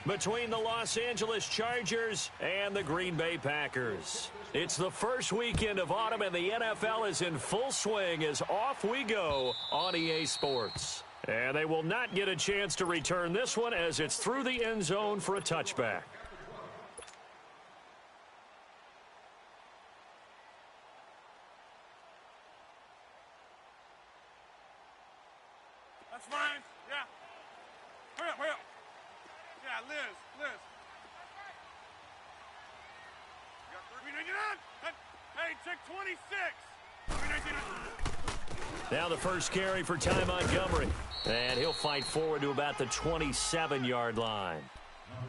between the Los Angeles Chargers and the Green Bay Packers. It's the first weekend of autumn, and the NFL is in full swing as off we go on EA Sports. And they will not get a chance to return this one as it's through the end zone for a touchback. That's fine. Yeah. Hurry up, hurry up. Yeah, Liz. Hey, check 26. Now the first carry for Ty Montgomery. And he'll fight forward to about the 27-yard line.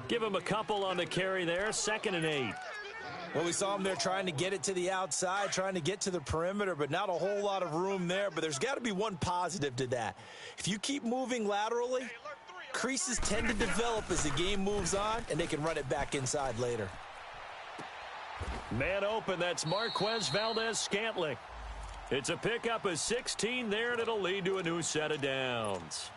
Give him a couple on the carry there, 2nd and 8. Well, we saw him there trying to get it to the outside, trying to get to the perimeter, but not a whole lot of room there. But there's got to be one positive to that. If you keep moving laterally, creases tend to develop as the game moves on, and they can run it back inside later. Man open, that's Marquez Valdez-Scantling. It's a pickup of 16 there, and it'll lead to a new set of downs.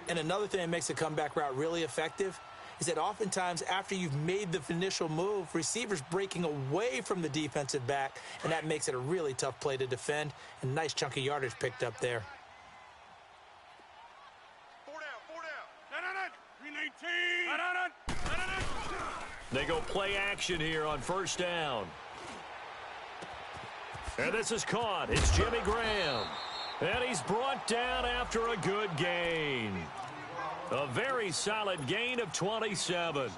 And another thing that makes a comeback route really effective is that oftentimes after you've made the initial move, receivers breaking away from the defensive back, and that makes it a really tough play to defend. And nice chunk of yardage picked up there. 4 down. 319. They go play action here on first down. And this is caught. It's Jimmy Graham. And he's brought down after a good gain. A very solid gain of 27.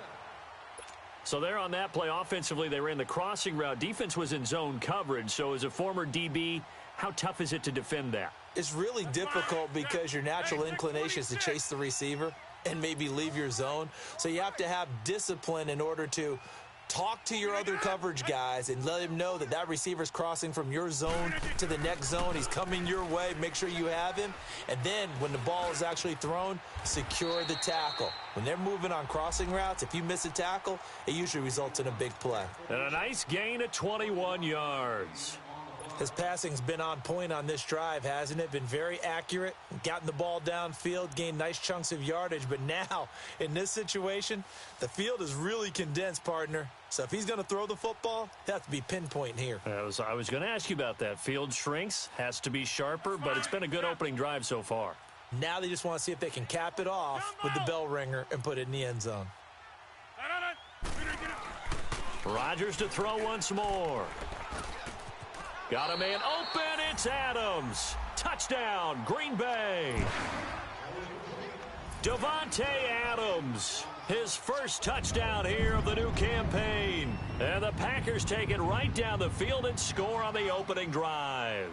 So there on that play, offensively, they ran the crossing route. Defense was in zone coverage. So as a former DB, how tough is it to defend that? It's really difficult because your natural inclination is to chase the receiver and maybe leave your zone. So you have to have discipline in order to talk to your other coverage guys and let him know that that receiver's crossing from your zone to the next zone. He's coming your way. Make sure you have him. And then when the ball is actually thrown, secure the tackle. When they're moving on crossing routes, if you miss a tackle, it usually results in a big play. And a nice gain of 21 yards. His passing's been on point on this drive, hasn't it? Been very accurate, gotten the ball downfield, gained nice chunks of yardage. But now, in this situation, the field is really condensed, partner. So if he's going to throw the football, it has to be pinpoint here. I was going to ask you about that. Field shrinks, has to be sharper, but it's been a good opening drive so far. Now they just want to see if they can cap it off with the bell ringer and put it in the end zone. Rodgers to throw once more. Got a man open. It's Adams. Touchdown, Green Bay. Davante Adams, his first touchdown here of the new campaign. And the Packers take it right down the field and score on the opening drive.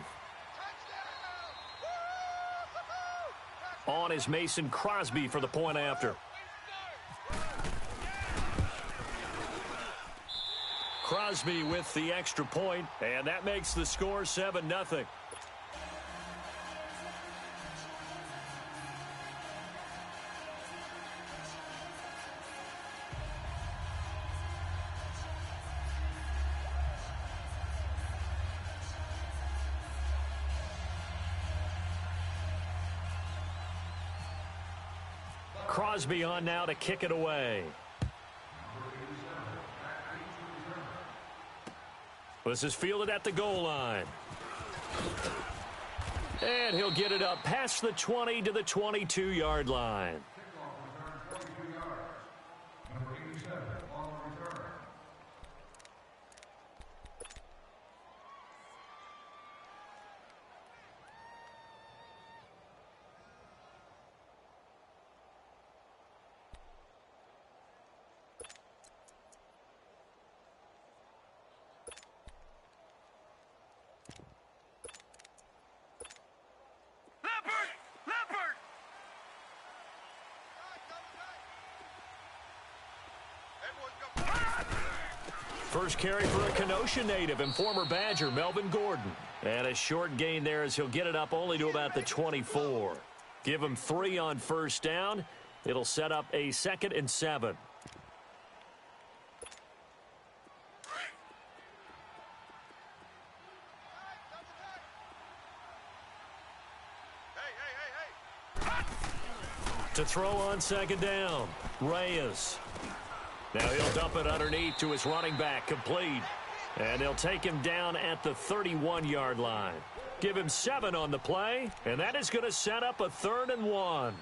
On is Mason Crosby for the point after. Crosby with the extra point, and that makes the score 7-0. Crosby on now to kick it away. This is fielded at the goal line. And he'll get it up past the 20 to the 22-yard line. First carry for a Kenosha native and former Badger, Melvin Gordon. And a short gain there as he'll get it up only to about the 24. Give him 3 on first down. It'll set up a 2nd and 7. To throw on second down, Reyes. Now he'll dump it underneath to his running back, complete. And they'll take him down at the 31-yard line. Give him 7 on the play, and that is going to set up a 3rd and 1.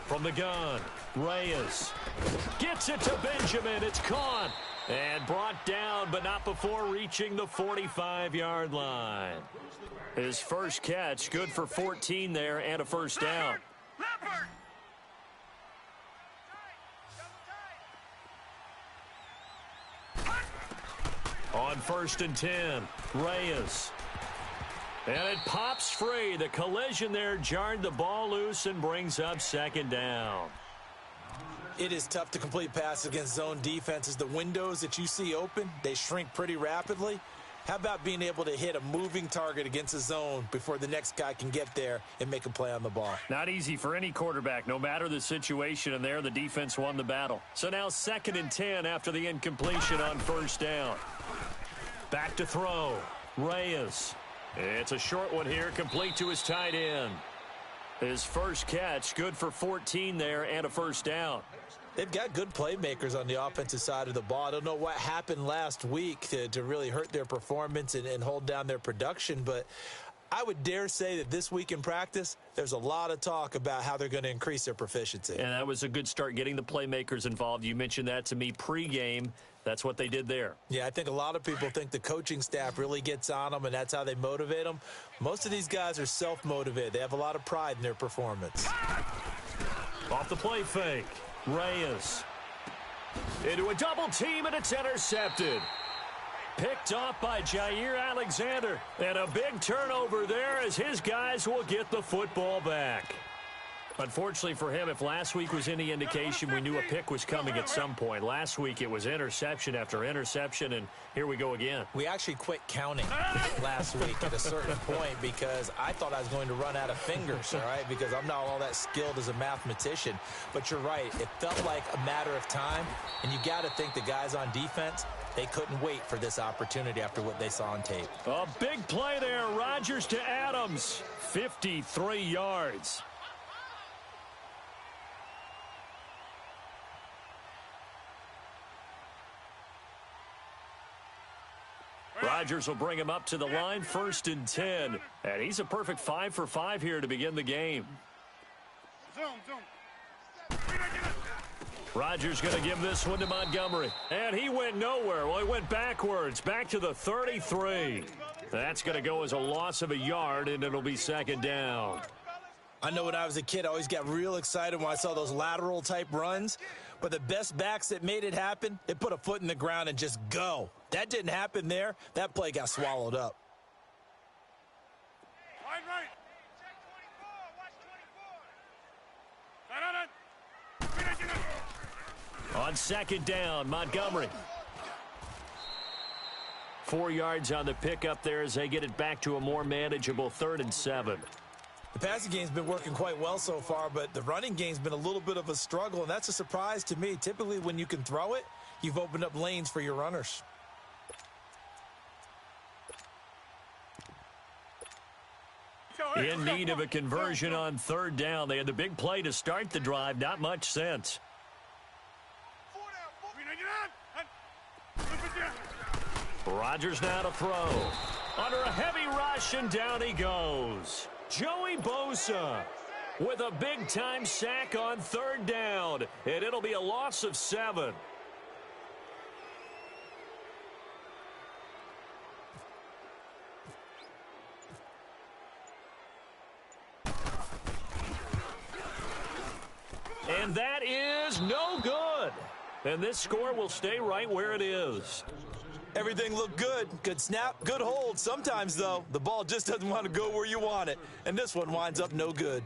From the gun, Reyes gets it to Benjamin. It's caught and brought down, but not before reaching the 45-yard line. His first catch, good for 14 there and a first down. On 1st and 10, Reyes. And it pops free. The collision there jarred the ball loose and brings up second down. It is tough to complete passes against zone defenses. The windows that you see open, they shrink pretty rapidly. How about being able to hit a moving target against a zone before the next guy can get there and make a play on the ball? Not easy for any quarterback, no matter the situation, and there the defense won the battle. So now 2nd and 10 after the incompletion on 1st down. Back to throw, Reyes. It's a short one here, complete to his tight end. His first catch, good for 14 there and a first down. They've got good playmakers on the offensive side of the ball. I don't know what happened last week to really hurt their performance and hold down their production, but I would dare say that this week in practice, there's a lot of talk about how they're going to increase their proficiency. And that was a good start, getting the playmakers involved. You mentioned that to me pregame. That's what they did there. Yeah, I think a lot of people think the coaching staff really gets on them, and that's how they motivate them. Most of these guys are self-motivated. They have a lot of pride in their performance. Off the play fake, Reyes. Into a double team, and it's intercepted. Picked off by Jair Alexander. And a big turnover there as his guys will get the football back. Unfortunately for him, if last week was any indication, we knew a pick was coming at some point. Last week it was interception after interception, and here we go again. We actually quit counting last week at a certain point because I thought I was going to run out of fingers, all right, because I'm not all that skilled as a mathematician. But you're right. It felt like a matter of time, and you got to think the guys on defense, they couldn't wait for this opportunity after what they saw on tape. A big play there. Rodgers to Adams. 53 yards. Rodgers will bring him up to the line, 1st and 10. And he's a perfect 5 for 5 here to begin the game. Rodgers going to give this one to Montgomery. And he went nowhere. Well, he went backwards, back to the 33. That's going to go as a loss of a yard, and it'll be 2nd down. I know when I was a kid, I always got real excited when I saw those lateral-type runs. But the best backs that made it happen, they put a foot in the ground and just go. That didn't happen there. That play got swallowed up. Right. Check 24. On 2nd down, Montgomery. 4 yards on the pickup there as they get it back to a more manageable 3rd and 7. The passing game's been working quite well so far, but the running game's been a little bit of a struggle, and that's a surprise to me. Typically, when you can throw it, you've opened up lanes for your runners. In need of a conversion on 3rd down. They had the big play to start the drive. Not much sense. Rodgers now to throw. Under a heavy rush, and down he goes. Joey Bosa with a big-time sack on 3rd down, and it'll be a loss of 7. And that is no good. And this score will stay right where it is. Everything looked good. Good snap, good hold. Sometimes, though, the ball just doesn't want to go where you want it. And this one winds up no good.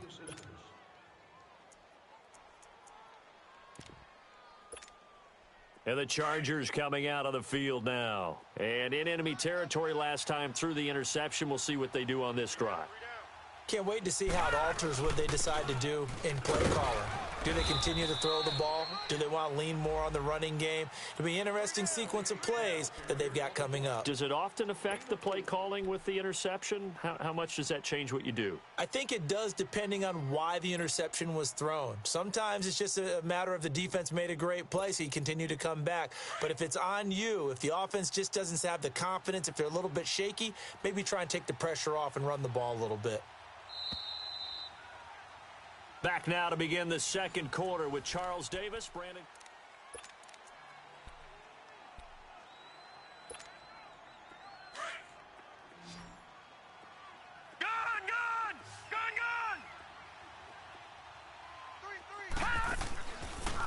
And the Chargers coming out on the field now. And in enemy territory last time through the interception. We'll see what they do on this drive. Can't wait to see how it alters what they decide to do in play calling. Do they continue to throw the ball? Do they want to lean more on the running game? It'll be an interesting sequence of plays that they've got coming up. Does it often affect the play calling with the interception? How much does that change what you do? I think it does depending on why the interception was thrown. Sometimes it's just a matter of the defense made a great play, so you continue to come back. But if it's on you, if the offense just doesn't have the confidence, if they're a little bit shaky, maybe try and take the pressure off and run the ball a little bit. Back now to begin the second quarter with Charles Davis. Brandon.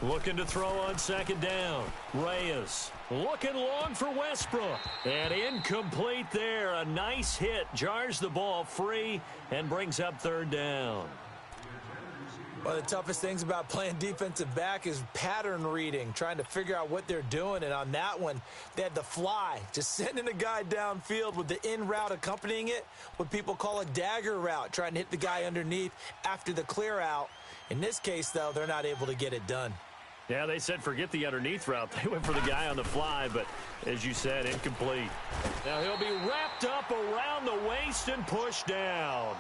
Looking to throw on second down. Reyes looking long for Westbrook. And incomplete there. A nice hit. Jars the ball free and brings up third down. One of the toughest things about playing defensive back is pattern reading, trying to figure out what they're doing. And on that one, they had the fly, just sending a guy downfield with the in route accompanying it, what people call a dagger route, trying to hit the guy underneath after the clear out. In this case, though, they're not able to get it done. Yeah, they said forget the underneath route. They went for the guy on the fly, but as you said, incomplete. Now he'll be wrapped up around the waist and pushed down.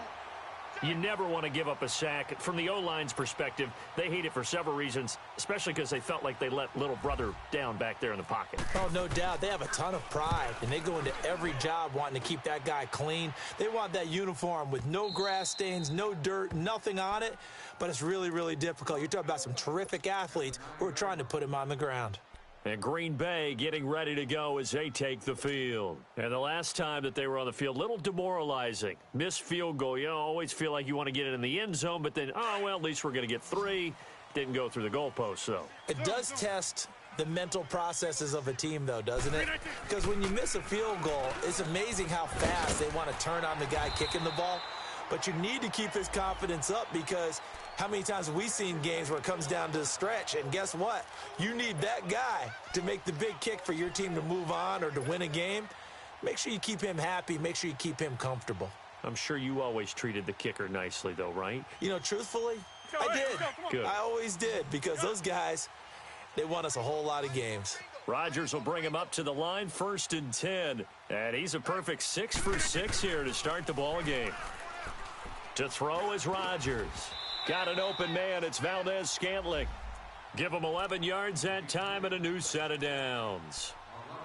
You never want to give up a sack. From the O-line's perspective, they hate it for several reasons, especially because they felt like they let little brother down back there in the pocket. Oh, no doubt. They have a ton of pride, and they go into every job wanting to keep that guy clean. They want that uniform with no grass stains, no dirt, nothing on it, but it's really, really difficult. You're talking about some terrific athletes who are trying to put him on the ground. And Green Bay getting ready to go as they take the field. And the last time that they were on the field, little demoralizing. Missed field goal. You always feel like you want to get it in the end zone, but then, oh, well, at least we're going to get 3. Didn't go through the goalpost, though. It does test the mental processes of a team, though, doesn't it? Because when you miss a field goal, it's amazing how fast they want to turn on the guy kicking the ball. But you need to keep his confidence up because how many times have we seen games where it comes down to the stretch, and guess what? You need that guy to make the big kick for your team to move on or to win a game. Make sure you keep him happy. Make sure you keep him comfortable. I'm sure you always treated the kicker nicely, though, right? You know, truthfully, I did. Good. I always did because those guys, they won us a whole lot of games. Rodgers will bring him up to the line, 1st and 10. And he's a perfect 6 for 6 here to start the ball game. To throw is Rodgers. Got an open man. It's Valdez-Scantling. Give him 11 yards that time and a new set of downs.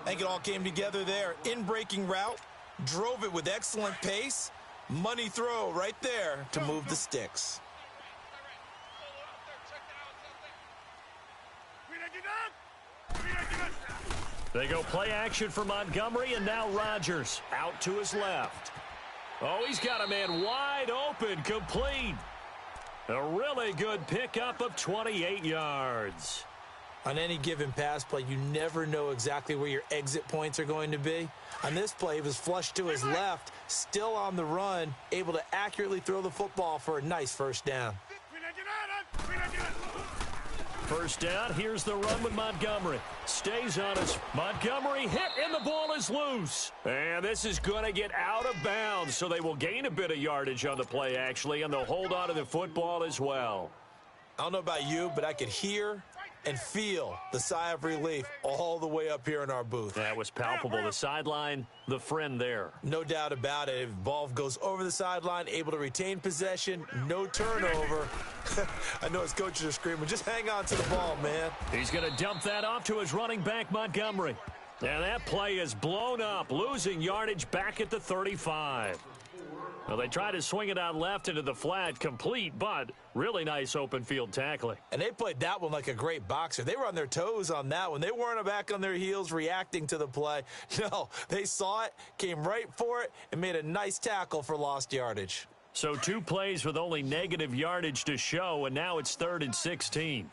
I think it all came together there. In-breaking route, drove it with excellent pace. Money throw right there to move the sticks. They go play action for Montgomery, and now Rodgers out to his left. Oh, he's got a man wide open, complete. A really good pickup of 28 yards. On any given pass play, you never know exactly where your exit points are going to be. On this play, he was flushed to his left, still on the run, able to accurately throw the football for a nice first down. First down, here's the run with Montgomery. Stays on us. Montgomery hit, and the ball is loose. And this is going to get out of bounds, so they will gain a bit of yardage on the play, actually, and they'll hold on to the football as well. I don't know about you, but I could hear and feel the sigh of relief all the way up here in our booth. That was palpable. The sideline, the friend there. No doubt about it. If ball goes over the sideline, able to retain possession, no turnover. I know his coaches are screaming, just hang on to the ball, man. He's going to dump that off to his running back, Montgomery. And that play is blown up, losing yardage back at the 35. Well, they tried to swing it out left into the flat, complete, but really nice open field tackling. And they played that one like a great boxer. They were on their toes on that one. They weren't back on their heels reacting to the play. No, they saw it, came right for it, and made a nice tackle for lost yardage. So 2 plays with only negative yardage to show, and now it's 3rd and 16.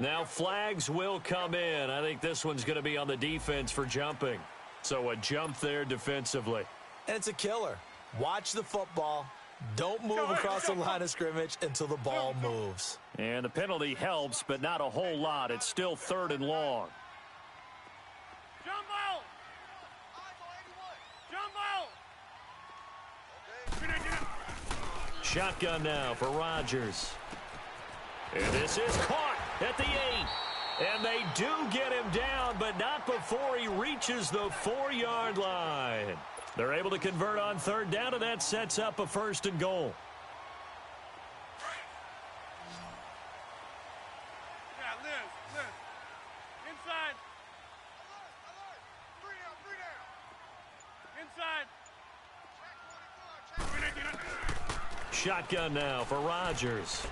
Now flags will come in. I think this one's going to be on the defense for jumping. So a jump there defensively. And it's a killer. Watch the football, Don't move across the line of scrimmage until the ball moves. And the penalty helps, but not a whole lot. It's still 3rd and long. Jumbo! Jumbo! Shotgun now for Rodgers. And this is caught at the 8. And they do get him down, but not before he reaches the 4-yard line. They're able to convert on 3rd down, and that sets up a 1st and goal. Yeah, Liz. Inside. Inside. Shotgun now for Rodgers.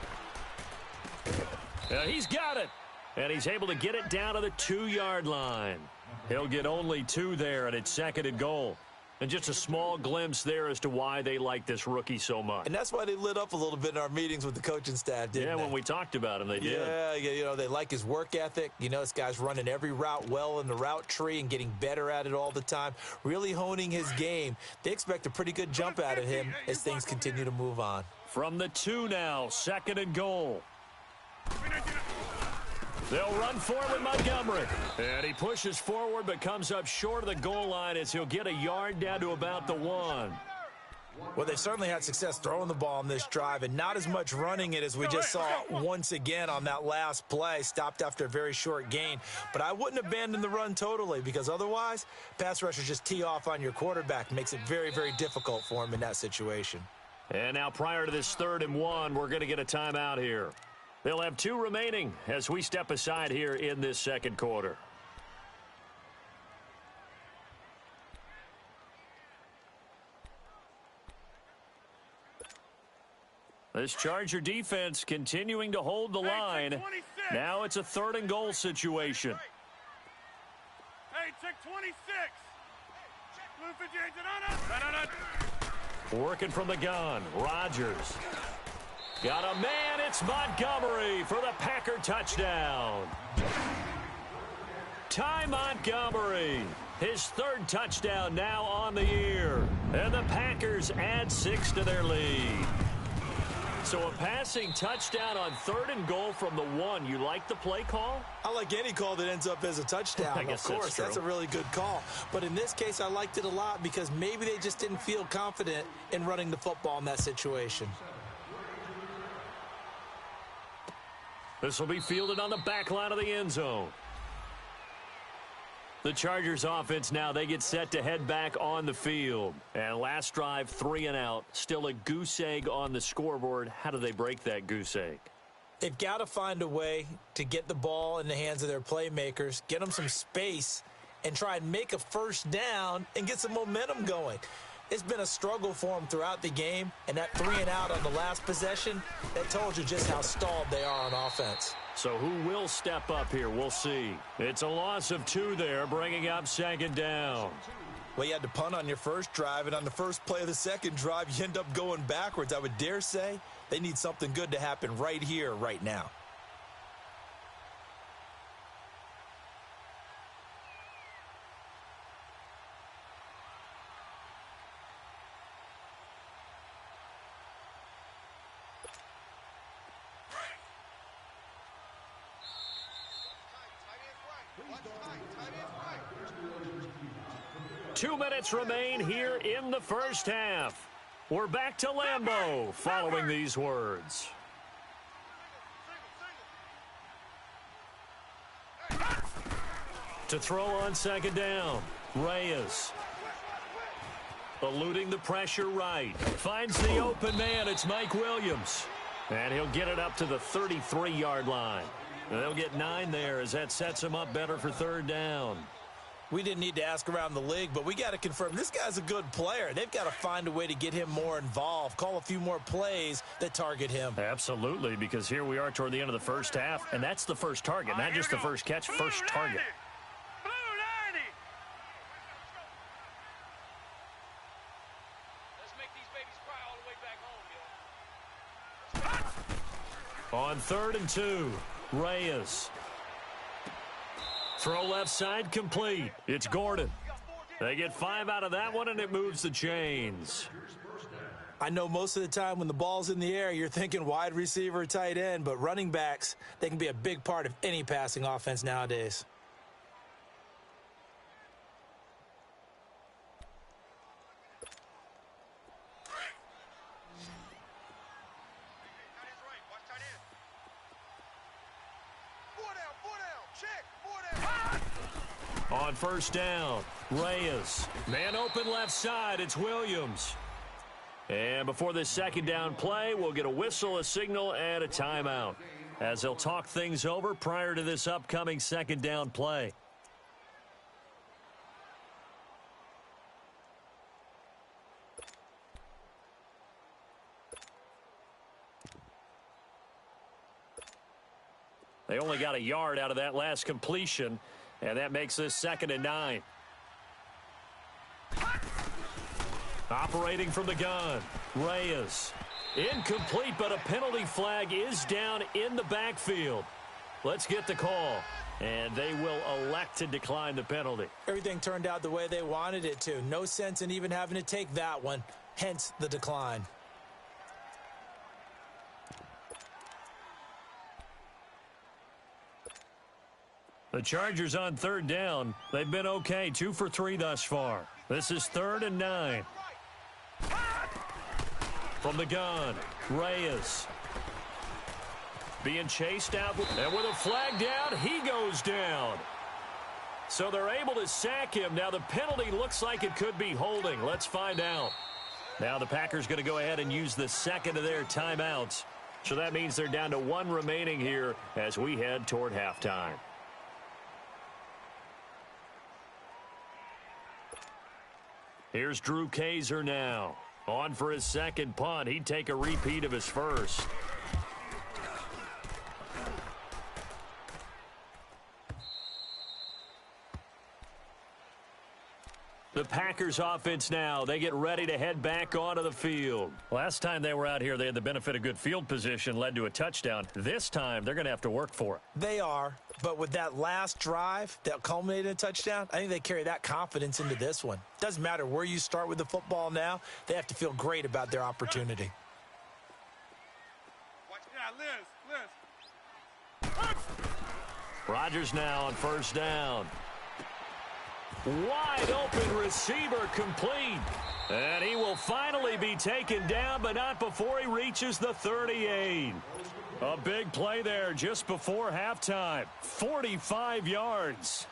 He's got it. And he's able to get it down to the 2-yard line. He'll get only 2 there, and it's 2nd and goal. And just a small glimpse there as to why they like this rookie so much. And that's why they lit up a little bit in our meetings with the coaching staff, didn't they? Yeah, when we talked about him, they did. Yeah, you know, they like his work ethic. You know, this guy's running every route well in the route tree and getting better at it all the time, really honing his game. They expect a pretty good jump out of him as things continue to move on. From the 2 now, 2nd and goal. They'll run forward with Montgomery. And he pushes forward but comes up short of the goal line as he'll get a yard down to about the 1. Well, they've certainly had success throwing the ball on this drive and not as much running it as we just saw once again on that last play. Stopped after a very short gain. But I wouldn't abandon the run totally because otherwise, pass rushers just tee off on your quarterback. Makes it very, very difficult for him in that situation. And now prior to this 3rd and 1, we're going to get a timeout here. They'll have 2 remaining as we step aside here in this 2nd quarter. This Charger defense continuing to hold the line. Now it's a 3rd and goal situation. Hey, check 26. Blue 58. Working from the gun. Rodgers. Got a man. It's Montgomery for the Packer touchdown. Ty Montgomery. His 3rd touchdown now on the year. And the Packers add 6 to their lead. So a passing touchdown on 3rd and goal from the 1. You like the play call? I like any call that ends up as a touchdown. I guess of course, that's a really good call. But in this case, I liked it a lot because maybe they just didn't feel confident in running the football in that situation. This will be fielded on the back line of the end zone. The Chargers offense now, they get set to head back on the field. And last drive, 3 and out. Still a goose egg on the scoreboard. How do they break that goose egg? They've got to find a way to get the ball in the hands of their playmakers, get them some space, and try and make a 1st down and get some momentum going. It's been a struggle for them throughout the game, and that 3 and out on the last possession, that told you just how stalled they are on offense. So who will step up here? We'll see. It's a loss of 2 there, bringing up 2nd down. Well, you had to punt on your first drive, and on the first play of the 2nd drive, you end up going backwards. I would dare say they need something good to happen right here, right now. Two minutes remain here in the first half. We're back to Lambeau following these words. To throw on 2nd down, Reyes. Eluding the pressure right. Finds the open man. It's Mike Williams. And he'll get it up to the 33-yard line. And they'll get 9 there as that sets him up better for 3rd down. We didn't need to ask around the league, but we got to confirm this guy's a good player. They've got to find a way to get him more involved, call a few more plays that target him. Absolutely, because here we are toward the end of the first half, and that's the first target, not just the first catch, first target. Blue 90. Let's make these babies cry all the way back home, yo. On 3rd and 2, Reyes. Throw left side complete. It's Gordon. They get 5 out of that one, and it moves the chains. I know most of the time when the ball's in the air, you're thinking wide receiver, tight end, but running backs, they can be a big part of any passing offense nowadays. On first down, Reyes. Man open left side, it's Williams. And before this second down play, we'll get a whistle, a signal, and a timeout, as they'll talk things over prior to this upcoming second down play. They only got a yard out of that last completion, and that makes this 2nd and 9. Operating from the gun, Reyes. Incomplete, but a penalty flag is down in the backfield. Let's get the call, and they will elect to decline the penalty. Everything turned out the way they wanted it to. No sense in even having to take that one, hence the decline. The Chargers on 3rd down. They've been okay, 2 for 3 thus far. This is 3rd and 9. From the gun, Reyes. Being chased out, and with a flag down, he goes down. So they're able to sack him. Now the penalty looks like it could be holding. Let's find out. Now the Packers going to go ahead and use the second of their timeouts. So that means they're down to 1 remaining here as we head toward halftime. Here's Drew Kaiser now. On for his second punt. He'd take a repeat of his first. The Packers offense now. They get ready to head back onto the field. Last time they were out here, they had the benefit of good field position, led to a touchdown. This time, they're going to have to work for it. They are, but with that last drive that culminated in a touchdown, I think they carry that confidence into this one. Doesn't matter where you start with the football now, they have to feel great about their opportunity. Rodgers now on first down. Wide open receiver complete. And he will finally be taken down, but not before he reaches the 38. A big play there just before halftime. 45 yards.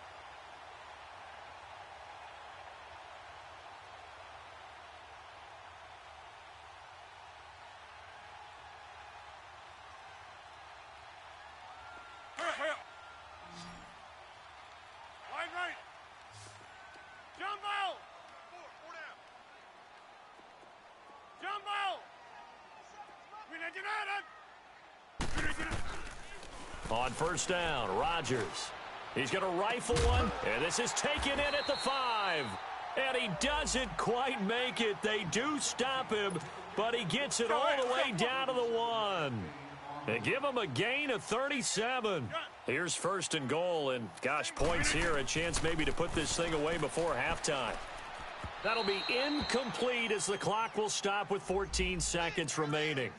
On first down, Rodgers. He's going to rifle one, and this is taken in at the 5. And he doesn't quite make it. They do stop him, but he gets it all the way down to the 1. They give him a gain of 37. Here's 1st and goal, and gosh, points here, a chance maybe to put this thing away before halftime. That'll be incomplete as the clock will stop with 14 seconds remaining.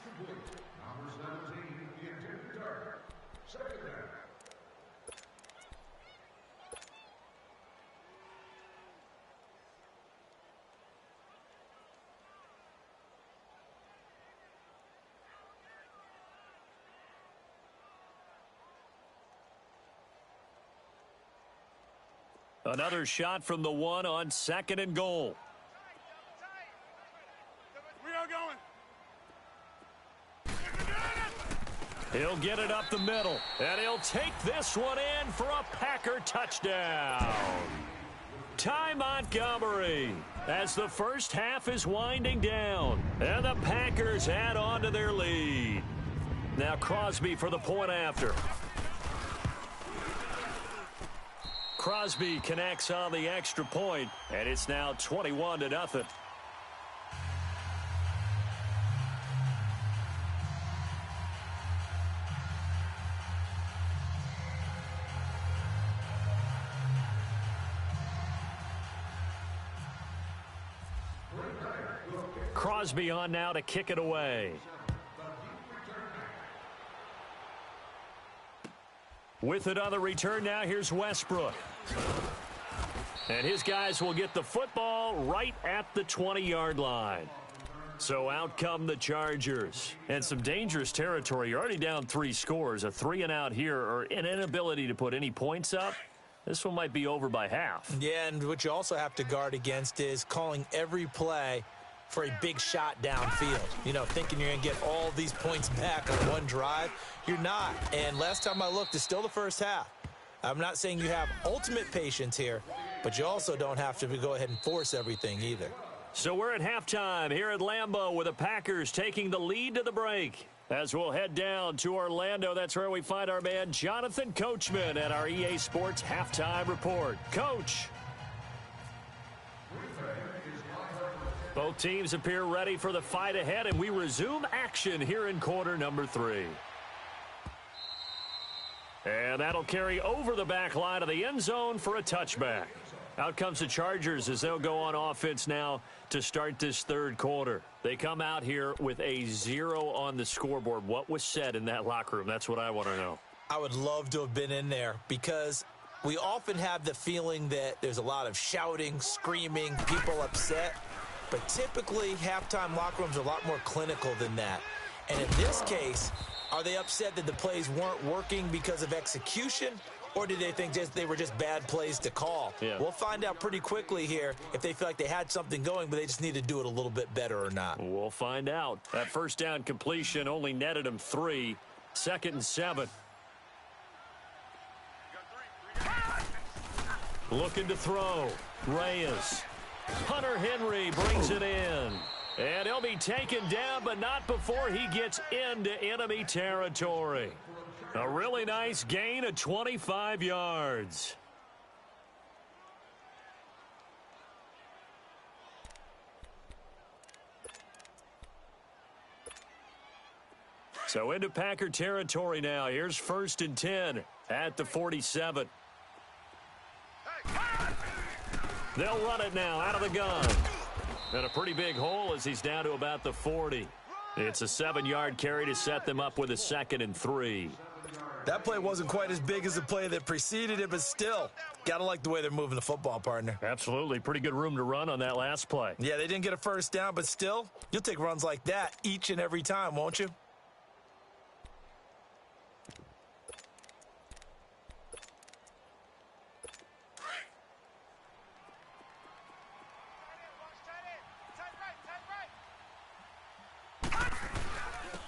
Another shot from the 1 on 2nd and goal. We are going. He'll get it up the middle, and he'll take this one in for a Packer touchdown. Ty Montgomery, as the first half is winding down, and the Packers add on to their lead. Now Crosby for the point after. Crosby connects on the extra point, and it's now 21-0. Crosby on now to kick it away. With it on the return now, here's Westbrook. And his guys will get the football right at the 20-yard line. So out come the Chargers. And some dangerous territory. You're already down 3 scores. A 3-and-out here, or an inability to put any points up. This one might be over by half. Yeah, and what you also have to guard against is calling every play for a big shot downfield. You know, thinking you're going to get all these points back on one drive. You're not. And last time I looked, it's still the first half. I'm not saying you have ultimate patience here, but you also don't have to go ahead and force everything either. So we're at halftime here at Lambeau with the Packers taking the lead to the break. As we'll head down to Orlando, that's where we find our man Jonathan Coachman at our EA Sports Halftime Report. Coach. Both teams appear ready for the fight ahead, and we resume action here in quarter number 3. And that'll carry over the back line of the end zone for a touchback. Out comes the Chargers as they'll go on offense now to start this third quarter. They come out here with a 0 on the scoreboard. What was said in that locker room? That's what I want to know. I would love to have been in there because we often have the feeling that there's a lot of shouting, screaming, people upset. But typically, halftime locker rooms are a lot more clinical than that. And in this case, are they upset that the plays weren't working because of execution? Or do they think they were just bad plays to call? Yeah. We'll find out pretty quickly here if they feel like they had something going, but they just need to do it a little bit better or not. We'll find out. That first down completion only netted him 3. 2nd and 7. Looking to throw. Reyes. Hunter Henry brings it in. And he'll be taken down, but not before he gets into enemy territory. A really nice gain of 25 yards. So into Packer territory now. Here's 1st and 10 at the 47. They'll run it now out of the gun. And a pretty big hole as he's down to about the 40. It's a 7-yard carry to set them up with a 2nd and 3. That play wasn't quite as big as the play that preceded it, but still, got to like the way they're moving the football, partner. Absolutely. Pretty good room to run on that last play. Yeah, they didn't get a first down, but still, you'll take runs like that each and every time, won't you?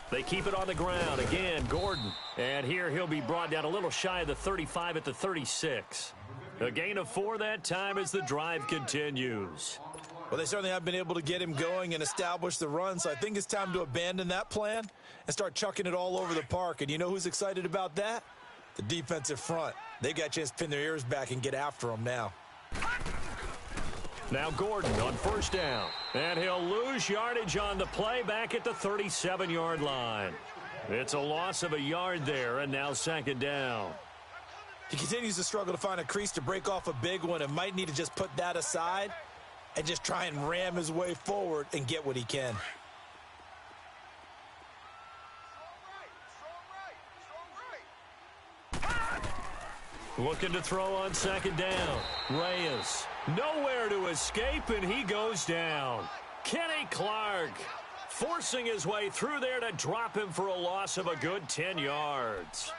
They keep it on the ground. Again, Gordon. And here he'll be brought down a little shy of the 35 at the 36. A gain of 4 that time as the drive continues. Well, they certainly have been able to get him going and establish the run, so I think it's time to abandon that plan and start chucking it all over the park. And you know who's excited about that? The defensive front. They got a chance to pin their ears back and get after him now. Now Gordon on 1st down. And he'll lose yardage on the play back at the 37-yard line. It's a loss of a yard there, and now 2nd down. He continues to struggle to find a crease to break off a big one and might need to just put that aside and just try and ram his way forward and get what he can. Looking to throw on 2nd down. Reyes. Nowhere to escape, and he goes down. Kenny Clark forcing his way through there to drop him for a loss of a good 10 yards.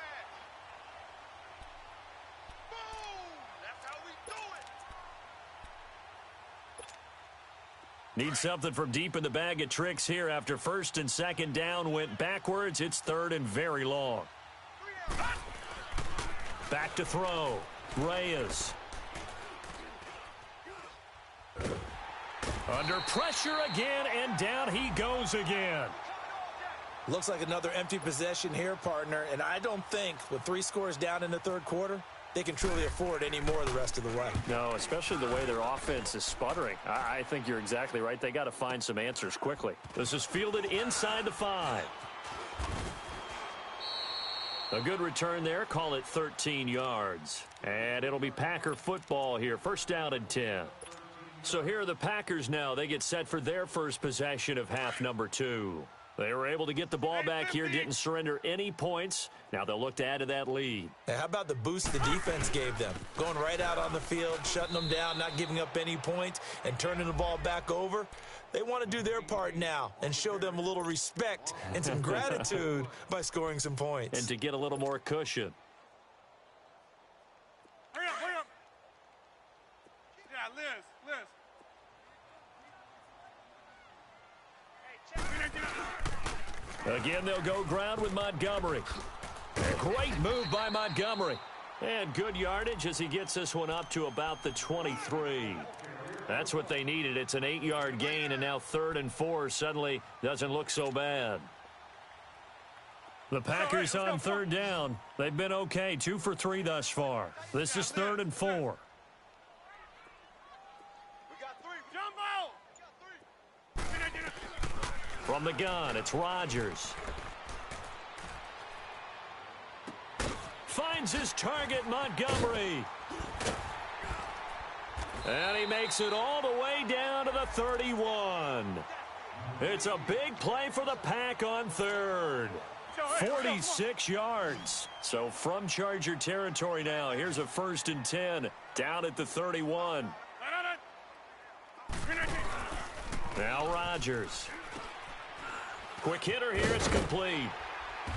Need something from deep in the bag of tricks here after 1st and 2nd down went backwards. It's 3rd and very long. Back to throw. Reyes. Under pressure again, and down he goes again. Looks like another empty possession here, partner, and I don't think with 3 scores down in the 3rd quarter, they can truly afford any more the rest of the way. No, especially the way their offense is sputtering. I think you're exactly right. They got to find some answers quickly. This is fielded inside the 5. A good return there. Call it 13 yards. And it'll be Packer football here. 1st down and 10. So here are the Packers now. They get set for their first possession of half number 2. They were able to get the ball back here, didn't surrender any points. Now they'll look to add to that lead. Hey, how about the boost the defense gave them? Going right out on the field, shutting them down, not giving up any points, and turning the ball back over. They want to do their part now and show them a little respect and some gratitude by scoring some points. And to get a little more cushion. Hurry up. Yeah, Liz. Again, they'll go ground with Montgomery. Great move by Montgomery. And good yardage as he gets this one up to about the 23. That's what they needed. It's an 8-yard gain, and now 3rd and 4 suddenly doesn't look so bad. The Packers on 3rd down. They've been okay, 2 for 3 thus far. This is 3rd and 4. We got 3. Jumbo! From the gun, it's Rodgers. Finds his target, Montgomery. And he makes it all the way down to the 31. It's a big play for the Pack on 3rd. 46 yards. So from Charger territory now, here's a 1st and 10 down at the 31. Now Rodgers. Quick hitter here, it's complete.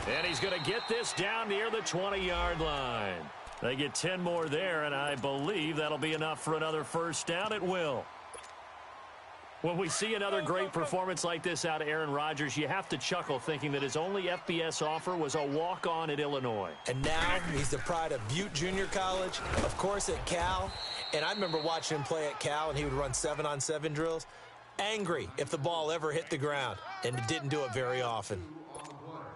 And he's going to get this down near the 20-yard line. They get 10 more there, and I believe that'll be enough for another 1st down. It will. When we see another great performance like this out of Aaron Rodgers, you have to chuckle thinking that his only FBS offer was a walk-on at Illinois. And now he's the pride of Butte Junior College, of course at Cal. And I remember watching him play at Cal, and he would run 7-on-7 drills. Angry if the ball ever hit the ground, and it didn't do it very often.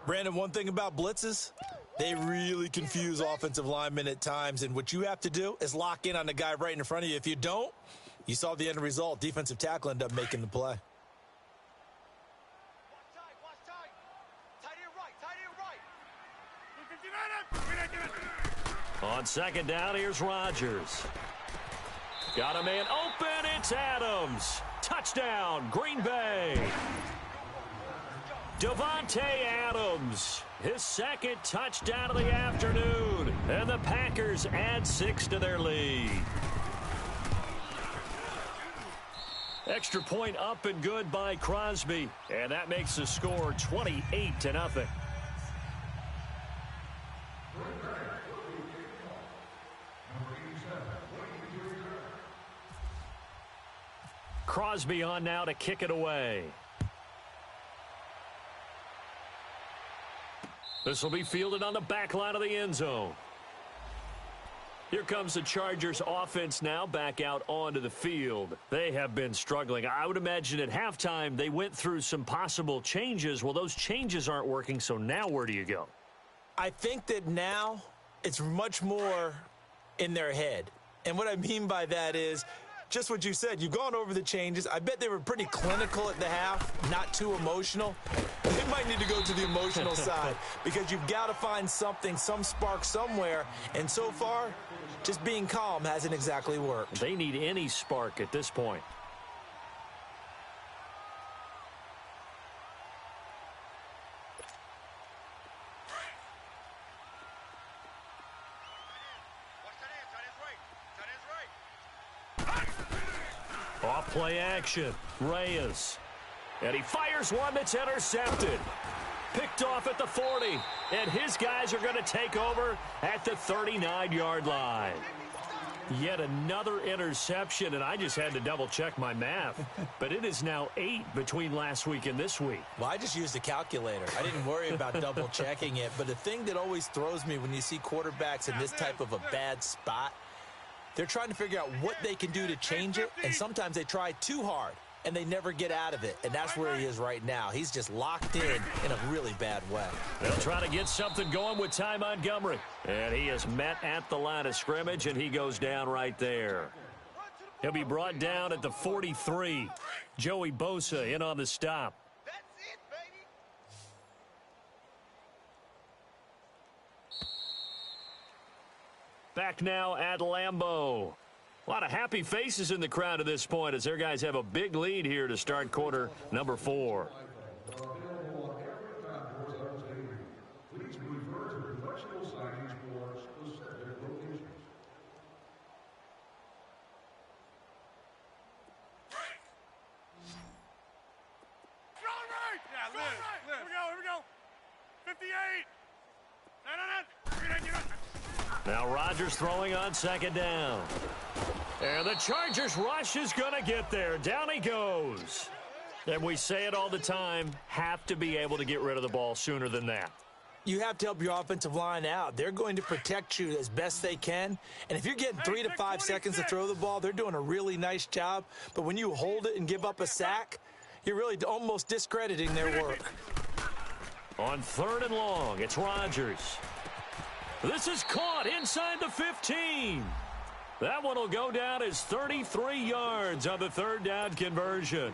Brandon, one thing about blitzes, they really confuse offensive linemen at times, and what you have to do is lock in on the guy right in front of you. If you don't, you saw the end result. Defensive tackle ended up making the play. Watch tight. Tight end right. On 2nd down, here's Rodgers. Got a man open, it's Adams. Touchdown, Green Bay. Devontae Adams, his 2nd touchdown of the afternoon. And the Packers add 6 to their lead. Extra point up and good by Crosby. And that makes the score 28-0. Crosby on now to kick it away. This will be fielded on the back line of the end zone. Here comes the Chargers offense now back out onto the field. They have been struggling. I would imagine at halftime they went through some possible changes. Well, those changes aren't working, so now where do you go? I think that now it's much more in their head. And what I mean by that is just what you said. You've gone over the changes. I bet they were pretty clinical at the half, not too emotional. They might need to go to the emotional side because you've got to find something, some spark somewhere. And so far, just being calm hasn't exactly worked. They need any spark at this point. Off play action. Reyes. And he fires one that's intercepted. Picked off at the 40. And his guys are going to take over at the 39-yard line. Yet another interception, and I just had to double-check my math. But it is now 8 between last week and this week. Well, I just used a calculator. I didn't worry about double-checking it. But the thing that always throws me when you see quarterbacks in this type of a bad spot, they're trying to figure out what they can do to change it, and sometimes they try too hard, and they never get out of it, and that's where he is right now. He's just locked in a really bad way. They'll try to get something going with Ty Montgomery, and he is met at the line of scrimmage, and he goes down right there. He'll be brought down at the 43. Joey Bosa in on the stop. That's it, baby. Back now at Lambeau. A lot of happy faces in the crowd at this point as their guys have a big lead here to start quarter number 4. Here we go. 58. Now Rodgers throwing on second down. And the Chargers rush is going to get there. Down he goes. And we say it all the time, have to be able to get rid of the ball sooner than that. You have to help your offensive line out. They're going to protect you as best they can. And if you're getting 3 to 5 seconds to throw the ball, they're doing a really nice job. But when you hold it and give up a sack, you're really almost discrediting their work. On 3rd and long, it's Rodgers. This is caught inside the 15. That one will go down as 33 yards on the 3rd down conversion.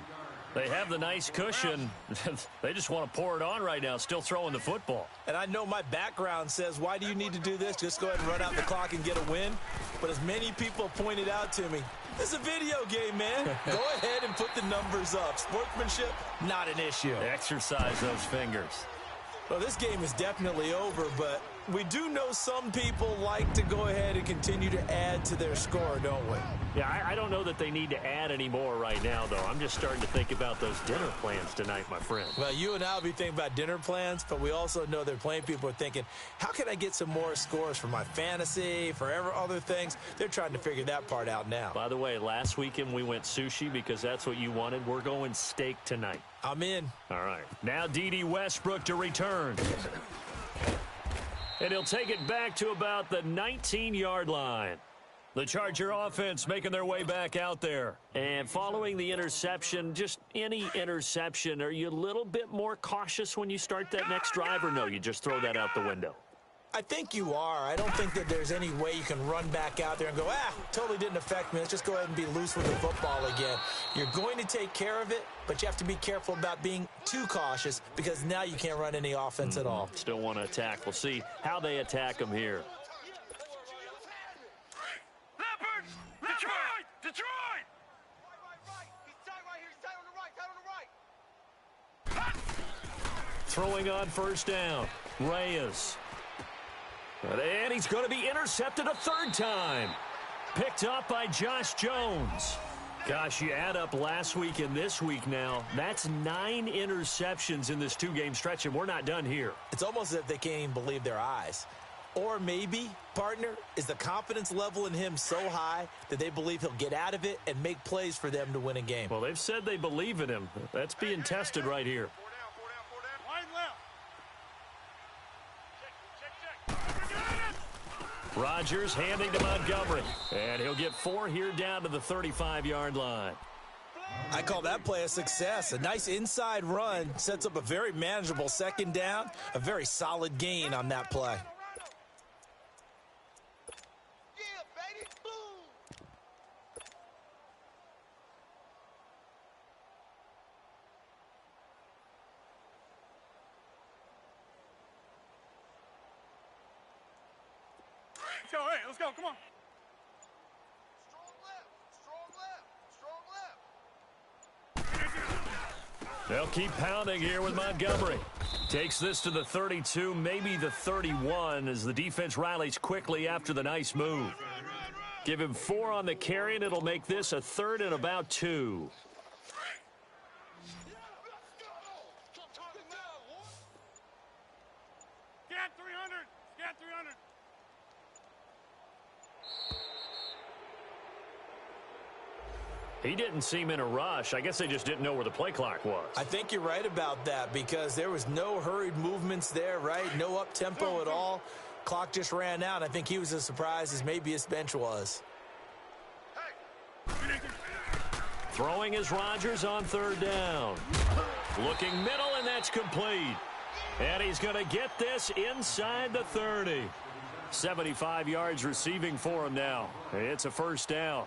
They have the nice cushion. They just want to pour it on right now, still throwing the football. And I know my background says, why do you need to do this? Just go ahead and run out the clock and get a win. But as many people pointed out to me, this is a video game, man. Go ahead and put the numbers up. Sportsmanship, not an issue. Exercise those fingers. Well, this game is definitely over, but we do know some people like to go ahead and continue to add to their score, don't we? Yeah, I don't know that they need to add any more right now, though. I'm just starting to think about those dinner plans tonight, my friend. Well, you and I will be thinking about dinner plans, but we also know they're playing people are thinking, how can I get some more scores for my fantasy, for other things? They're trying to figure that part out now. By the way, last weekend we went sushi because that's what you wanted. We're going steak tonight. I'm in. All right. Now D.D. Westbrook to return. And he'll take it back to about the 19-yard line. The Charger offense making their way back out there. And following the interception, just any interception, are you a little bit more cautious when you start that next drive, or no, you just throw that out the window? I think you are. I don't think that there's any way you can run back out there and go, totally didn't affect me. Let's just go ahead and be loose with the football again. You're going to take care of it, but you have to be careful about being too cautious because now you can't run any offense at all. Still want to attack. We'll see how they attack them here. Detroit! Right. He's tight right here. He's tight on the right. Throwing on first down. Reyes. And he's going to be intercepted a 3rd time. Picked up by Josh Jones. Gosh, you add up last week and this week now, that's 9 interceptions in this 2-game stretch, and we're not done here. It's almost as if they can't even believe their eyes. Or maybe, partner, is the confidence level in him so high that they believe he'll get out of it and make plays for them to win a game. Well, they've said they believe in him. That's being tested right here. 4 down. Wide left. Rodgers handing to Montgomery. And he'll get 4 here down to the 35-yard line. I call that play a success. A nice inside run sets up a very manageable 2nd down. A very solid gain on that play. Yeah, baby. Boom. Let's go. Come on. Strong left. They'll keep pounding here with Montgomery. Takes this to the 32, maybe the 31, as the defense rallies quickly after the nice move. Give him 4 on the carry, and it'll make this a 3rd and about 2. Scat 300. Scat 300. He didn't seem in a rush. I guess they just didn't know where the play clock was. I think you're right about that because there was no hurried movements there, right? No up-tempo at all. Clock just ran out. I think he was as surprised as maybe his bench was. Throwing is Rodgers on 3rd down. Looking middle, and that's complete. And he's going to get this inside the 30. 75 yards receiving for him now. It's a 1st down.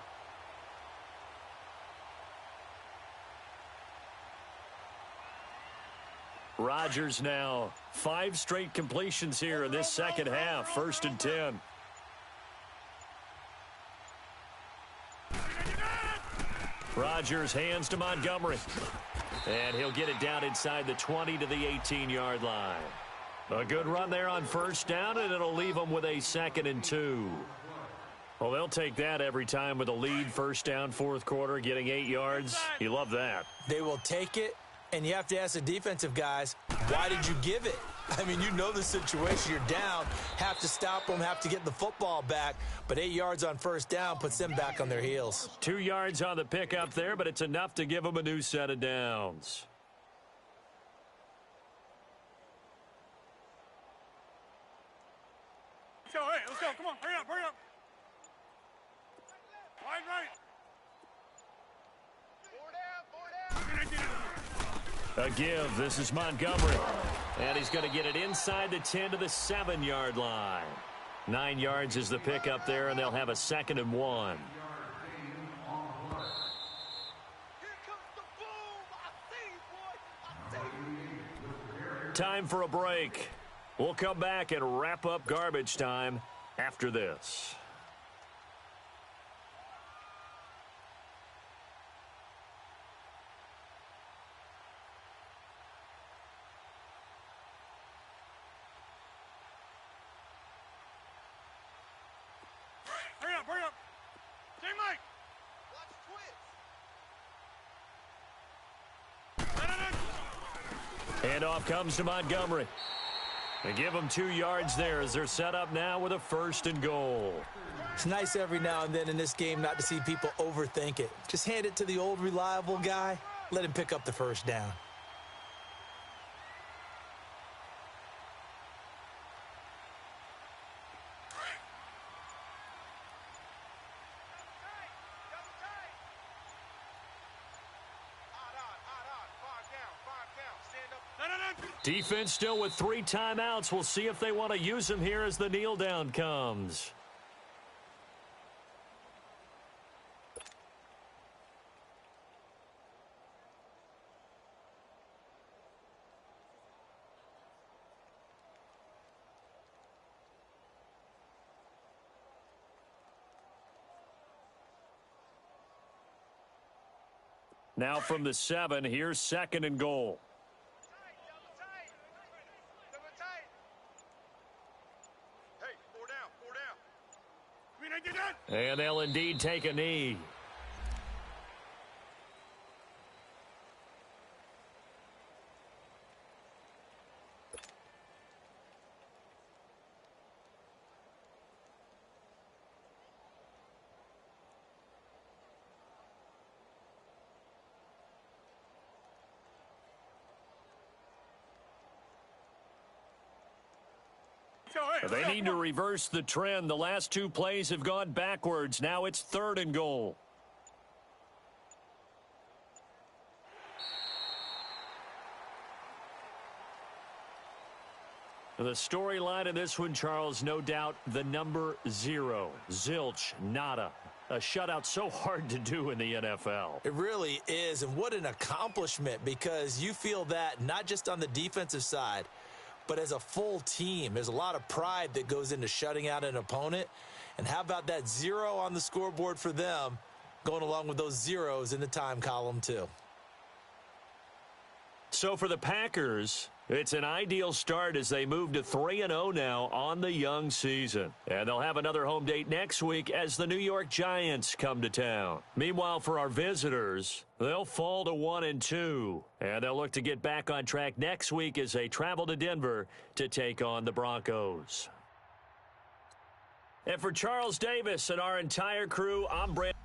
Rodgers now 5 straight completions here in this 2nd half. 1st and 10. Rodgers hands to Montgomery. And he'll get it down inside the 20 to the 18-yard line. A good run there on first down, and it'll leave them with a 2nd and 2. Well, they'll take that every time with a lead, first down, fourth quarter, getting 8 yards. You love that. They will take it, and you have to ask the defensive guys, why did you give it? I mean, you know the situation. You're down, have to stop them, have to get the football back, but 8 yards on first down puts them back on their heels. 2 yards on the pickup there, but it's enough to give them a new set of downs. So, hey, let's go. Come on, hurry up, hurry up. Wide right. 4 down. A give. This is Montgomery. And he's going to get it inside the 10 to the 7-yard line. 9 yards is the pickup there, and they'll have a 2nd and 1. Here comes the boom. I see you, boy. I see you. Time for a break. We'll come back and wrap up garbage time after this. Hurry up, hurry up. J. Mike. Watch twins. Handoff comes to Montgomery. They give them 2 yards there as they're set up now with a 1st and goal. It's nice every now and then in this game not to see people overthink it. Just hand it to the old reliable guy. Let him pick up the first down. Defense still with 3 timeouts. We'll see if they want to use them here as the kneel down comes. Now from the 7, here's 2nd and goal. And they'll indeed take a knee. They need to reverse the trend. The last 2 plays have gone backwards. Now it's 3rd and goal. The storyline in this one, Charles, no doubt the number 0. Zilch, nada. A shutout so hard to do in the NFL. It really is, and what an accomplishment, because you feel that not just on the defensive side, but as a full team. There's a lot of pride that goes into shutting out an opponent. And how about that 0 on the scoreboard for them, going along with those zeros in the time column too. So for the Packers, it's an ideal start as they move to 3-0 now on the young season. And they'll have another home date next week as the New York Giants come to town. Meanwhile, for our visitors, they'll fall to 1-2. And they'll look to get back on track next week as they travel to Denver to take on the Broncos. And for Charles Davis and our entire crew, I'm Brandon.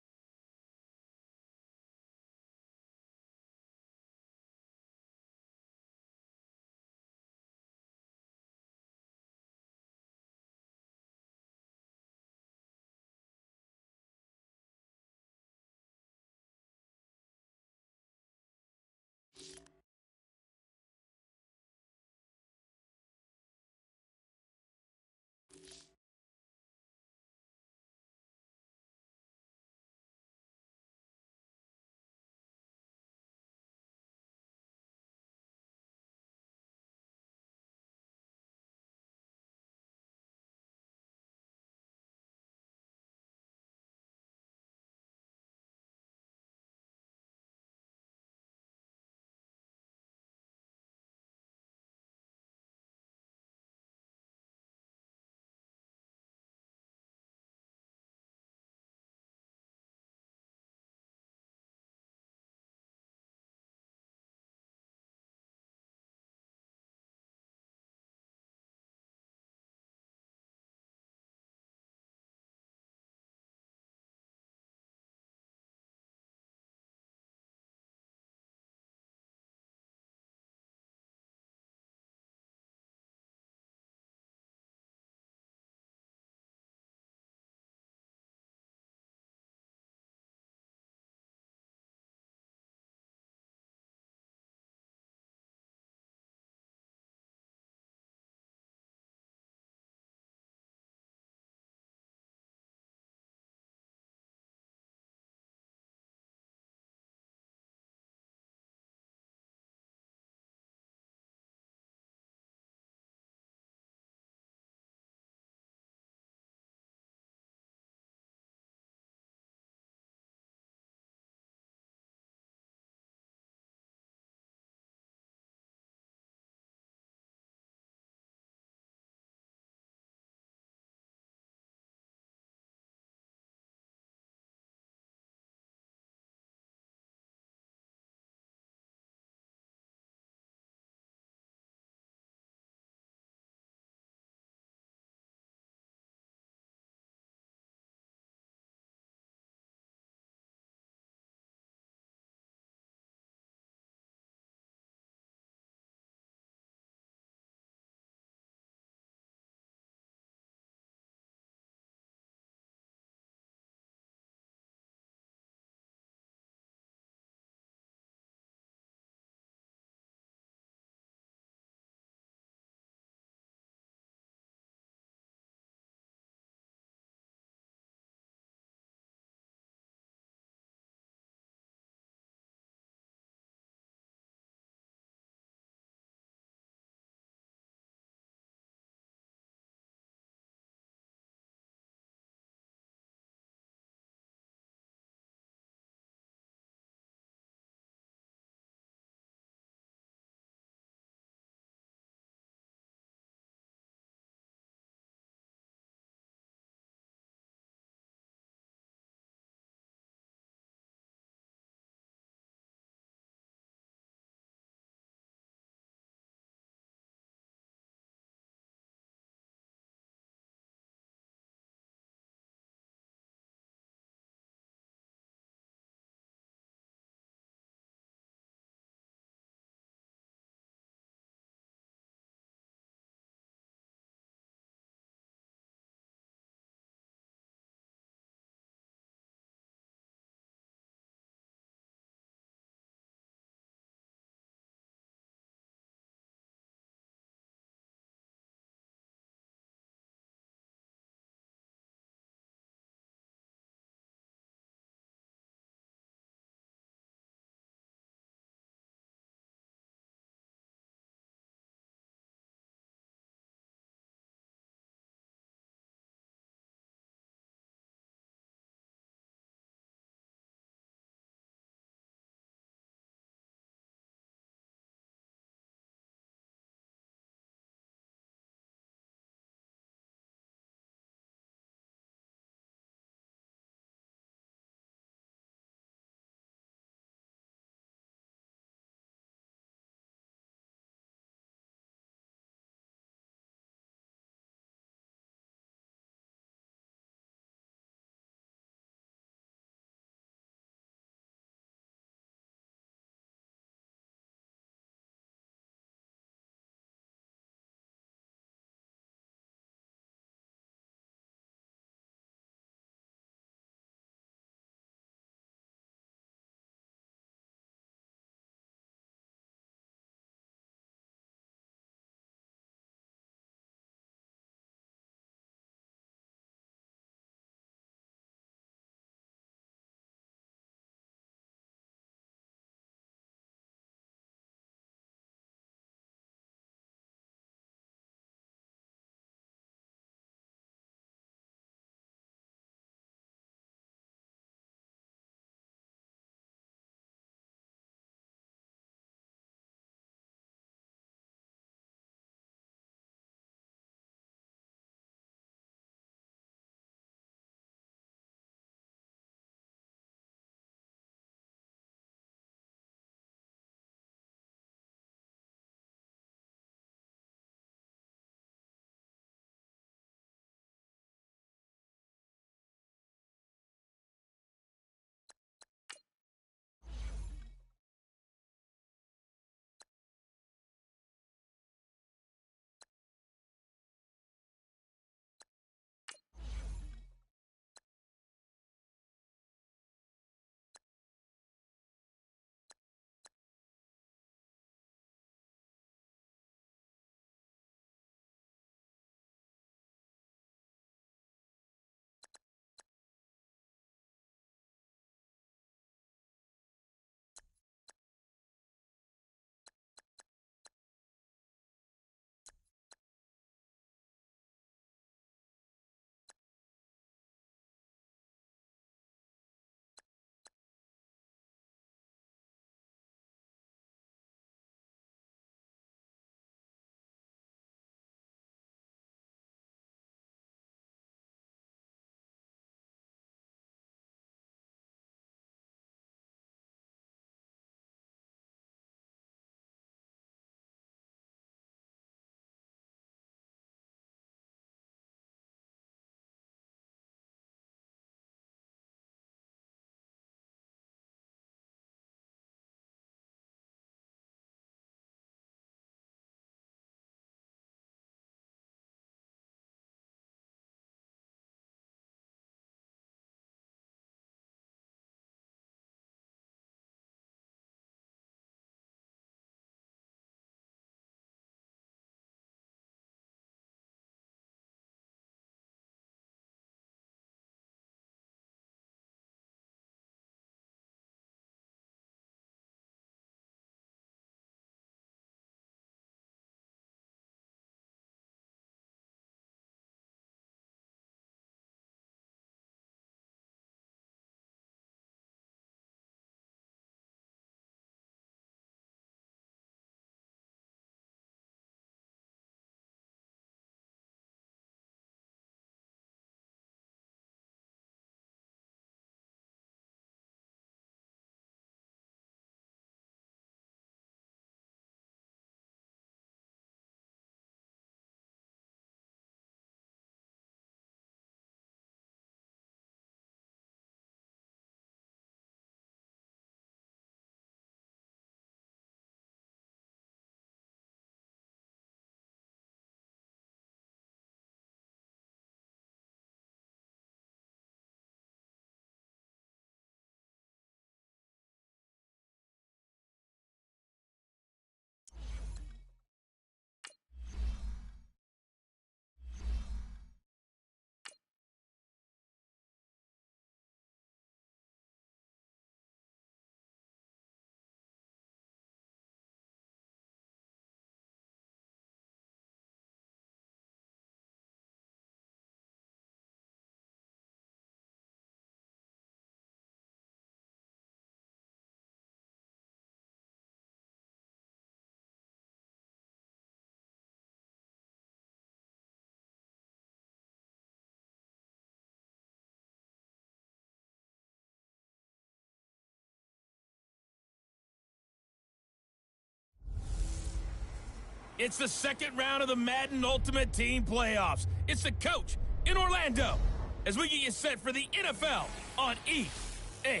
It's the second round of the Madden Ultimate Team Playoffs. It's the coach in Orlando as we get you set for the NFL on EA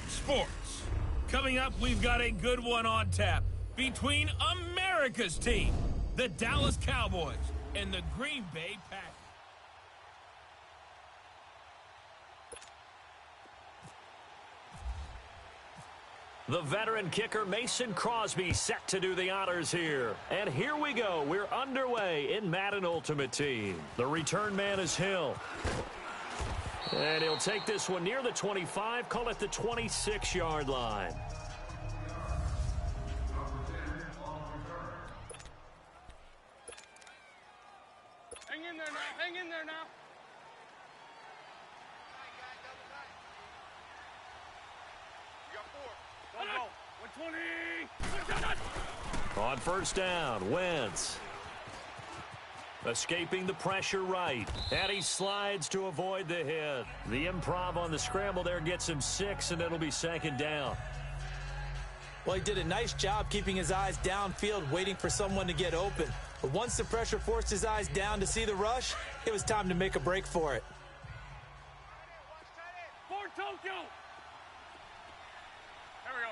Sports. Coming up, we've got a good one on tap between America's team, the Dallas Cowboys, and the Green Bay Packers. The veteran kicker Mason Crosby set to do the honors here. And here we go. We're underway in Madden Ultimate Team. The return man is Hill. And he'll take this one near the 25, call it the 26-yard line. Hang in there now. Hang in there now. You got 4. 120. On first down, Wentz. Escaping the pressure right. And he slides to avoid the hit. The improv on the scramble there gets him 6, and it'll be second down. Well, he did a nice job keeping his eyes downfield, waiting for someone to get open. But once the pressure forced his eyes down to see the rush, it was time to make a break for it. For Tokyo. Here we go.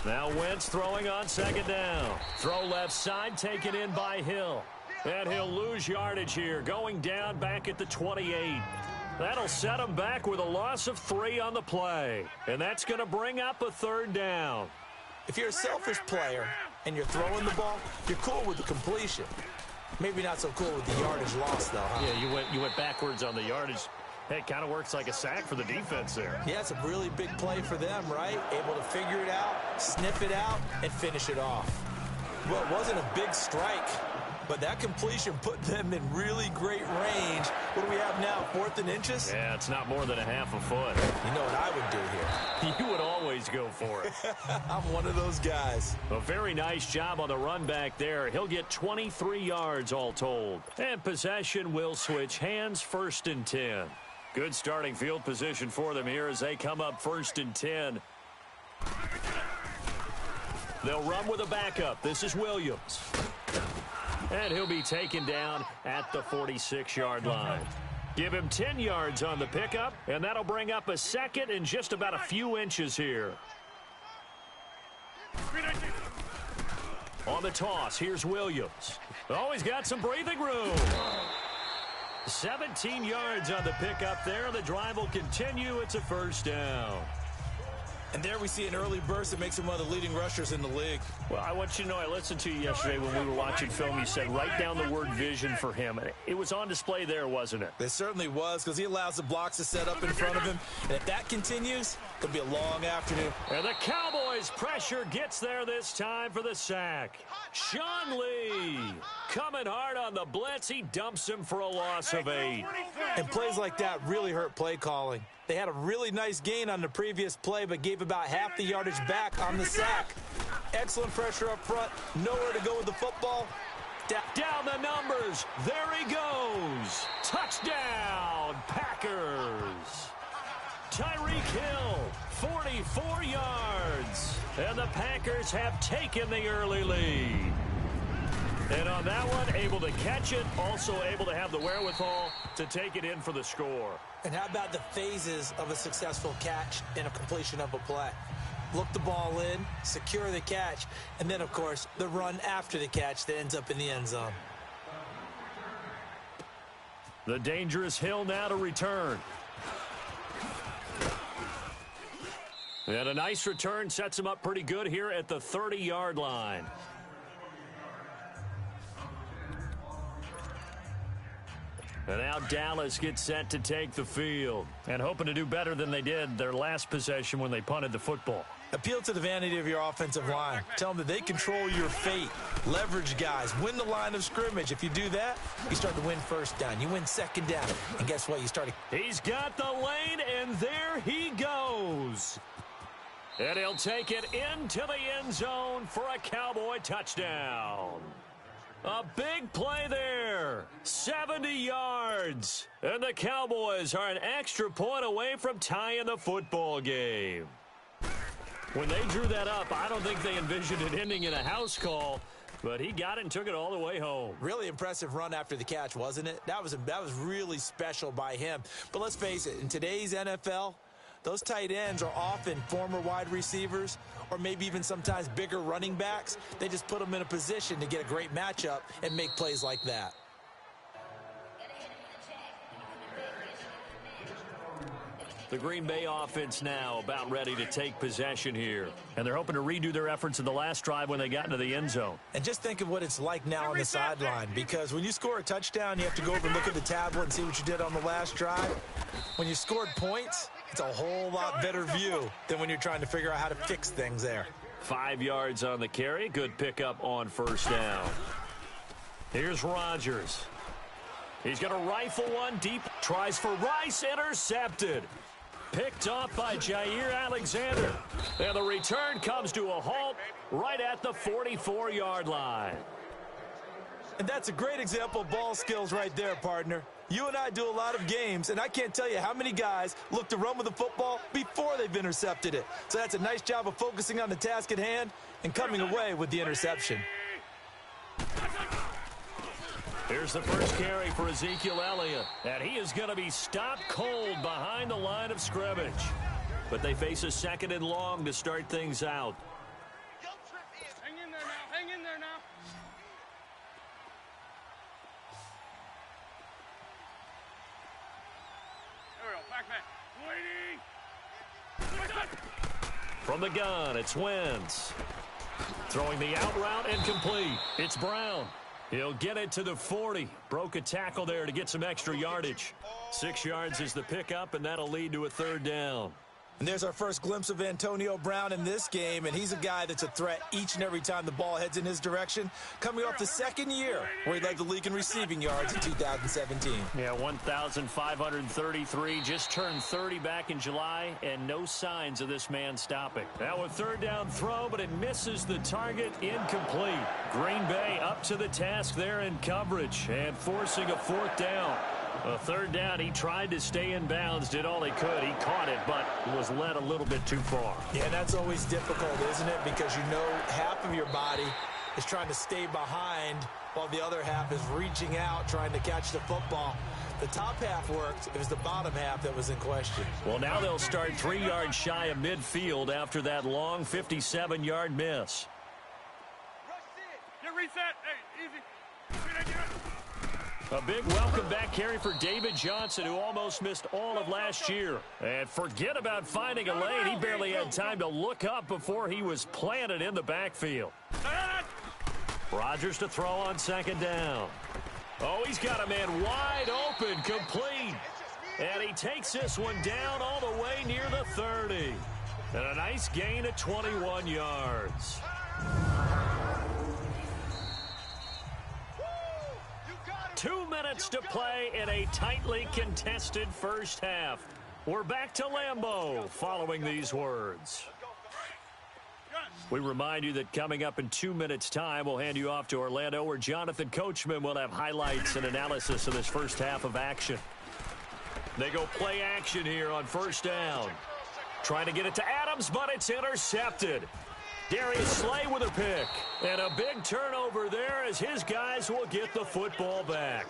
Now Wentz throwing on second down. Throw left side, taken in by Hill. And he'll lose yardage here, going down back at the 28. That'll set him back with a loss of 3 on the play. And that's going to bring up a third down. If you're a selfish player and you're throwing the ball, you're cool with the completion. Maybe not so cool with the yardage loss, though, huh? Yeah, you went backwards on the yardage. Hey, it kind of works like a sack for the defense there. Yeah, it's a really big play for them, right? Able to figure it out, sniff it out, and finish it off. Well, it wasn't a big strike, but that completion put them in really great range. What do we have now, 4th and inches? Yeah, it's not more than a half a foot. You know what I would do here? You would always go for it. I'm one of those guys. A very nice job on the run back there. He'll get 23 yards all told. And possession will switch hands, 1st and 10. Good starting field position for them here as they come up 1st and 10. They'll run with a backup. This is Williams. And he'll be taken down at the 46-yard line. Give him 10 yards on the pickup, and that'll bring up a second and just about a few inches here. On the toss, here's Williams. Oh, he's got some breathing room. 17 yards on the pickup there. The drive will continue. It's a first down. And there we see an early burst that makes him one of the leading rushers in the league. Well, I want you to know, I listened to you yesterday when we were watching film. You said write down the word vision for him. It was on display there, wasn't it? It certainly was, because he allows the blocks to set up in front of him. And if that continues, it'll be a long afternoon. And the Cowboys' pressure gets there this time for the sack. Sean Lee coming hard on the blitz. He dumps him for a loss of 8. And plays like that really hurt play calling. They had a really nice gain on the previous play, but gave about half the yardage back on the sack. Excellent pressure up front. Nowhere to go with the football. Down the numbers. There he goes. Touchdown, Packers. Tyreek Hill, 44 yards. And the Packers have taken the early lead. And on that one, able to catch it, also able to have the wherewithal to take it in for the score. And how about the phases of a successful catch and a completion of a play? Look the ball in, secure the catch, and then, of course, the run after the catch that ends up in the end zone. The dangerous Hill now to return. And a nice return sets him up pretty good here at the 30-yard line. And now Dallas gets set to take the field and hoping to do better than they did their last possession when they punted the football. Appeal to the vanity of your offensive line. Tell them that they control your fate. Leverage guys. Win the line of scrimmage. If you do that, you start to win first down. You win second down. And guess what? You start to... He's got the lane, and there he goes. And he'll take it into the end zone for a Cowboy touchdown. A big play there. 70 yards. And the Cowboys are an extra point away from tying the football game. When they drew that up, I don't think they envisioned it ending in a house call. But he got it and took it all the way home. Really impressive run after the catch, wasn't it? That was really special by him. But let's face it, in today's NFL, those tight ends are often former wide receivers or maybe even sometimes bigger running backs. They just put them in a position to get a great matchup and make plays like that. The Green Bay offense now about ready to take possession here. And they're hoping to redo their efforts in the last drive when they got into the end zone. And just think of what it's like now on the sideline, because when you score a touchdown, you have to go over and look at the tablet and see what you did on the last drive. When you scored points, it's a whole lot better view than when you're trying to figure out how to fix things there. 5 yards on the carry. Good pickup on first down. Here's Rodgers. He's going to rifle one deep. Tries for Rice. Intercepted. Picked off by Jair Alexander. And the return comes to a halt right at the 44-yard line. And that's a great example of ball skills right there, partner. You and I do a lot of games, and I can't tell you how many guys look to run with the football before they've intercepted it. So that's a nice job of focusing on the task at hand and coming away with the interception. Here's the first carry for Ezekiel Elliott. And he is going to be stopped cold behind the line of scrimmage. But they face a second and long to start things out. Hang in there now. Hang in there now. There we go. Back. Waiting. From the gun, it's Wentz. Throwing the out route and complete. It's Brown. He'll get it to the 40. Broke a tackle there to get some extra yardage. 6 yards is the pickup, and that'll lead to a third down. And there's our first glimpse of Antonio Brown in this game, and he's a guy that's a threat each and every time the ball heads in his direction, coming off the second year where he led the league in receiving yards in 2017. Yeah, 1,533, just turned 30 back in July, and no signs of this man stopping. Now a third down throw, but it misses the target, incomplete. Green Bay up to the task there in coverage and forcing a fourth down. A third down, he tried to stay in bounds, did all he could. He caught it, but was led a little bit too far. Yeah, that's always difficult, isn't it? Because you know half of your body is trying to stay behind while the other half is reaching out, trying to catch the football. The top half worked. It was the bottom half that was in question. Well, now they'll start 3 yards shy of midfield after that long 57-yard miss. Get reset. Hey, easy. A big welcome back carry for David Johnson, who almost missed all of last year. And forget about finding a lane. He barely had time to look up before he was planted in the backfield. Rodgers to throw on second down. Oh, he's got a man wide open, complete. And he takes this one down all the way near the 30. And a nice gain of 21 yards. 2 minutes to play in a tightly contested first half. We're back to Lambeau following these words. We remind you that coming up in 2 minutes' time, we'll hand you off to Orlando, where Jonathan Coachman will have highlights and analysis of this first half of action. They go play action here on first down. Trying to get it to Adams, but it's intercepted. Darius Slay with a pick. And a big turnover there as his guys will get the football back.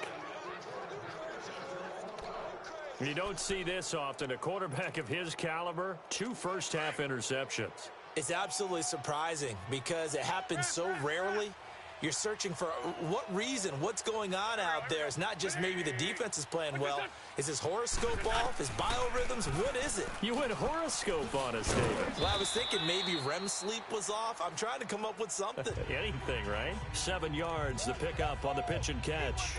You don't see this often. A quarterback of his caliber, 2 first-half interceptions. It's absolutely surprising because it happens so rarely. You're searching for what reason, what's going on out there. It's not just maybe the defense is playing well. Is his horoscope off? His biorhythms? What is it? You went horoscope on us, David. Well, I was thinking maybe REM sleep was off. I'm trying to come up with something. Anything, right? 7 yards, the pickup on the pitch and catch.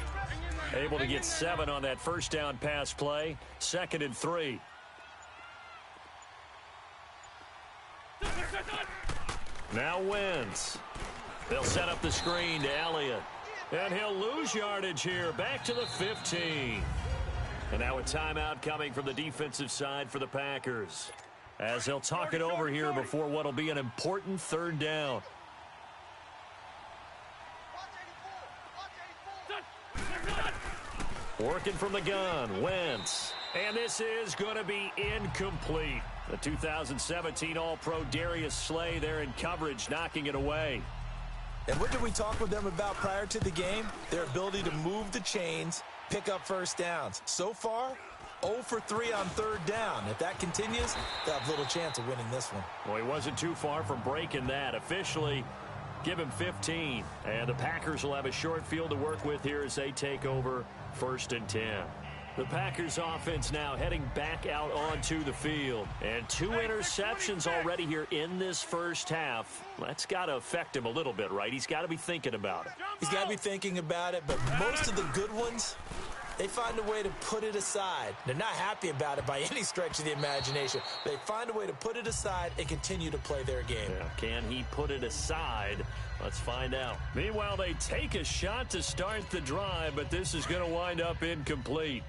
Able to get 7 on that first down pass play. 2nd and 3. Now Wentz. They'll set up the screen to Elliott. And he'll lose yardage here. Back to the 15. And now a timeout coming from the defensive side for the Packers, as they'll talk it over here before what will be an important third down. Working from the gun, Wentz. And this is going to be incomplete. The 2017 All-Pro Darius Slay there in coverage, knocking it away. And what did we talk with them about prior to the game? Their ability to move the chains, pick up first downs. So far, 0 for 3 on third down. If that continues, they'll have little chance of winning this one. Well, he wasn't too far from breaking that. Officially, give him 15. And the Packers will have a short field to work with here as they take over 1st and 10. The Packers offense now heading back out onto the field. And 2 interceptions already here in this first half. That's got to affect him a little bit, right? He's got to be thinking about it. He's got to be thinking about it, but most of the good ones, they find a way to put it aside. They're not happy about it by any stretch of the imagination. They find a way to put it aside and continue to play their game. Yeah, can he put it aside? Let's find out. Meanwhile, they take a shot to start the drive, but this is going to wind up incomplete.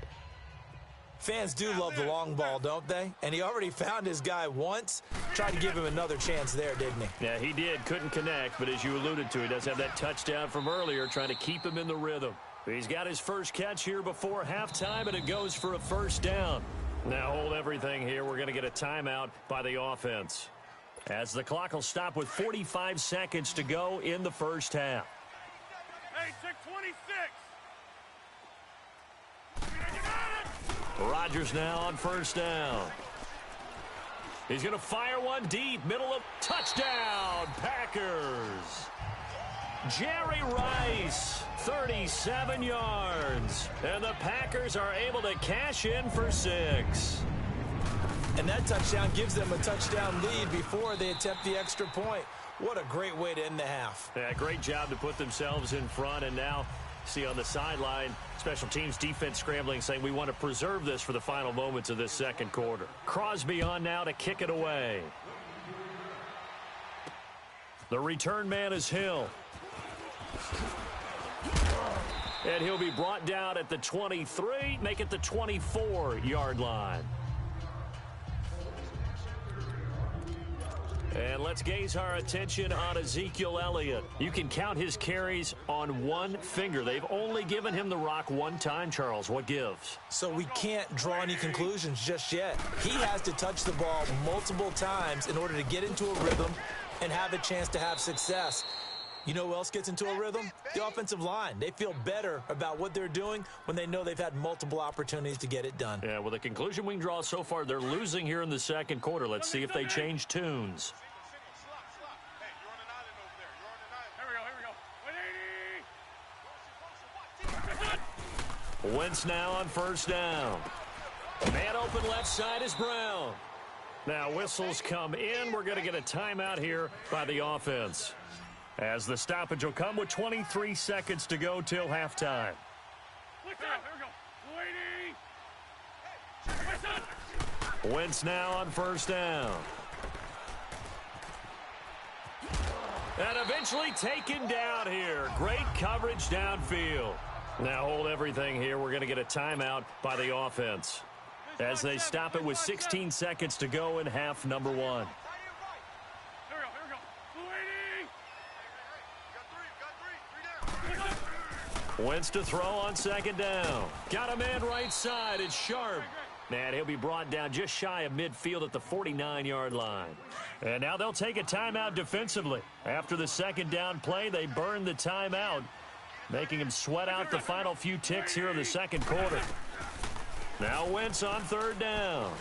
Fans do love the long ball, don't they? And he already found his guy once. Tried to give him another chance there, didn't he? Yeah, he did. Couldn't connect, but as you alluded to, he does have that touchdown from earlier, trying to keep him in the rhythm. He's got his first catch here before halftime, and it goes for a first down. Now hold everything here. We're going to get a timeout by the offense, as the clock will stop with 45 seconds to go in the first half. Hey, 626. Rodgers now on first down. He's going to fire one deep, middle of touchdown, Packers. Jerry Rice, 37 yards. And the Packers are able to cash in for 6. And that touchdown gives them a touchdown lead before they attempt the extra point. What a great way to end the half. Yeah, great job to put themselves in front, and now see on the sideline, special teams defense scrambling, saying we want to preserve this for the final moments of this second quarter. Crosby on now to kick it away. The return man is Hill. And he'll be brought down at the 23, make it the 24-yard line. And let's gaze our attention on Ezekiel Elliott. You can count his carries on one finger. They've only given him the rock one time, Charles. What gives? So we can't draw any conclusions just yet. He has to touch the ball multiple times in order to get into a rhythm and have a chance to have success. You know who else gets into a rhythm? The offensive line. They feel better about what they're doing when they know they've had multiple opportunities to get it done. Yeah, well, the conclusion we can draw so far, they're losing here in the second quarter. Let's see if they change tunes. Wentz now on first down. Man open left side is Brown. Now whistles come in. We're going to get a timeout here by the offense, as the stoppage will come with 23 seconds to go till halftime. Wentz now on first down. And eventually taken down here. Great coverage downfield. Now hold everything here. We're going to get a timeout by the offense, as they stop it with 16 seconds to go in half number 1. Wentz to throw on second down. Got a man right side. It's Sharp. And he'll be brought down just shy of midfield at the 49-yard line. And now they'll take a timeout defensively. After the second down play, they burn the timeout, making him sweat out the final few ticks here in the second quarter. Now Wentz on third down.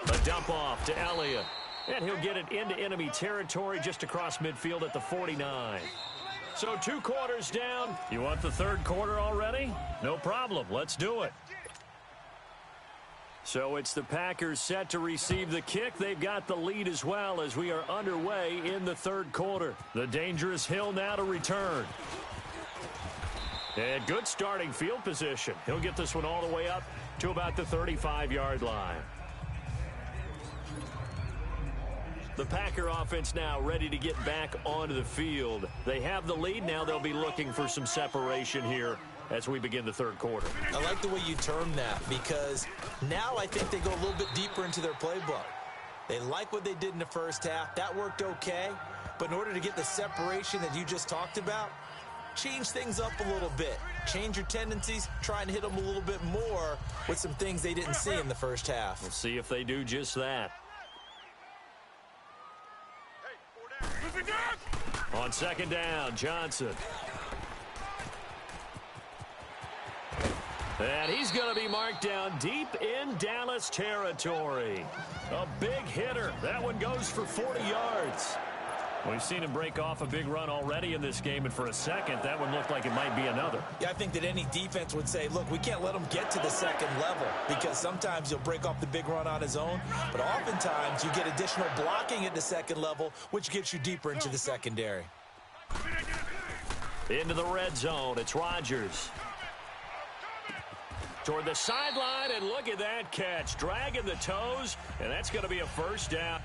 A dump off to Elliott. And he'll get it into enemy territory just across midfield at the 49. So 2 quarters down. You want the third quarter already? No problem. Let's do it. So it's the Packers set to receive the kick. They've got the lead as well as we are underway in the third quarter. The dangerous Hill now to return. And good starting field position. He'll get this one all the way up to about the 35-yard line. The Packer offense now ready to get back onto the field. They have the lead. Now they'll be looking for some separation here as we begin the third quarter. I like the way you term that, because now I think they go a little bit deeper into their playbook. They like what they did in the first half. That worked okay. But in order to get the separation that you just talked about, change things up a little bit. Change your tendencies. Try and hit them a little bit more with some things they didn't see in the first half. We'll see if they do just that. On second down, Johnson. And he's going to be marked down deep in Dallas territory. A big hitter. That one goes for 40 yards. We've seen him break off a big run already in this game, and for a second, that one looked like it might be another. Yeah, I think that any defense would say, look, we can't let him get to the second level because sometimes he'll break off the big run on his own, but oftentimes you get additional blocking at the second level, which gets you deeper into the secondary. Into the red zone, it's Rodgers. Toward the sideline, and look at that catch. Dragging the toes, and that's going to be a first down.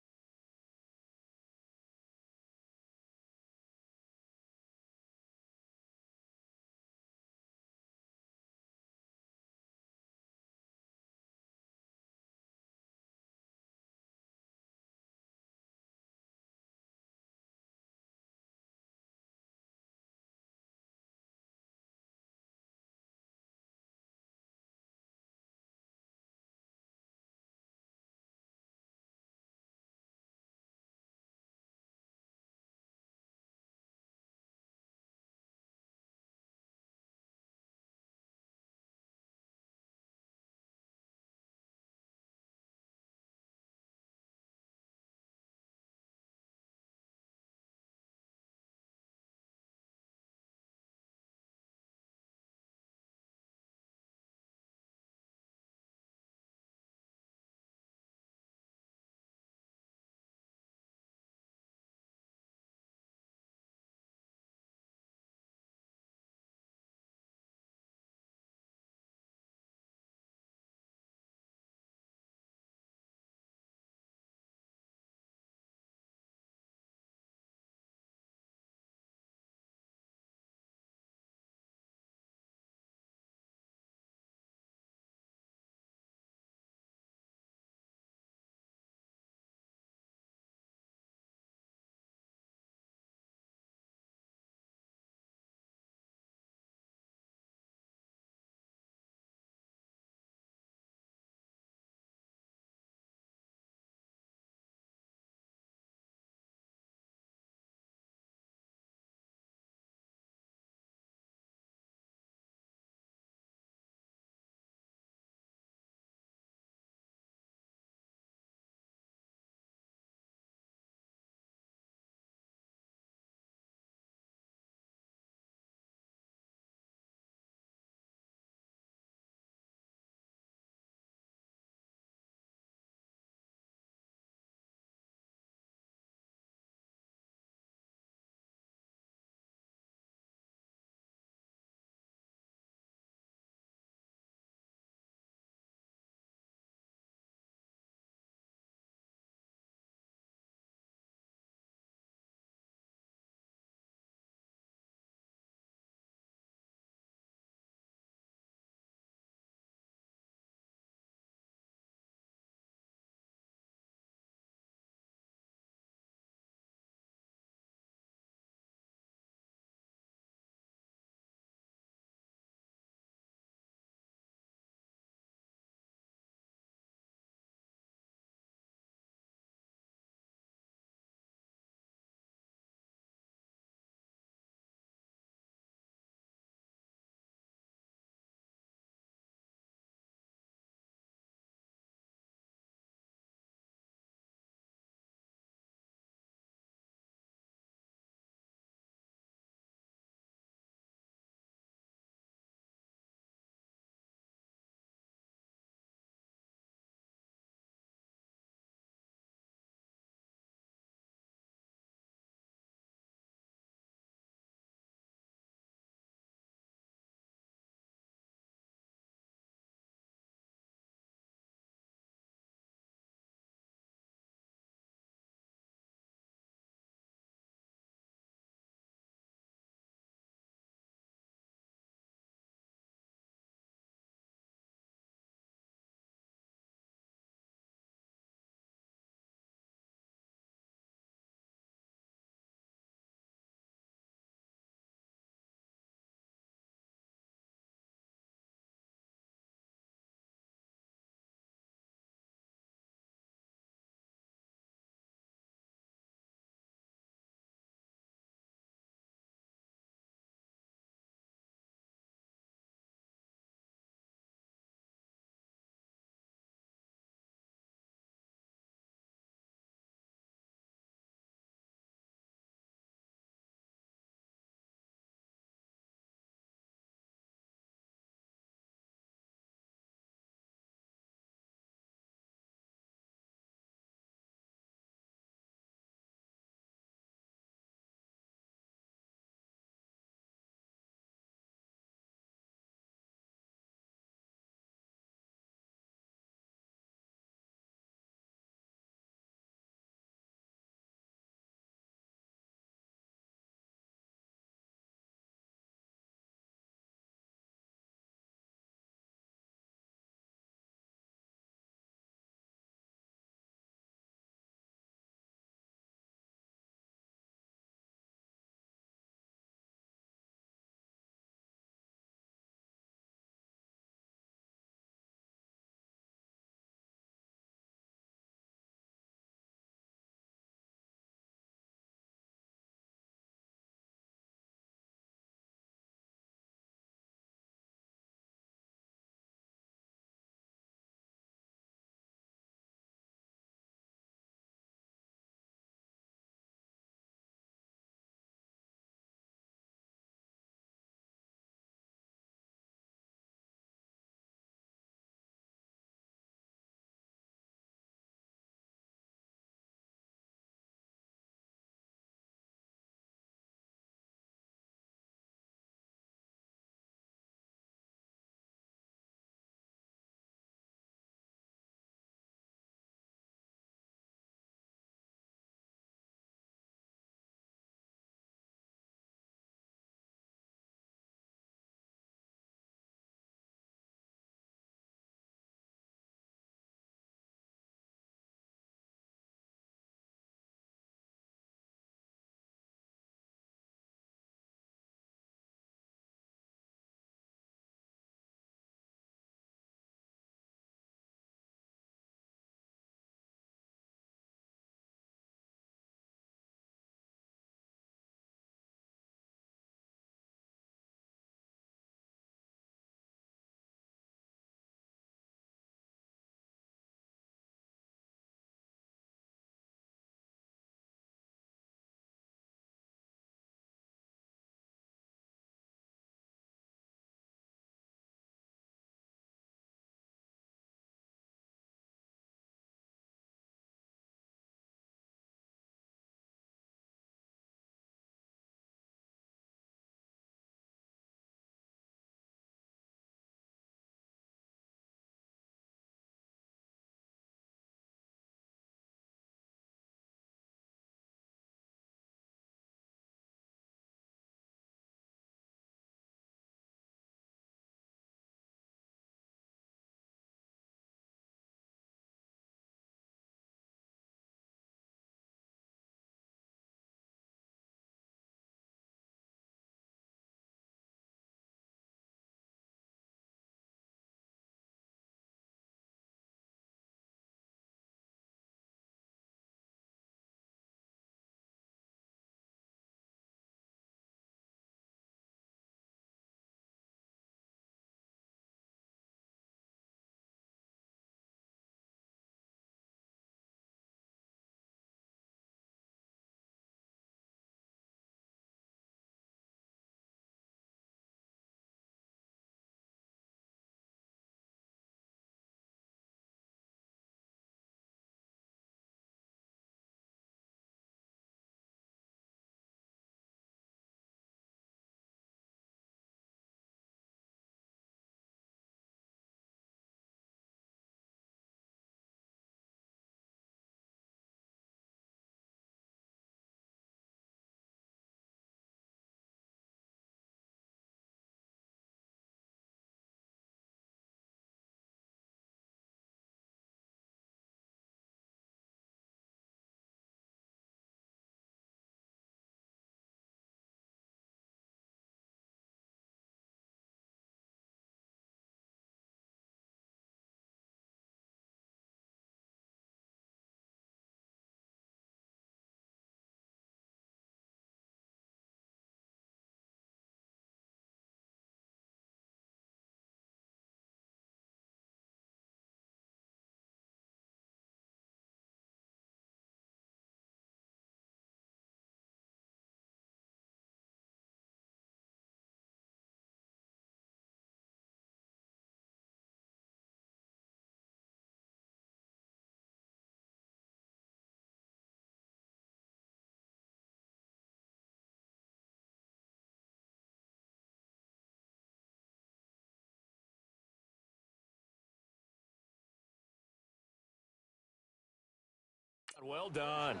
Well done.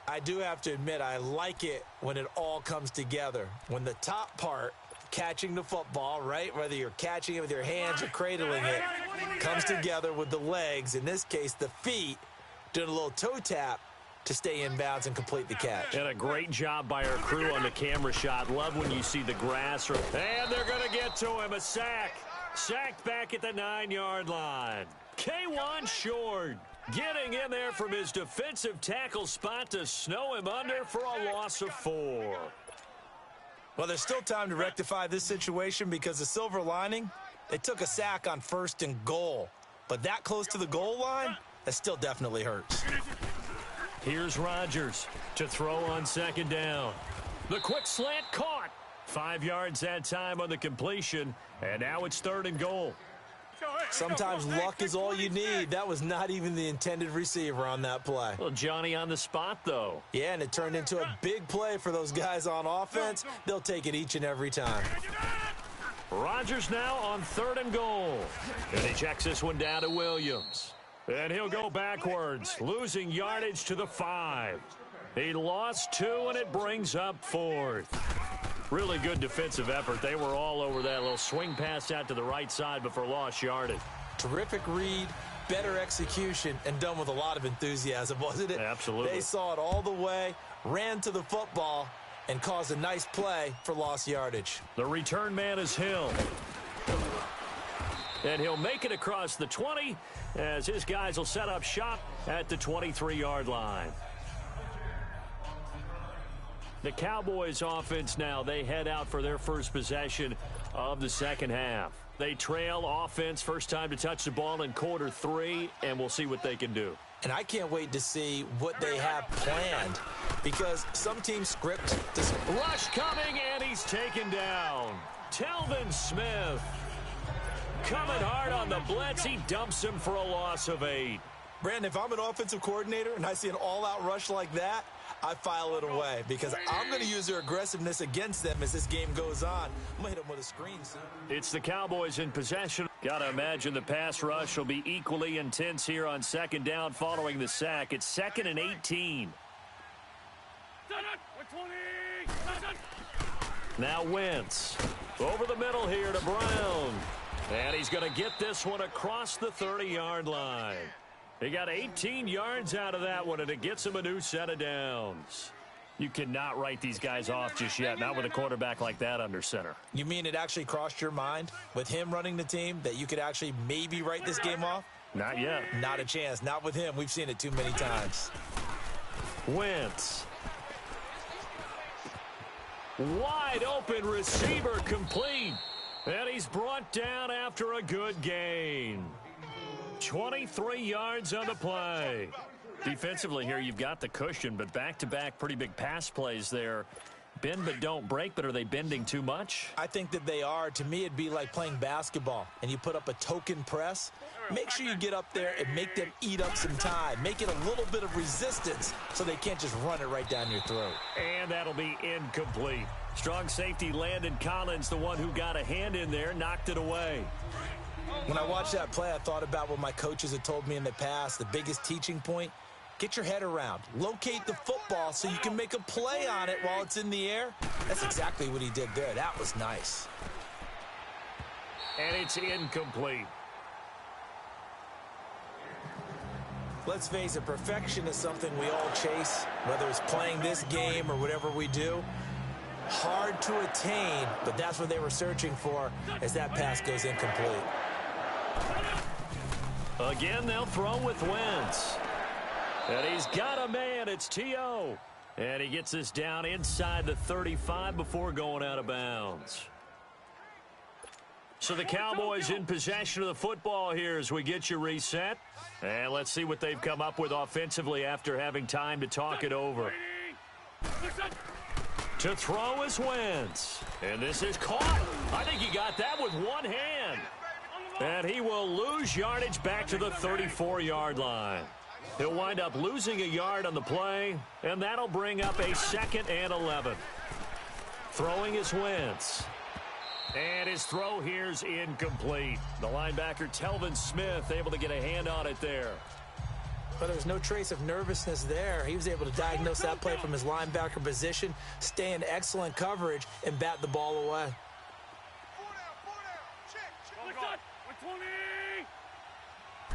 I do have to admit, I like it when it all comes together. When the top part, catching the football, right, whether you're catching it with your hands or cradling it, comes together with the legs, in this case the feet, doing a little toe tap to stay in bounds and complete the catch. And a great job by our crew on the camera shot. Love when you see the grass. And they're going to get to him. A sack. Sacked back at the 9-yard line. K1 short. Getting in there from his defensive tackle spot to snow him under for a loss of 4. Well, there's still time to rectify this situation because the silver lining, they took a sack on 1st and goal. But that close to the goal line, that still definitely hurts. Here's Rodgers to throw on 2nd down. The quick slant caught. 5 yards that time on the completion, and now it's 3rd and goal. Sometimes luck is all you need. That was not even the intended receiver on that play. Well, Johnny on the spot, though. Yeah, and it turned into a big play for those guys on offense. They'll take it each and every time. Rodgers now on 3rd and goal. And he checks this one down to Williams. And he'll go backwards, losing yardage to the 5. He lost 2, and it brings up 4th. Really good defensive effort. They were all over that little swing pass out to the right side before lost yardage. Terrific read, better execution, and done with a lot of enthusiasm, wasn't it? Absolutely. They saw it all the way, ran to the football, and caused a nice play for lost yardage. The return man is Hill. And he'll make it across the 20 as his guys will set up shop at the 23-yard line. The Cowboys offense now, they head out for their first possession of the second half. They trail offense, first time to touch the ball in quarter 3, and we'll see what they can do. And I can't wait to see what they have planned because some teams script this. Rush coming, and he's taken down. Telvin Smith coming hard on the blitz. He dumps him for a loss of 8. Brandon, if I'm an offensive coordinator and I see an all-out rush like that, I file it away because I'm going to use their aggressiveness against them as this game goes on. I'm going to hit them with a screen soon. It's the Cowboys in possession. Got to imagine the pass rush will be equally intense here on 2nd down following the sack. It's 2nd and 18. Now Wentz over the middle here to Brown. And he's going to get this one across the 30-yard line. He got 18 yards out of that one, and it gets him a new set of downs. You cannot write these guys off just yet, not with a quarterback like that under center. You mean it actually crossed your mind with him running the team that you could actually maybe write this game off? Not yet. Not a chance. Not with him. We've seen it too many times. Wentz. Wide open receiver complete. And he's brought down after a good gain. 23 yards on the play. Defensively here, you've got the cushion, but back-to-back pretty big pass plays there. Bend but don't break, but are they bending too much? I think that they are. To me, it'd be like playing basketball, and you put up a token press. Make sure you get up there and make them eat up some time. Make it a little bit of resistance so they can't just run it right down your throat. And that'll be incomplete. Strong safety Landon Collins, the one who got a hand in there, knocked it away. When I watched that play, I thought about what my coaches had told me in the past. The biggest teaching point, get your head around. Locate the football so you can make a play on it while it's in the air. That's exactly what he did there. That was nice. And it's incomplete. Let's face it, perfection is something we all chase, whether it's playing this game or whatever we do. Hard to attain, but that's what they were searching for as that pass goes incomplete. Again, they'll throw with Wentz. And he's got a man. It's T.O. And he gets this down inside the 35 before going out of bounds. So the Cowboys in possession of the football here as we get you reset. And let's see what they've come up with offensively after having time to talk it over. To throw is Wentz. And this is caught. I think he got that with one hand. And he will lose yardage back to the 34-yard line. He'll wind up losing a yard on the play, and that'll bring up a 2nd and 11. Throwing is Wentz. And his throw here's incomplete. The linebacker, Telvin Smith, able to get a hand on it there. But there's no trace of nervousness there. He was able to diagnose that play from his linebacker position, stay in excellent coverage, and bat the ball away. 4 down. Check. Go,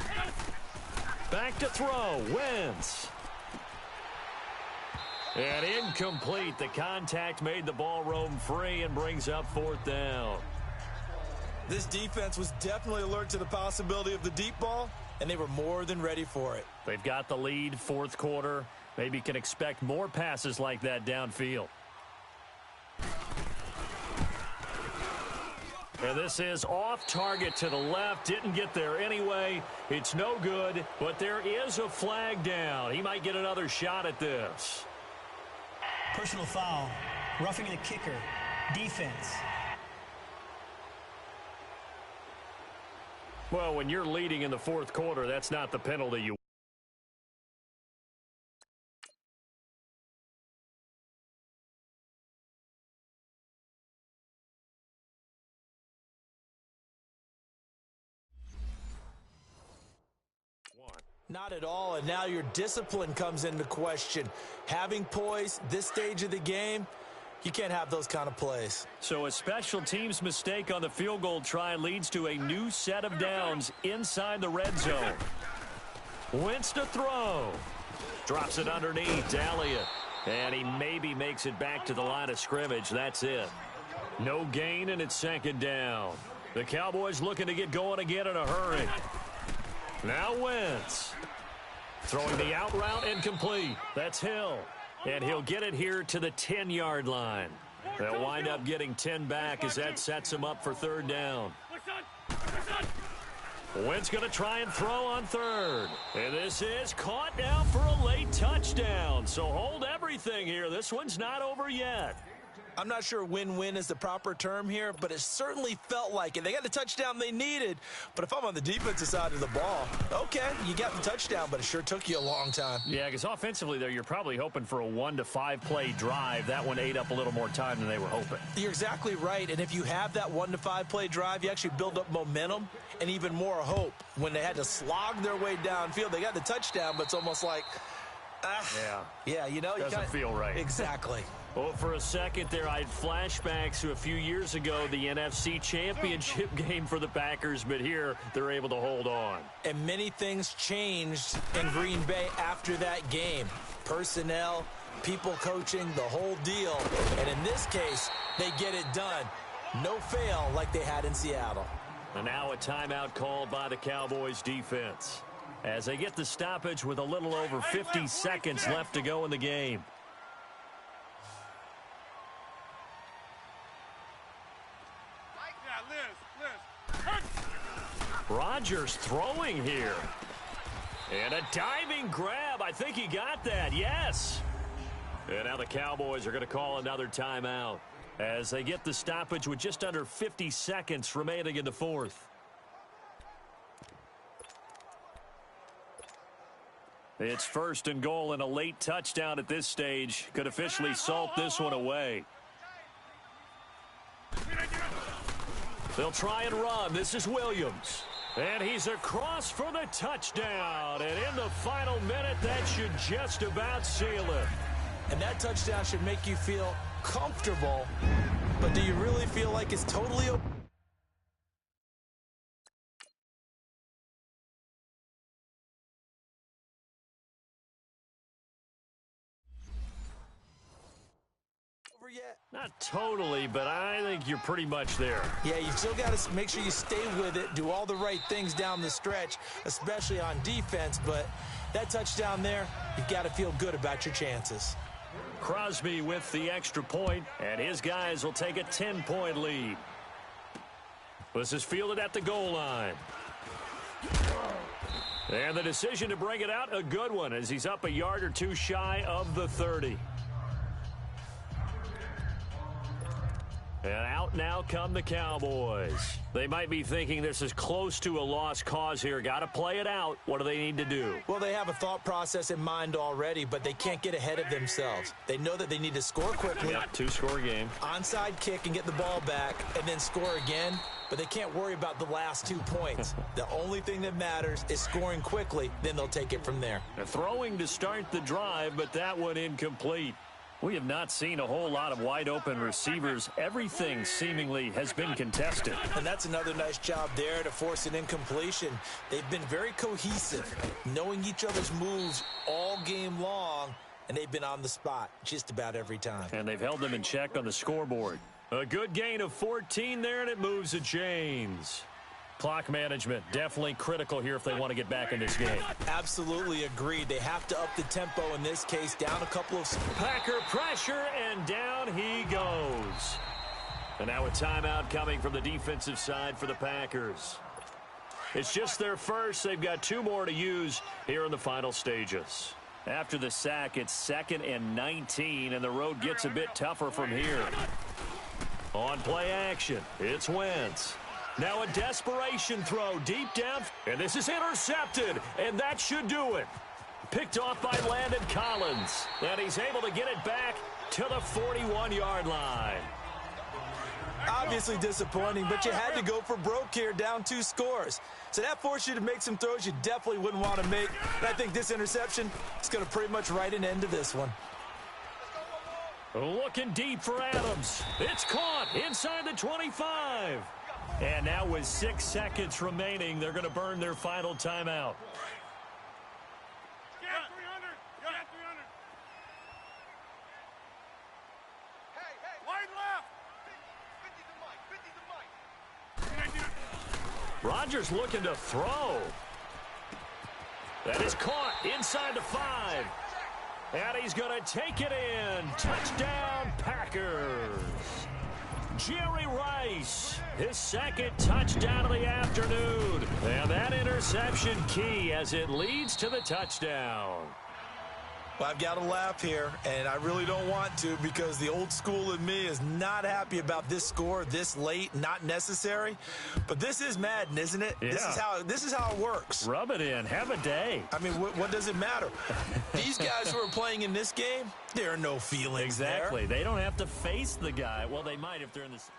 120. Back to throw. Wentz. And incomplete. The contact made the ball roam free and brings up 4th down. This defense was definitely alert to the possibility of the deep ball, and they were more than ready for it. They've got the lead, 4th quarter. Maybe can expect more passes like that downfield. And this is off target to the left. Didn't get there anyway. It's no good, but there is a flag down. He might get another shot at this. Personal foul. Roughing the kicker. Defense. Well, when you're leading in the 4th quarter, that's not the penalty you want. Not at all, and now your discipline comes into question. Having poise this stage of the game, you can't have those kind of plays. So a special teams mistake on the field goal try leads to a new set of downs inside the red zone. Wentz to throw. Drops it underneath to Elliott. And he maybe makes it back to the line of scrimmage. That's it. No gain, and it's 2nd down. The Cowboys looking to get going again in a hurry. Now Wentz. Throwing the out route incomplete. That's Hill. And he'll get it here to the 10-yard line. They'll wind up getting 10 back as that sets him up for 3rd down. Wentz going to try and throw on 3rd. And this is caught now for a late touchdown. So hold everything here. This one's not over yet. I'm not sure win-win is the proper term here, but it certainly felt like it. They got the touchdown they needed, but if I'm on the defensive side of the ball, okay, you got the touchdown, but it sure took you a long time. Yeah, because offensively there, you're probably hoping for a 1 to 5 play drive. That one ate up a little more time than they were hoping. You're exactly right, and if you have that 1 to 5 play drive, you actually build up momentum and even more hope. When they had to slog their way downfield, they got the touchdown, but it's almost like, yeah, you know, doesn't feel right. Exactly. Well, for a second there, I had flashbacks to a few years ago, the NFC Championship game for the Packers, but here they're able to hold on. And many things changed in Green Bay after that game. Personnel, people coaching, the whole deal. And in this case, they get it done. No fail like they had in Seattle. And now a timeout called by the Cowboys defense as they get the stoppage with a little over 50 seconds left to go in the game. Rodgers throwing here. And a diving grab. I think he got that. Yes. And now the Cowboys are going to call another timeout as they get the stoppage with just under 50 seconds remaining in the 4th. It's 1st and goal, and a late touchdown at this stage could officially salt this one away. They'll try and run. This is Williams. And he's across for the touchdown. And in the final minute, that should just about seal it. And that touchdown should make you feel comfortable. But do you really feel like it's totally over yet? Not totally, but I think you're pretty much there. Yeah, you still got to make sure you stay with it, do all the right things down the stretch, especially on defense. But that touchdown there, you've got to feel good about your chances. Crosby with the extra point, and his guys will take a 10-point lead. This is fielded at the goal line. And the decision to bring it out, a good one, as he's up a yard or two shy of the 30. And out now come the Cowboys. They might be thinking this is close to a lost cause here. Got to play it out. What do they need to do? Well, they have a thought process in mind already, but they can't get ahead of themselves. They know that they need to score quickly. Yeah, 2-score game. Onside kick and get the ball back, and then score again. but they can't worry about the last 2 points. The only thing that matters is scoring quickly, then they'll take it from there. Throwing to start the drive, but that one incomplete. We have not seen a whole lot of wide-open receivers. Everything seemingly has been contested. And that's another nice job there to force an incompletion. They've been very cohesive, knowing each other's moves all game long, and they've been on the spot just about every time. And they've held them in check on the scoreboard. A good gain of 14 there, and it moves the chains. Clock management, definitely critical here if they want to get back in this game. Absolutely agreed. They have to up the tempo in this case, down a couple of... Packer pressure, and down he goes. And now a timeout coming from the defensive side for the Packers. It's just their first. They've got 2 more to use here in the final stages. After the sack, it's 2nd and 19, and the road gets a bit tougher from here. On play action, it's Wentz. Now a desperation throw deep down, and this is intercepted, and that should do it. Picked off by Landon Collins, and he's able to get it back to the 41-yard line. Obviously disappointing, but you had to go for broke here, down 2 scores. So that forced you to make some throws you definitely wouldn't want to make. And I think this interception is going to pretty much write an end to this one. Looking deep for Adams. It's caught inside the 25. And now with 6 seconds remaining, they're going to burn their final timeout. Get 300. Get 300. Hey. Wide left. 50 to Mike. Rodgers looking to throw. That is caught inside the 5. And he's going to take it in. Touchdown, Packers. Jerry Rice, his 2nd touchdown of the afternoon. And that interception key as it leads to the touchdown. Well, I've got to laugh here, and I really don't want to because the old school in me is not happy about this score this late, not necessary. But this is Madden, isn't it? Yeah. This is how it works. Rub it in. Have a day. I mean, what does it matter? These guys who are playing in this game, there are no feelings Exactly. there. They don't have to face the guy. Well, they might if they're in this.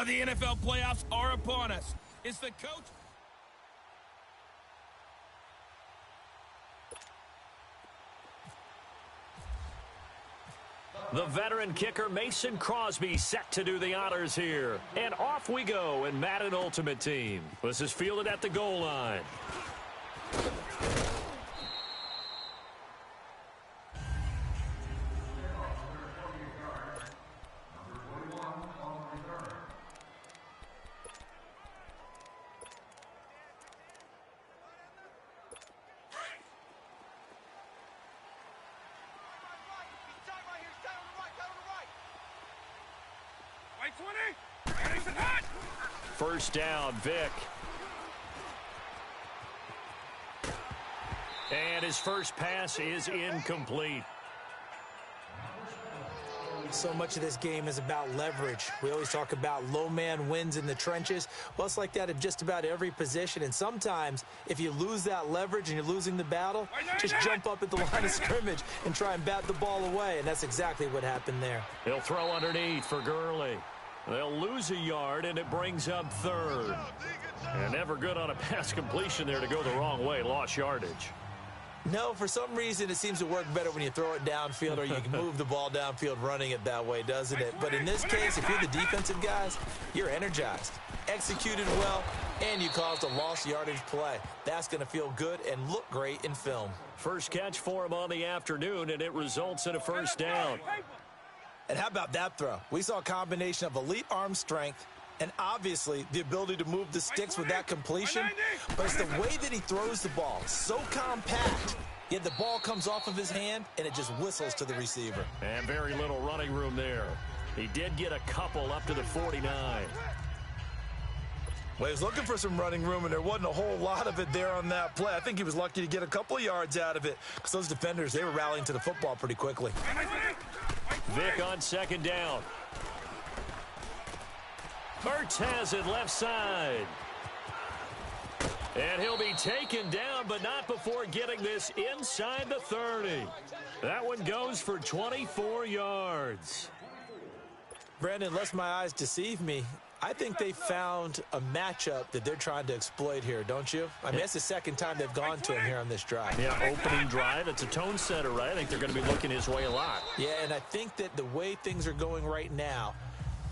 The NFL playoffs are upon us. It's the coach. The veteran kicker Mason Crosby set to do the honors here. And off we go in Madden Ultimate Team. This is fielded at the goal line. First down, Vic. And his first pass is incomplete. So much of this game is about leverage. We always talk about low man wins in the trenches. Well, it's like that at just about every position. And sometimes, if you lose that leverage and you're losing the battle, just jump up at the line of scrimmage and try and bat the ball away. And that's exactly what happened there. He'll throw underneath for Gurley. They'll lose a yard, and it brings up third. And never good on a pass completion there to go the wrong way. Lost yardage. No, for some reason, it seems to work better when you throw it downfield or you can move the ball downfield running it that way, doesn't it? But in this case, if you're the defensive guys, you're energized, executed well, and you caused a lost yardage play. That's going to feel good and look great in film. First catch for him on the afternoon, and it results in a first down. And how about that throw? We saw a combination of elite arm strength and obviously the ability to move the sticks with that completion. But it's the way that he throws the ball. So compact, yet the ball comes off of his hand and it just whistles to the receiver. And very little running room there. He did get a couple up to the 49. Well, he was looking for some running room, and there wasn't a whole lot of it there on that play. I think he was lucky to get a couple of yards out of it because those defenders, they were rallying to the football pretty quickly. Vic on second down. Ertz has it left side. And he'll be taken down, but not before getting this inside the 30. That one goes for 24 yards. Brandon, unless my eyes deceive me, I think they found a matchup that they're trying to exploit here, don't you? I mean, that's the second time they've gone to him here on this drive. Yeah, opening drive. It's a tone setter, right? I think they're going to be looking his way a lot. Yeah, and I think that the way things are going right now,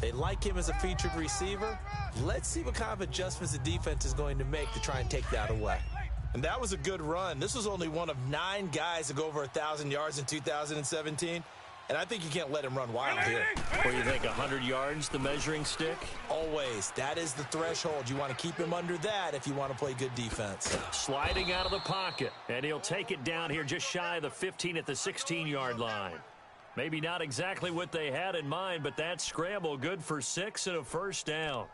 they like him as a featured receiver. Let's see what kind of adjustments the defense is going to make to try and take that away. And that was a good run. This was only one of 9 guys to go over 1,000 yards in 2017. And I think you can't let him run wild here. Or you think 100 yards, the measuring stick? Always. That is the threshold. You want to keep him under that if you want to play good defense. Sliding out of the pocket. And he'll take it down here just shy of the 15 at the 16-yard line. Maybe not exactly what they had in mind, but that scramble good for 6 and a first down.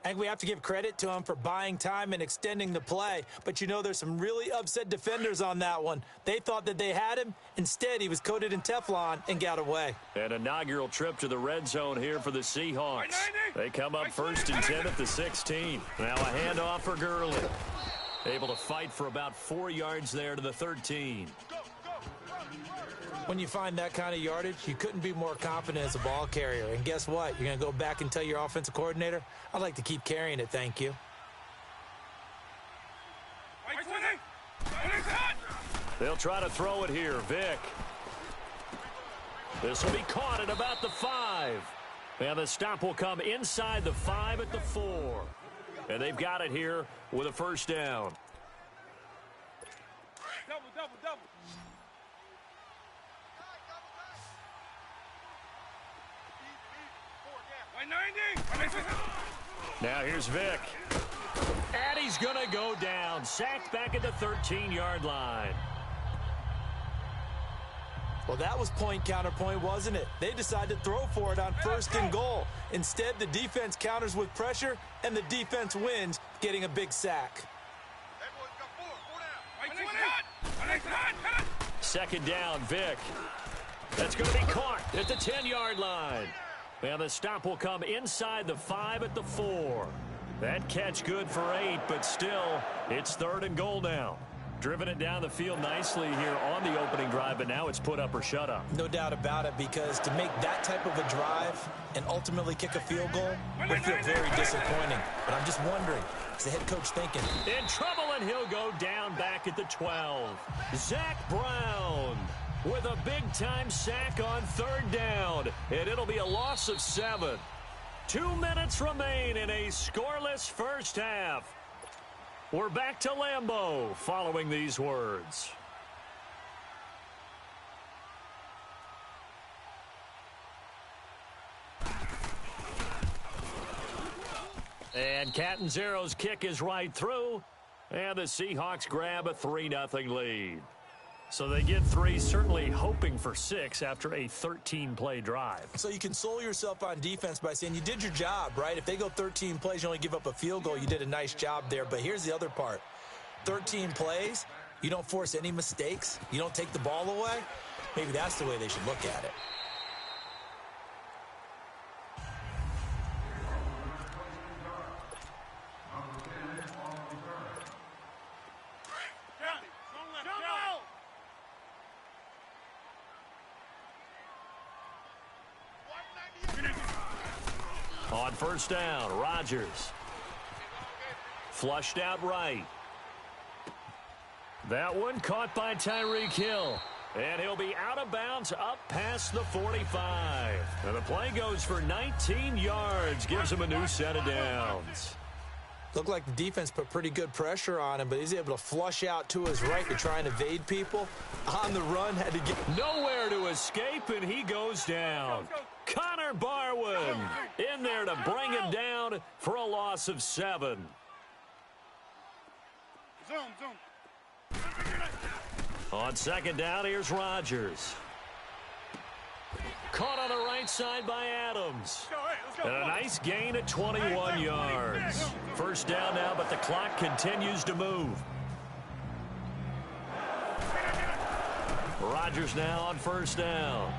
I think we have to give credit to him for buying time and extending the play. But, you know, there's some really upset defenders on that one. They thought that they had him. Instead, he was coated in Teflon and got away. An inaugural trip to the red zone here for the Seahawks. They come up 1st and 10 at the 16. Now a handoff for Gurley. Able to fight for about 4 yards there to the 13. When you find that kind of yardage, you couldn't be more confident as a ball carrier. And guess what? You're going to go back and tell your offensive coordinator, I'd like to keep carrying it, thank you. They'll try to throw it here. Vic. This will be caught at about the 5. And the stop will come inside the 5 at the 4. And they've got it here with a first down. Double. Now here's Vic. And he's going to go down. Sacked back at the 13-yard line. Well, that was point counterpoint, wasn't it? They decided to throw for it on 1st and goal. Instead, the defense counters with pressure, and the defense wins, getting a big sack. Second down, Vic. That's going to be caught at the 10-yard line. And the stop will come inside the 5 at the 4. That catch good for 8, but still, it's 3rd and goal now. Driven it down the field nicely here on the opening drive, but now it's put up or shut up. No doubt about it, because to make that type of a drive and ultimately kick a field goal would feel very disappointing. But I'm just wondering, is the head coach thinking? In trouble, and he'll go down back at the 12. Zach Brown with a big-time sack on third down, and it'll be a loss of 7. 2 minutes remain in a scoreless first half. We're back to Lambeau following these words. And Catanzaro's kick is right through, and the Seahawks grab a 3-0 lead. So they get 3, certainly hoping for 6 after a 13-play drive. So you console yourself on defense by saying you did your job, right? If they go 13 plays, you only give up a field goal, you did a nice job there. But here's the other part. 13 plays, you don't force any mistakes, you don't take the ball away. Maybe that's the way they should look at it. On first down, Rodgers. Flushed out right. That one caught by Tyreek Hill. And he'll be out of bounds up past the 45. And the play goes for 19 yards. Gives him a new set of downs. Looked like the defense put pretty good pressure on him, but he's able to flush out to his right to try and evade people. On the run, had to get nowhere to escape, and he goes down. Connor Barwin in there to bring him down for a loss of 7. On second down, here's Rodgers. Caught on the right side by Adams. And a nice gain at 21 yards. First down now, but the clock continues to move. Rodgers now on first down.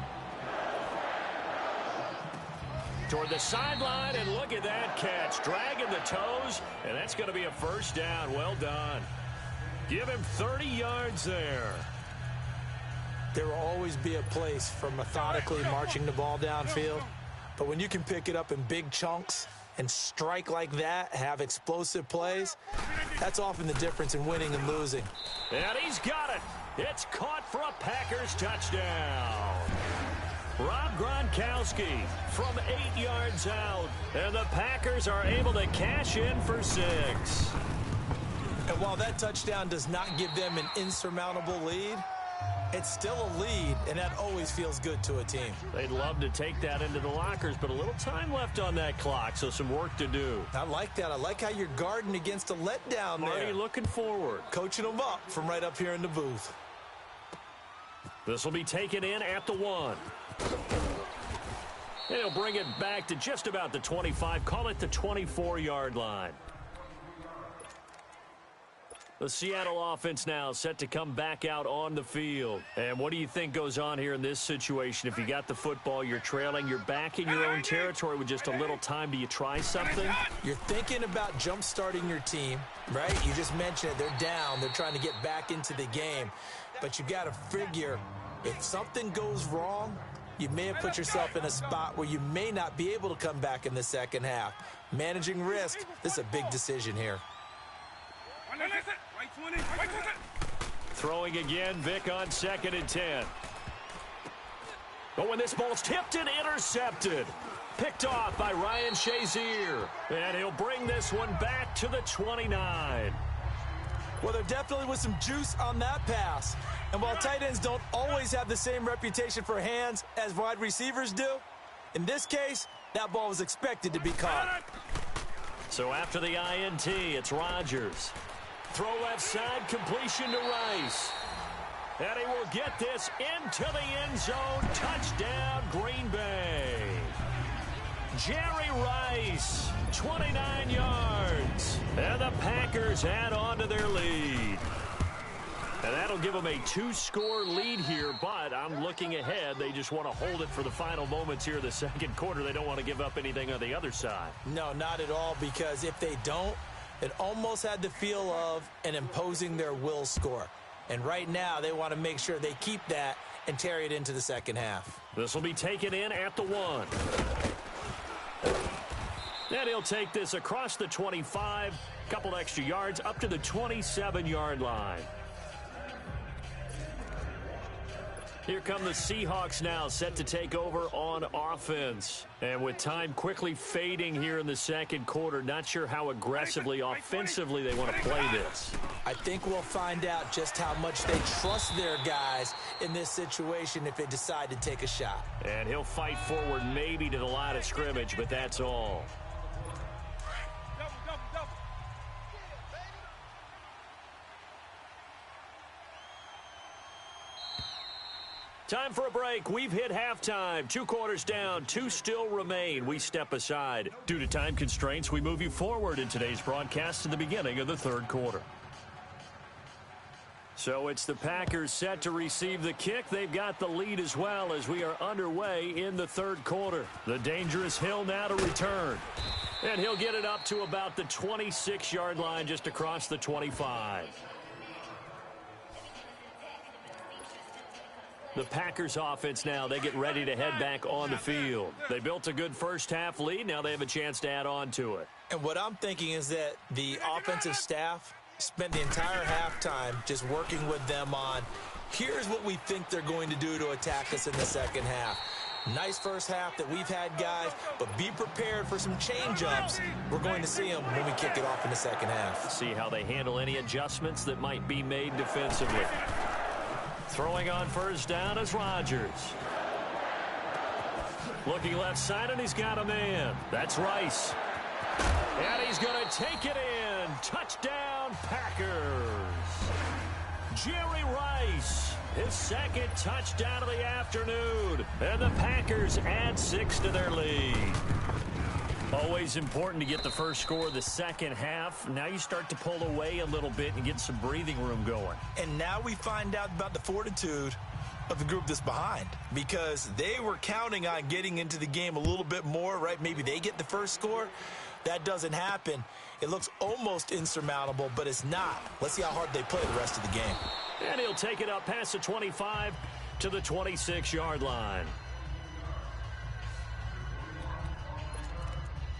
Toward the sideline, and look at that catch. Dragging the toes, and that's going to be a first down. Well done. Give him 30 yards there. There will always be a place for methodically marching the ball downfield. But when you can pick it up in big chunks and strike like that, have explosive plays, that's often the difference in winning and losing. And he's got it. It's caught for a Packers touchdown. Rob Gronkowski from 8 yards out. And the Packers are able to cash in for 6. And while that touchdown does not give them an insurmountable lead, it's still a lead, and that always feels good to a team. They'd love to take that into the lockers, but a little time left on that clock, so some work to do. I like that. I like how you're guarding against a letdown there. Marty looking forward. Coaching them up from right up here in the booth. This will be taken in at the 1. And he'll bring it back to just about the 25. Call it the 24-yard line. The Seattle offense now set to come back out on the field. And what do you think goes on here in this situation? If you got the football, you're trailing, you're back in your own territory with just a little time. Do you try something? You're thinking about jump-starting your team, right? You just mentioned it. They're down. They're trying to get back into the game. But you got to figure, if something goes wrong, you may have put yourself in a spot where you may not be able to come back in the second half. Managing risk, this is a big decision here. Throwing again, Vic on 2nd and 10. But when this ball's tipped and intercepted, picked off by Ryan Shazier. And he'll bring this one back to the 29. Well, there definitely was some juice on that pass. And while tight ends don't always have the same reputation for hands as wide receivers do, in this case, that ball was expected to be caught. So after the INT, it's Rodgers. Throw left side, completion to Rice. And he will get this into the end zone. Touchdown, Green Bay. Jerry Rice, 29 yards. And the Packers add on to their lead. And that'll give them a 2-score lead here, but I'm looking ahead. They just want to hold it for the final moments here in the second quarter. They don't want to give up anything on the other side. No, not at all, because if they don't, It almost had the feel of an imposing their will score. And right now, they want to make sure they keep that and carry it into the second half. This will be taken in at the 1. And he'll take this across the 25, couple extra yards, up to the 27-yard line. Here come the Seahawks now, set to take over on offense. And with time quickly fading here in the second quarter, not sure how aggressively, offensively they want to play this. I think we'll find out just how much they trust their guys in this situation if they decide to take a shot. And he'll fight forward maybe to the line of scrimmage, but that's all. Time for a break. We've hit halftime. 2 quarters down. 2 still remain. We step aside. Due to time constraints, we move you forward in today's broadcast to the beginning of the third quarter. So it's the Packers set to receive the kick. They've got the lead as well as we are underway in the third quarter. The dangerous Hill now to return. And he'll get it up to about the 26-yard line, just across the 25. The Packers offense now, they get ready to head back on the field. They built a good first-half lead. Now they have a chance to add on to it. And what I'm thinking is that the offensive staff spent the entire halftime just working with them on, here's what we think they're going to do to attack us in the second half. Nice first half that we've had, guys, but be prepared for some change-ups. We're going to see them when we kick it off in the second half. See how they handle any adjustments that might be made defensively. Throwing on first down is Rodgers. Looking left side, and he's got a man. That's Rice. And he's going to take it in. Touchdown, Packers. Jerry Rice, his second touchdown of the afternoon. And the Packers add 6 to their lead. Always important to get the first score of the second half. Now you start to pull away a little bit and get some breathing room going. And now we find out about the fortitude of the group that's behind, because they were counting on getting into the game a little bit more, right? Maybe they get the first score. That doesn't happen. It looks almost insurmountable, but it's not. Let's see how hard they play the rest of the game. And he'll take it up past the 25 to the 26-yard line.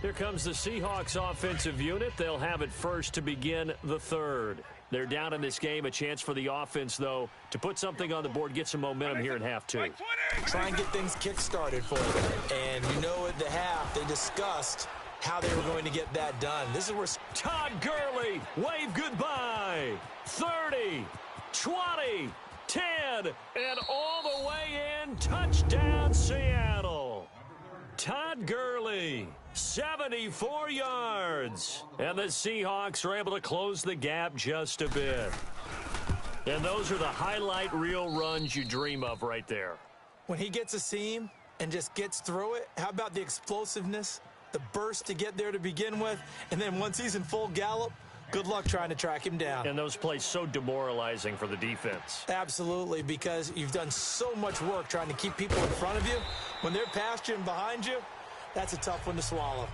Here comes the Seahawks offensive unit. They'll have it first to begin the third. They're down in this game. A chance for the offense, though, to put something on the board, get some momentum here in half 2. Try and get things kick-started for them. And you know at the half, they discussed how they were going to get that done. This is where Todd Gurley, wave goodbye. 30, 20, 10, and all the way in. Touchdown, Seattle. Todd Gurley, 74 yards. And the Seahawks are able to close the gap just a bit. And those are the highlight reel runs you dream of right there. when he gets a seam and just gets through it, how about the explosiveness, the burst to get there to begin with, and then once he's in full gallop, good luck trying to track him down. And those plays so demoralizing for the defense. Absolutely, because you've done so much work trying to keep people in front of you. When they're past you and behind you, that's a tough one to swallow.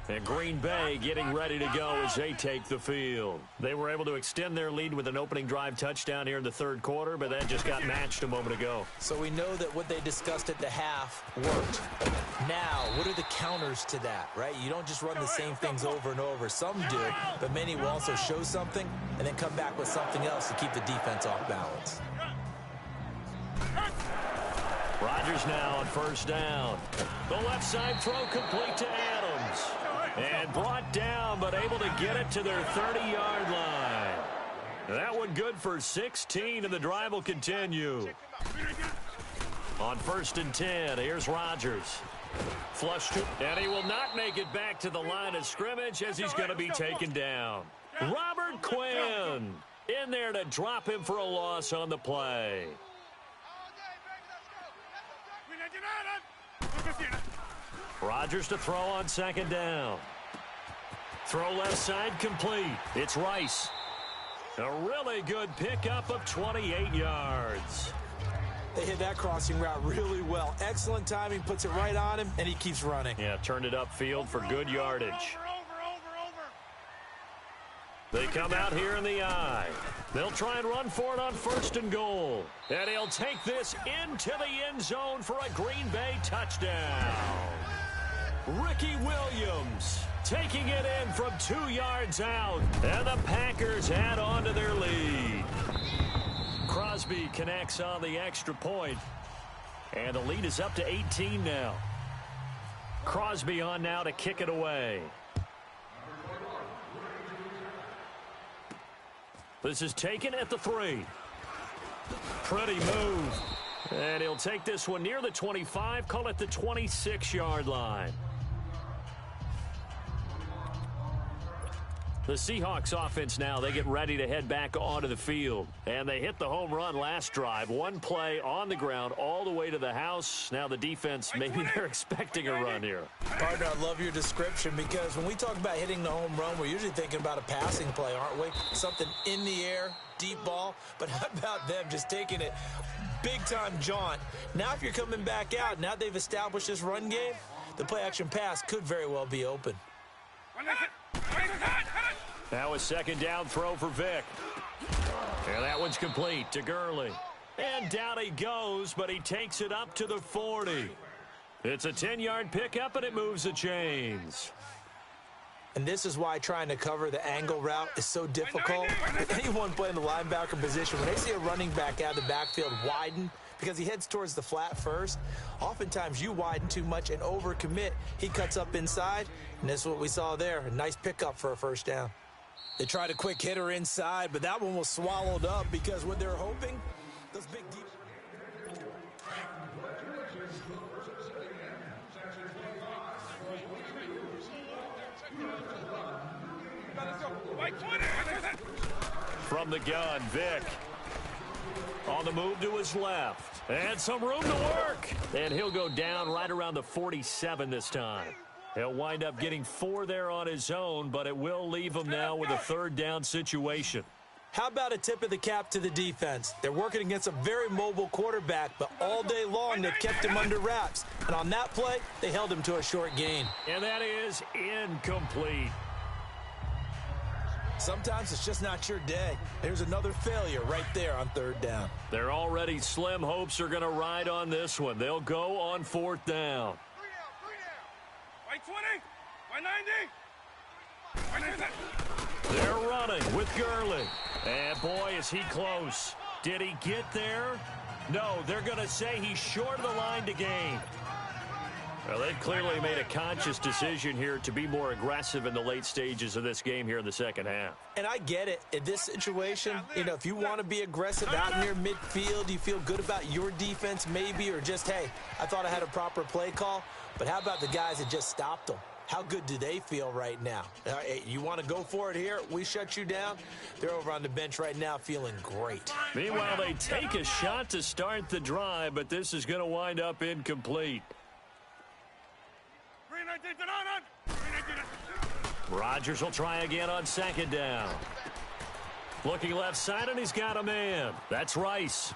And Green Bay getting ready to go as they take the field. They were able to extend their lead with an opening drive touchdown here in the third quarter, but that just got matched a moment ago. So we know that what they discussed at the half worked. Now, what are the counters to that, right? You don't just run the same things over and over. Some do, but many will also show something and then come back with something else to keep the defense off balance. Rodgers now on first down. The left side throw complete to Adams. And brought down, but able to get it to their 30-yard line. That one good for 16, and the drive will continue. On 1st and 10, here's Rodgers. Flush to, and he will not make it back to the line of scrimmage as he's going to be taken down. Robert Quinn in there to drop him for a loss on the play. Rodgers to throw on second down. Throw left side complete. It's Rice. A really good pickup of 28 yards. They hit that crossing route really well. Excellent timing, puts it right on him, and he keeps running. Yeah, turned it upfield for good yardage. They come out here in the I. They'll try and run for it on 1st and goal. And he'll take this into the end zone for a Green Bay touchdown. Ricky Williams taking it in from 2 yards out. And the Packers add on to their lead. Crosby connects on the extra point. And the lead is up to 18 now. Crosby on now to kick it away. This is taken at the 3. Pretty move. And he'll take this one near the 25, call it the 26-yard line. The Seahawks offense now, they get ready to head back onto the field. And they hit the home run last drive. One play on the ground all the way to the house. Now the defense, maybe they're expecting a run here. Partner, I love your description because when we talk about hitting the home run, we're usually thinking about a passing play, aren't we? Something in the air, deep ball. But how about them just taking it big-time jaunt? Now if you're coming back out, now they've established this run game, the play-action pass could very well be open. Now a 2nd down throw for Vick. And that one's complete to Gurley. And down he goes, but he takes it up to the 40. It's a 10-yard pickup, and it moves the chains. And this is why trying to cover the angle route is so difficult. Anyone playing the linebacker position, when they see a running back out of the backfield widen, because he heads towards the flat first, oftentimes you widen too much and overcommit. He cuts up inside, and this is what we saw there. A nice pickup for a 1st down. They tried a quick hitter inside, but that one was swallowed up because what they're hoping, those big deep. From the gun, Vick. On the move to his left. And some room to work. And he'll go down right around the 47 this time. He'll wind up getting 4 there on his own, but it will leave him now with a 3rd down situation. How about a tip of the cap to the defense? They're working against a very mobile quarterback, but all day long they've kept him under wraps. And on that play, they held him to a short gain. And that is incomplete. Sometimes it's just not your day. There's another failure right there on 3rd down. Their already slim hopes are going to ride on this one. They'll go on 4th down. 120, 190. They're running with Gurley. And boy, is he close. Did he get there? No, they're going to say he's short of the line to gain. Well, they've clearly made a conscious decision here to be more aggressive in the late stages of this game here in the 2nd half. And I get it. In this situation, if you want to be aggressive out near midfield, you feel good about your defense maybe, or just, hey, I thought I had a proper play call. But how about the guys that just stopped them? How good do they feel right now? Hey, you want to go for it here? We shut you down? They're over on the bench right now feeling great. Meanwhile, they take a shot to start the drive, but this is going to wind up incomplete. Rodgers will try again on 2nd down. Looking left side, and he's got a man. That's Rice.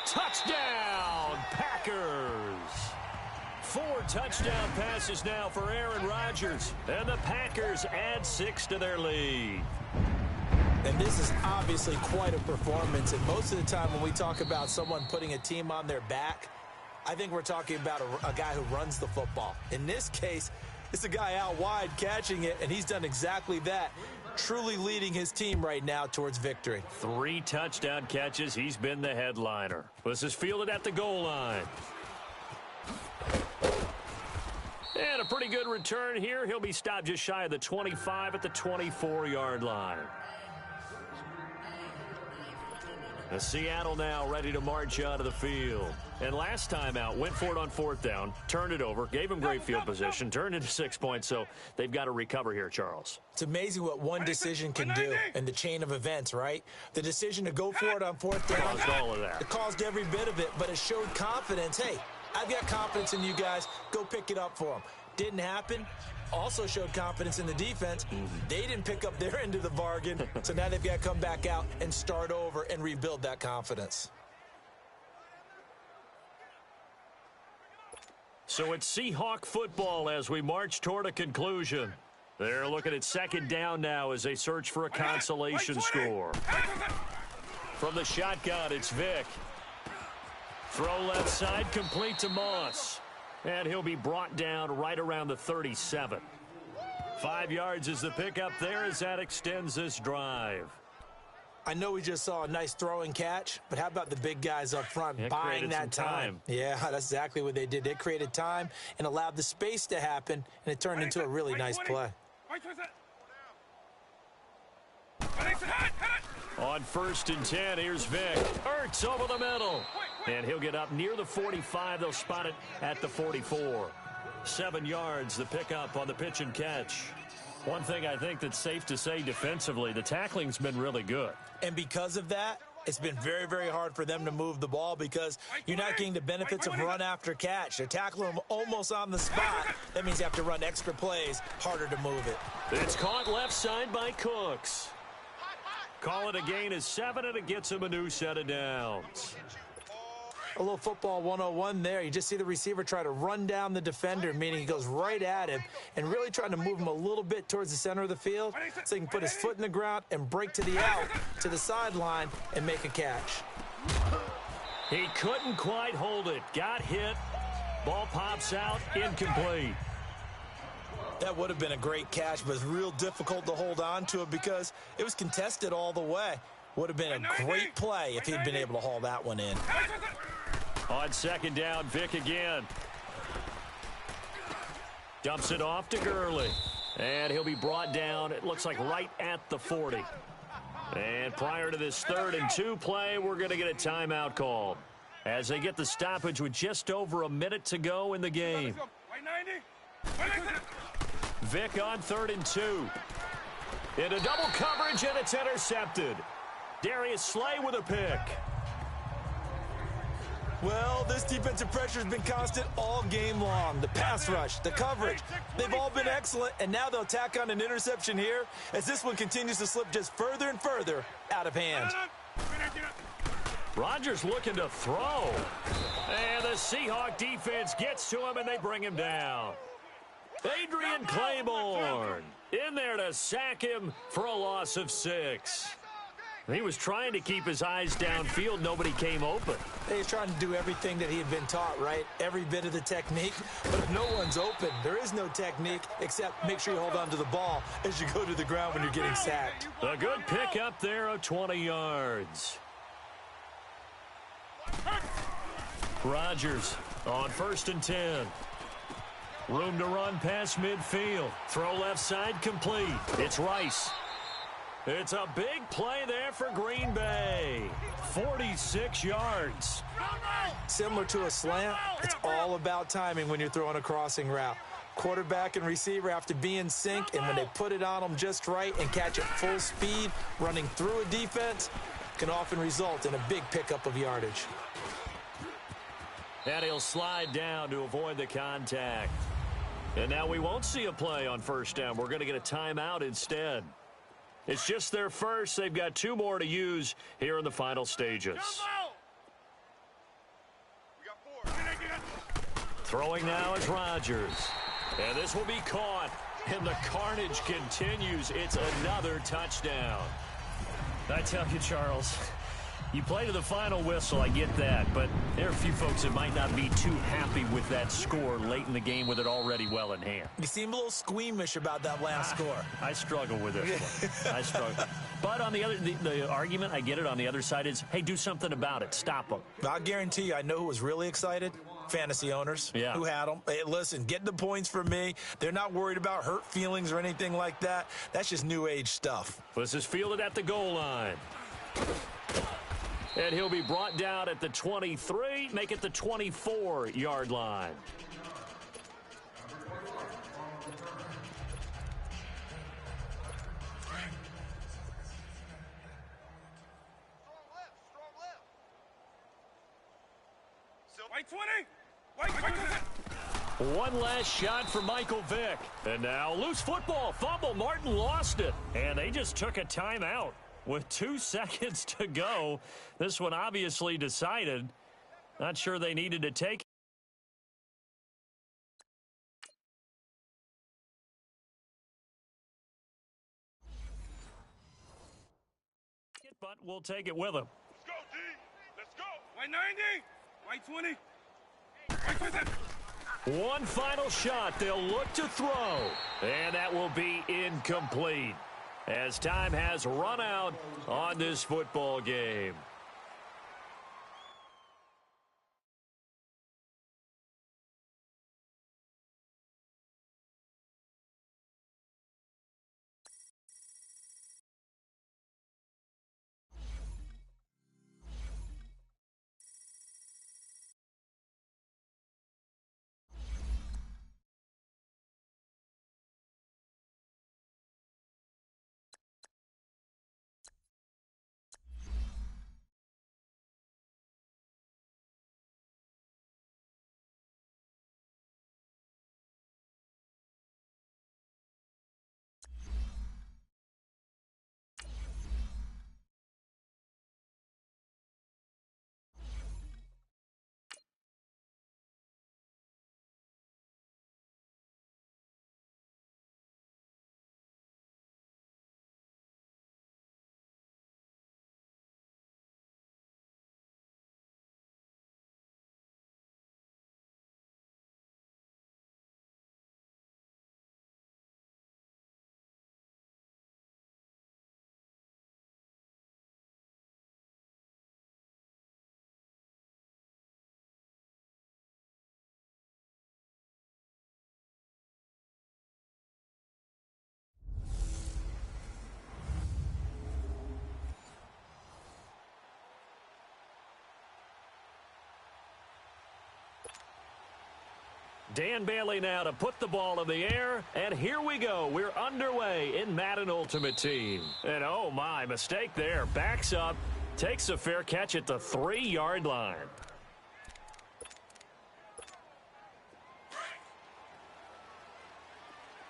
Touchdown, Packers. 4 touchdown passes now for Aaron Rodgers. And the Packers add 6 to their lead. And this is obviously quite a performance. And most of the time when we talk about someone putting a team on their back, I think we're talking about a guy who runs the football. In this case, it's a guy out wide catching it, and he's done exactly that, truly leading his team right now towards victory. 3 touchdown catches. He's been the headliner. This is fielded at the goal line. And a pretty good return here. He'll be stopped just shy of the 25 at the 24-yard line. And Seattle now ready to march out of the field. And last time out, went for it on 4th down, turned it over, gave him great field position, turned into 6 points, so they've got to recover here, Charles. It's amazing what one decision can do in the chain of events, right? The decision to go for it on 4th down. Caused all of that. It caused every bit of it, but it showed confidence. Hey, I've got confidence in you guys. Go pick it up for them. Didn't happen. Also showed confidence in the defense. They didn't pick up their end of the bargain, so now they've got to come back out and start over and rebuild that confidence. So it's Seahawk football as we march toward a conclusion. They're looking at second down now as they search for a consolation score. From the shotgun, it's Vick. Throw left side, complete to Moss. And he'll be brought down right around the 37. 5 yards is the pickup there as that extends this drive. I know we just saw a nice throw and catch, but how about the big guys up front buying that time? Yeah, that's exactly what they did. They created time and allowed the space to happen, and it turned into a really nice play. On 1st and 10, here's Vick. Ertz over the middle. And he'll get up near the 45. They'll spot it at the 44. 7 yards, the pickup on the pitch and catch. One thing I think that's safe to say defensively, the tackling's been really good. And because of that, it's been very, very hard for them to move the ball because you're not getting the benefits of run after catch. They're tackling them almost on the spot. That means you have to run extra plays, harder to move it. It's caught left side by Cooks. Call it a gain of 7, and it gets him a new set of downs. A little football 101 there. You just see the receiver try to run down the defender, meaning he goes right at him and really trying to move him a little bit towards the center of the field so he can put his foot in the ground and break to the out, to the sideline, and make a catch. He couldn't quite hold it. Got hit. Ball pops out. Incomplete. That would have been a great catch, but it's real difficult to hold on to it because it was contested all the way. Would have been a great play if he'd been able to haul that one in. On second down, Vick again. Dumps it off to Gurley. And he'll be brought down, it looks like right at the 40. And prior to this 3rd and 2 play, we're going to get a timeout called as they get the stoppage with just over a minute to go in the game. Vick on 3rd and 2. Into double coverage, and it's intercepted. Darius Slay with a pick. Well, this defensive pressure has been constant all game long. The pass rush, the coverage, they've all been excellent, and now they'll tack on an interception here as this one continues to slip just further and further out of hand. Rodgers looking to throw. And the Seahawk defense gets to him, and they bring him down. Adrian Claiborne in there to sack him for a loss of 6. He was trying to keep his eyes downfield. Nobody came open. He's trying to do everything that he had been taught, right? Every bit of the technique. But if no one's open, there is no technique except make sure you hold on to the ball as you go to the ground when you're getting sacked. A good pick up there of 20 yards. Rodgers on 1st and 10. Room to run past midfield. Throw left side complete. It's Rice. It's a big play there for Green Bay. 46 yards. Similar to a slant, it's all about timing when you're throwing a crossing route. Quarterback and receiver have to be in sync, and when they put it on them just right and catch it full speed, running through a defense can often result in a big pickup of yardage. And he'll slide down to avoid the contact. And now we won't see a play on 1st down. We're going to get a timeout instead. It's just their first. They've got 2 more to use here in the final stages. Throwing now is Rodgers. And this will be caught. And the carnage continues. It's another touchdown. I tell you, Charles, you play to the final whistle, I get that, but there are a few folks that might not be too happy with that score late in the game with it already well in hand. You seem a little squeamish about that last score. I struggle with this one. I struggle. But on the argument, I get it, on the other side is, hey, do something about it. Stop them. I'll guarantee you, I know who was really excited. Fantasy owners who had them. Hey, listen, get the points for me. They're not worried about hurt feelings or anything like that. That's just new age stuff. This is fielded at the goal line. And he'll be brought down at the 23, make it the 24-yard line. One last shot for Michael Vick. And now loose football, fumble. Martin lost it. And they just took a timeout. With 2 seconds to go, this one obviously decided. Not sure they needed to take but we'll take it with him. Let's go, D. Let's go. White 90. White 20. White 27. One final shot they'll look to throw, and that will be incomplete as time has run out on this football game. Dan Bailey now to put the ball in the air, and here we go. We're underway in Madden Ultimate Team. And oh my, mistake there. Backs up, takes a fair catch at the 3-yard line.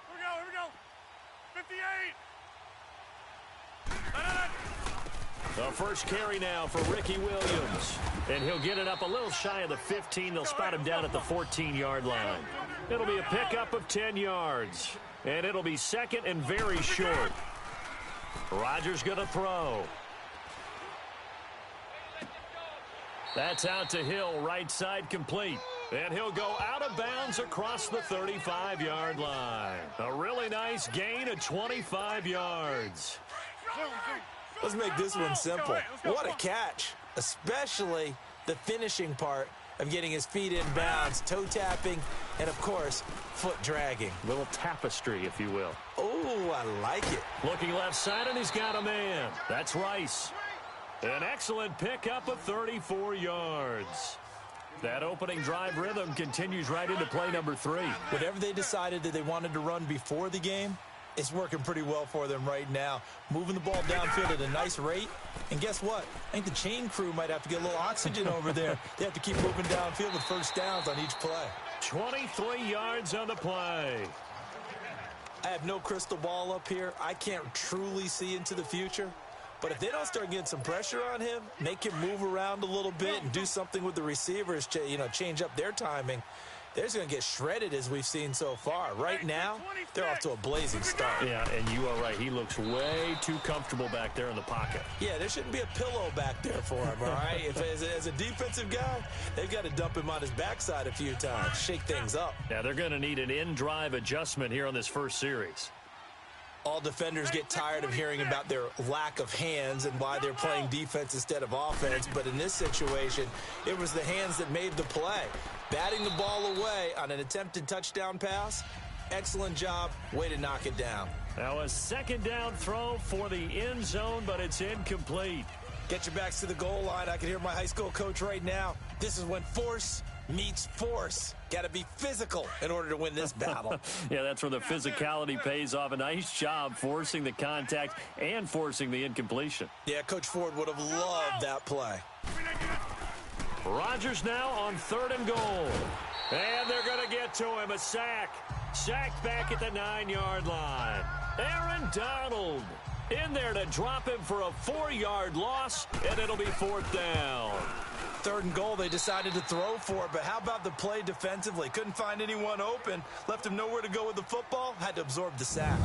Here we go. 58. The first carry now for Ricky Williams. And he'll get it up a little shy of the 15. They'll spot him down at the 14-yard line. It'll be a pickup of 10 yards. And it'll be second and very short. Rodgers going to throw. That's out to Hill, right side complete. And he'll go out of bounds across the 35-yard line. A really nice gain of 25 yards. Let's make this one simple. What a catch, especially the finishing part of getting his feet in bounds, toe tapping, and, of course, foot dragging. Little tapestry, if you will. Oh, I like it. Looking left side, and he's got a man. That's Rice. An excellent pickup of 34 yards. That opening drive rhythm continues right into play number 3. Whatever they decided that they wanted to run before the game, it's working pretty well for them right now. Moving the ball downfield at a nice rate. And guess what? I think the chain crew might have to get a little oxygen over there. They have to keep moving downfield with first downs on each play. 23 yards on the play. I have no crystal ball up here. I can't truly see into the future. But if they don't start getting some pressure on him, make him move around a little bit and do something with the receivers, change up their timing, they're just going to get shredded as we've seen so far. Right now, they're off to a blazing start. Yeah, and you are right. He looks way too comfortable back there in the pocket. Yeah, there shouldn't be a pillow back there for him, all right? As a defensive guy, they've got to dump him on his backside a few times, shake things up. Yeah, they're going to need an in-drive adjustment here on this first series. All defenders get tired of hearing about their lack of hands and why they're playing defense instead of offense. But in this situation, it was the hands that made the play. Batting the ball away on an attempted touchdown pass, excellent job. Way to knock it down. Now a second down throw for the end zone, but it's incomplete. Get your backs to the goal line. I can hear my high school coach right now. This is when force meets force. Got to be physical in order to win this battle. Yeah, that's where the physicality pays off. A nice job forcing the contact and forcing the incompletion. Yeah, Coach Ford would have loved that play. Rodgers now on 3rd and goal. And they're going to get to him. A sack. Sacked back at the 9-yard line. Aaron Donald in there to drop him for a 4-yard loss, and it'll be 4th down. 3rd and goal, they decided to throw for it, but how about the play defensively? Couldn't find anyone open, left him nowhere to go with the football, had to absorb the sack.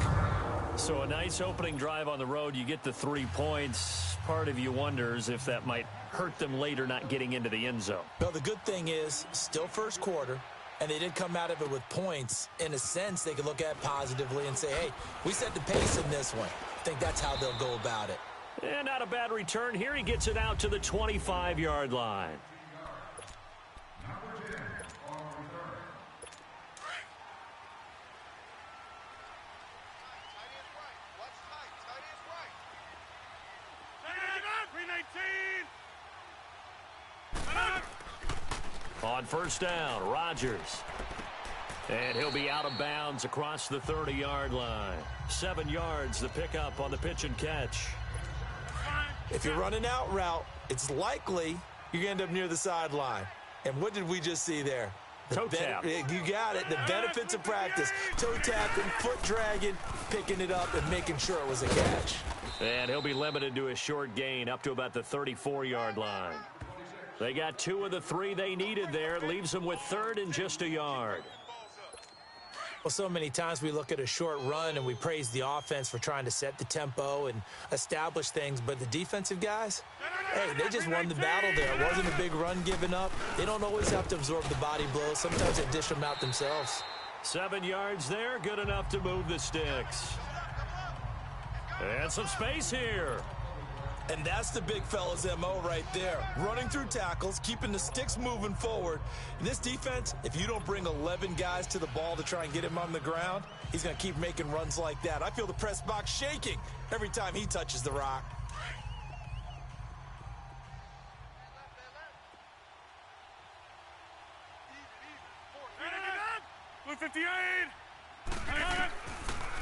So a nice opening drive on the road. You get the 3 points. Part of you wonders if that might hurt them later not getting into the end zone. No, the good thing is still first quarter, and they did come out of it with points. In a sense, they could look at it positively and say, hey, we set the pace in this one. I think that's how they'll go about it. And not a bad return here. He gets it out to the 25-yard line. On first down, Rodgers. And he'll be out of bounds across the 30-yard line. 7 yards, the pickup on the pitch and catch. If you're running out route, it's likely you're going to end up near the sideline. And what did we just see there? Toe tap. You got it. The benefits of practice. Toe tapping, foot dragging, picking it up, and making sure it was a catch. And he'll be limited to a short gain up to about the 34-yard line. They got 2 of the 3 they needed there. It leaves them with 3rd and just a yard. Well, so many times we look at a short run and we praise the offense for trying to set the tempo and establish things, but the defensive guys, hey, they just won the battle there. It wasn't a big run given up. They don't always have to absorb the body blows. Sometimes they dish them out themselves. 7 yards there, good enough to move the sticks. And some space here. And that's the big fella's MO right there. Running through tackles, keeping the sticks moving forward. In this defense, if you don't bring 11 guys to the ball to try and get him on the ground, he's going to keep making runs like that. I feel the press box shaking every time he touches the rock.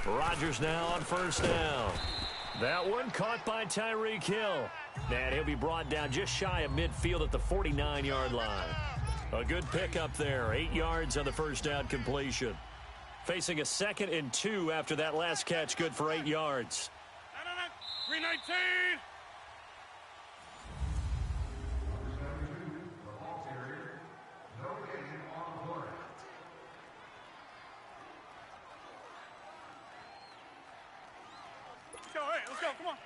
Rodgers now on first down. That one caught by Tyreek Hill. And he'll be brought down just shy of midfield at the 49-yard line. A good pickup there. 8 yards on the first down completion. Facing a 2nd and 2 after that last catch. Good for 8 yards. 319. Let's go, come on.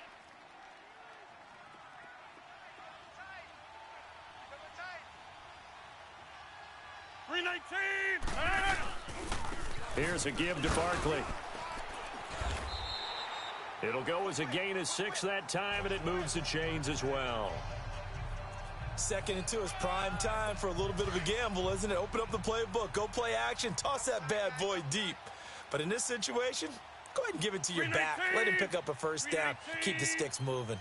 Here's a give to Barkley. It'll go as a gain of 6 that time, and it moves the chains as well. 2nd and 2 is prime time for a little bit of a gamble, isn't it? Open up the playbook, go play action, toss that bad boy deep. But in this situation, go ahead and give it to your back. Let him pick up a first down. Keep the sticks moving.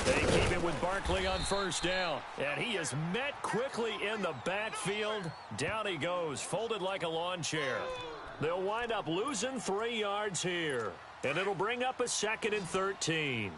They keep it with Barkley on first down. And he is met quickly in the backfield. Down he goes, folded like a lawn chair. They'll wind up losing 3 yards here. And it'll bring up a 2nd and 13.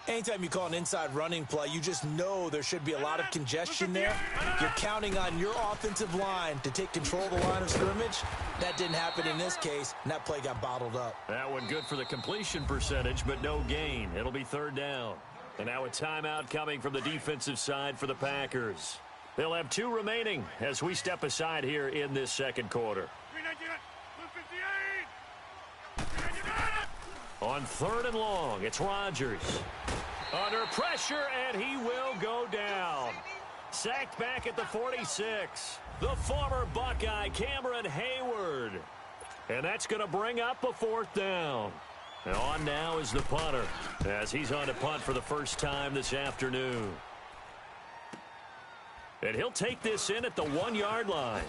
Anytime you call an inside running play, you just know there should be a lot of congestion there. You're counting on your offensive line to take control of the line of scrimmage. That didn't happen in this case, and that play got bottled up. That one good for the completion percentage, but no gain. It'll be 3rd down. And now a timeout coming from the defensive side for the Packers. They'll have 2 remaining as we step aside here in this 2nd quarter. On 3rd and long, it's Rodgers. Under pressure, and he will go down. Sacked back at the 46. The former Buckeye, Cameron Hayward. And that's going to bring up a 4th down. And on now is the punter, as he's on to punt for the first time this afternoon. And he'll take this in at the 1-yard line.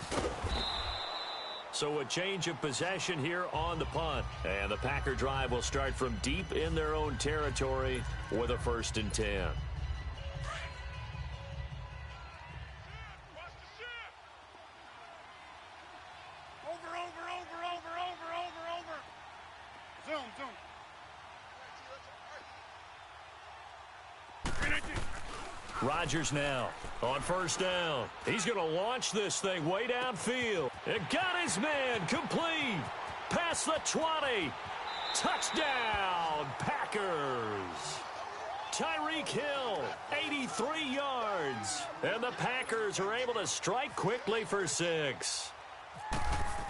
So a change of possession here on the punt. And the Packer drive will start from deep in their own territory with a 1st and 10. Zoom. Rodgers now on first down. He's going to launch this thing way downfield. It got his man complete. Past the 20. Touchdown, Packers. Tyreek Hill, 83 yards. And the Packers are able to strike quickly for 6.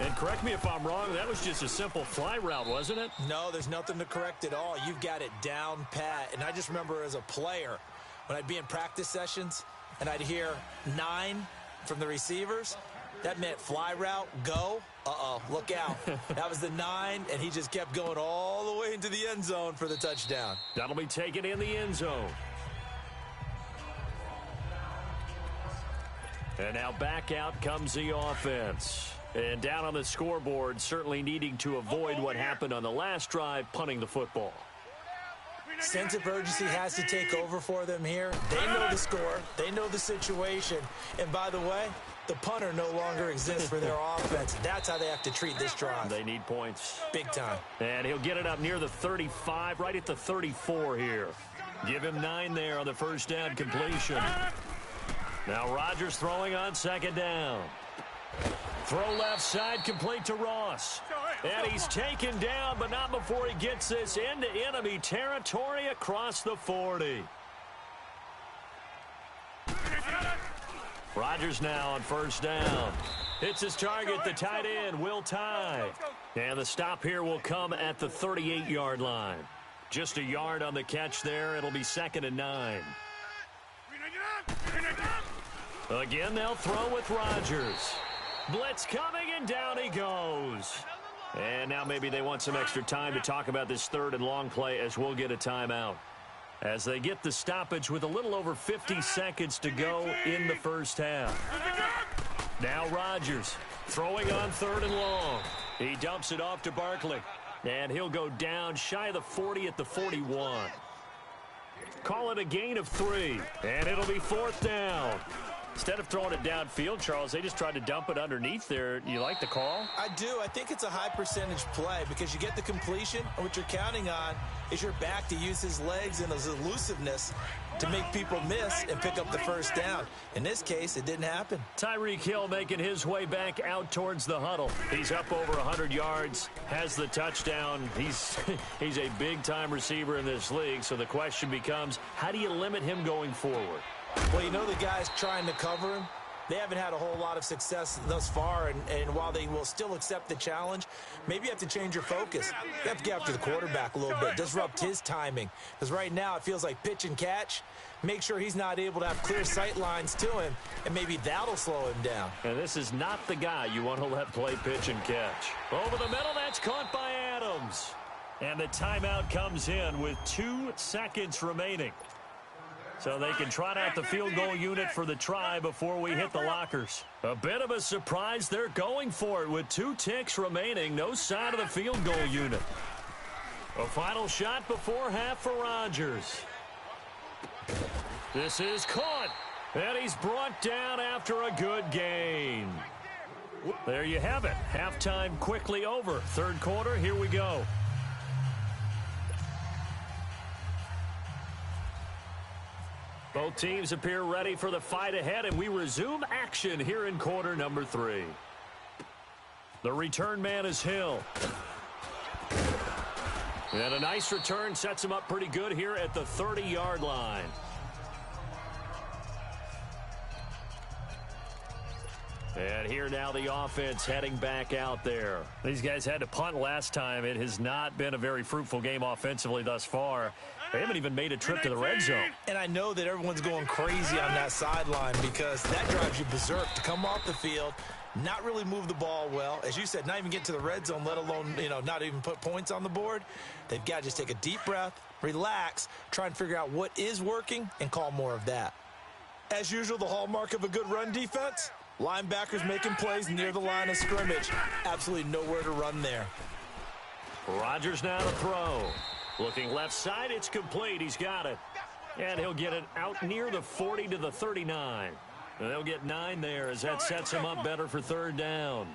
And correct me if I'm wrong, that was just a simple fly route, wasn't it? No, there's nothing to correct at all. You've got it down pat. And I just remember as a player, when I'd be in practice sessions and I'd hear 9 from the receivers, that meant fly route, go. Uh-oh, look out. That was the 9, and he just kept going all the way into the end zone for the touchdown. That'll be taken in the end zone. And now back out comes the offense. And down on the scoreboard, certainly needing to avoid what happened on the last drive, punting the football. Sense of urgency has to take over for them here. They know the score. They know the situation. And by the way, the punter no longer exists for their offense. That's how they have to treat this drive. They need points. Big time. And he'll get it up near the 35, right at the 34 here. Give him 9 there on the first down completion. Now Rodgers throwing on second down. Throw left side, complete to Ross. And he's taken down, but not before he gets this into enemy territory across the 40. Rodgers now on first down. Hits his target, the tight end, Will Tye. And the stop here will come at the 38-yard line. Just a yard on the catch there. It'll be 2nd and 9. Again, they'll throw with Rodgers. Blitz coming, and down he goes. And now maybe they want some extra time to talk about this 3rd and long play, as we'll get a timeout. As they get the stoppage with a little over 50 seconds to go in the first half. Now Rodgers throwing on 3rd and long. He dumps it off to Barkley. And he'll go down shy of the 40 at the 41. Call it a gain of 3. And it'll be 4th down. Instead of throwing it downfield, Charles, they just tried to dump it underneath there. You like the call? I do. I think it's a high percentage play because you get the completion, and what you're counting on is your back to use his legs and his elusiveness to make people miss and pick up the first down. In this case, it didn't happen. Tyreek Hill making his way back out towards the huddle. He's up over 100 yards, has the touchdown. He's a big-time receiver in this league, so the question becomes, how do you limit him going forward? Well, you know the guys trying to cover him, they haven't had a whole lot of success thus far, and while they will still accept the challenge, maybe you have to change your focus. You have to get after the quarterback a little bit, disrupt his timing. Because right now it feels like pitch and catch. Make sure he's not able to have clear sight lines to him, and maybe that'll slow him down. And this is not the guy you want to let play pitch and catch. Over the middle, that's caught by Adams. And the timeout comes in with 2 seconds remaining. So they can trot out the field goal unit for the try before we hit the lockers. A bit of a surprise. They're going for it with 2 ticks remaining. No sign of the field goal unit. A final shot before half for Rodgers. This is caught. And he's brought down after a good gain. There you have it. Halftime quickly over. 3rd quarter, here we go. Both teams appear ready for the fight ahead, and we resume action here in quarter number 3. The return man is Hill. And a nice return sets him up pretty good here at the 30-yard line. And here now the offense heading back out there. These guys had to punt last time. It has not been a very fruitful game offensively thus far. They haven't even made a trip to the red zone. And I know that everyone's going crazy on that sideline because that drives you berserk to come off the field, not really move the ball well. As you said, not even get to the red zone, let alone, not even put points on the board. They've got to just take a deep breath, relax, try and figure out what is working, and call more of that. As usual, the hallmark of a good run defense, linebackers making plays near the line of scrimmage. Absolutely nowhere to run there. Rodgers now to throw. Looking left side, it's complete. He's got it. And he'll get it out near the 40 to the 39. And they'll get 9 there as that sets him up better for 3rd down.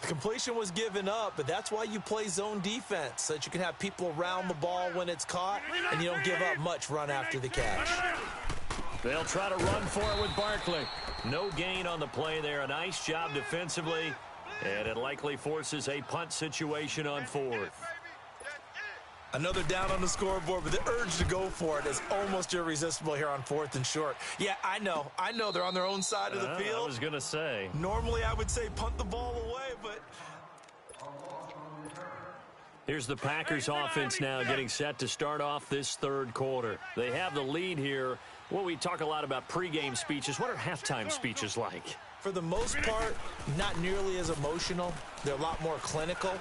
The completion was given up, but that's why you play zone defense, so that you can have people around the ball when it's caught, and you don't give up much run after the catch. They'll try to run for it with Barkley. No gain on the play there. A nice job defensively, and it likely forces a punt situation on 4th. Another down on the scoreboard, but the urge to go for it is almost irresistible here on 4th and short. Yeah, I know they're on their own side of the field. I was going to say. Normally I would say punt the ball away, but Here's the Packers offense now getting set to start off this third quarter. They have the lead here. Well, we talk a lot about pregame speeches. What are halftime speeches like? For the most part, not nearly as emotional. They're a lot more clinical.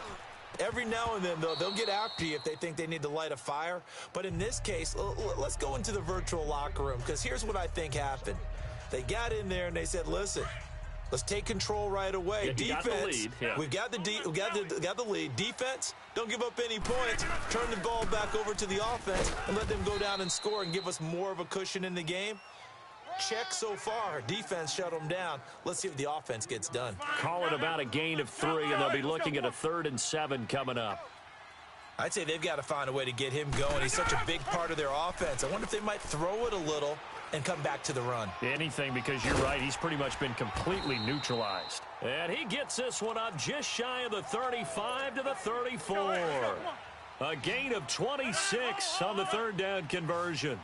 Every now and then, they'll get after you if they think they need to light a fire. But in this case, let's go into the virtual locker room, because here's what I think happened. They got in there and they said, listen, let's take control right away. Yeah, defense, got the lead. Yeah. we've got the lead. Defense, don't give up any points. Turn the ball back over to the offense and let them go down and score and give us more of a cushion in the game. Check so far. Defense shut them down. Let's see if the offense gets done. Call it about a gain of 3, and they'll be looking at a 3rd and 7 coming up. I'd say they've got to find a way to get him going. He's such a big part of their offense. I wonder if they might throw it a little and come back to the run. Anything, because you're right. He's pretty much been completely neutralized. And he gets this one up just shy of the 35 to the 34. A gain of 26 on the 3rd down conversion.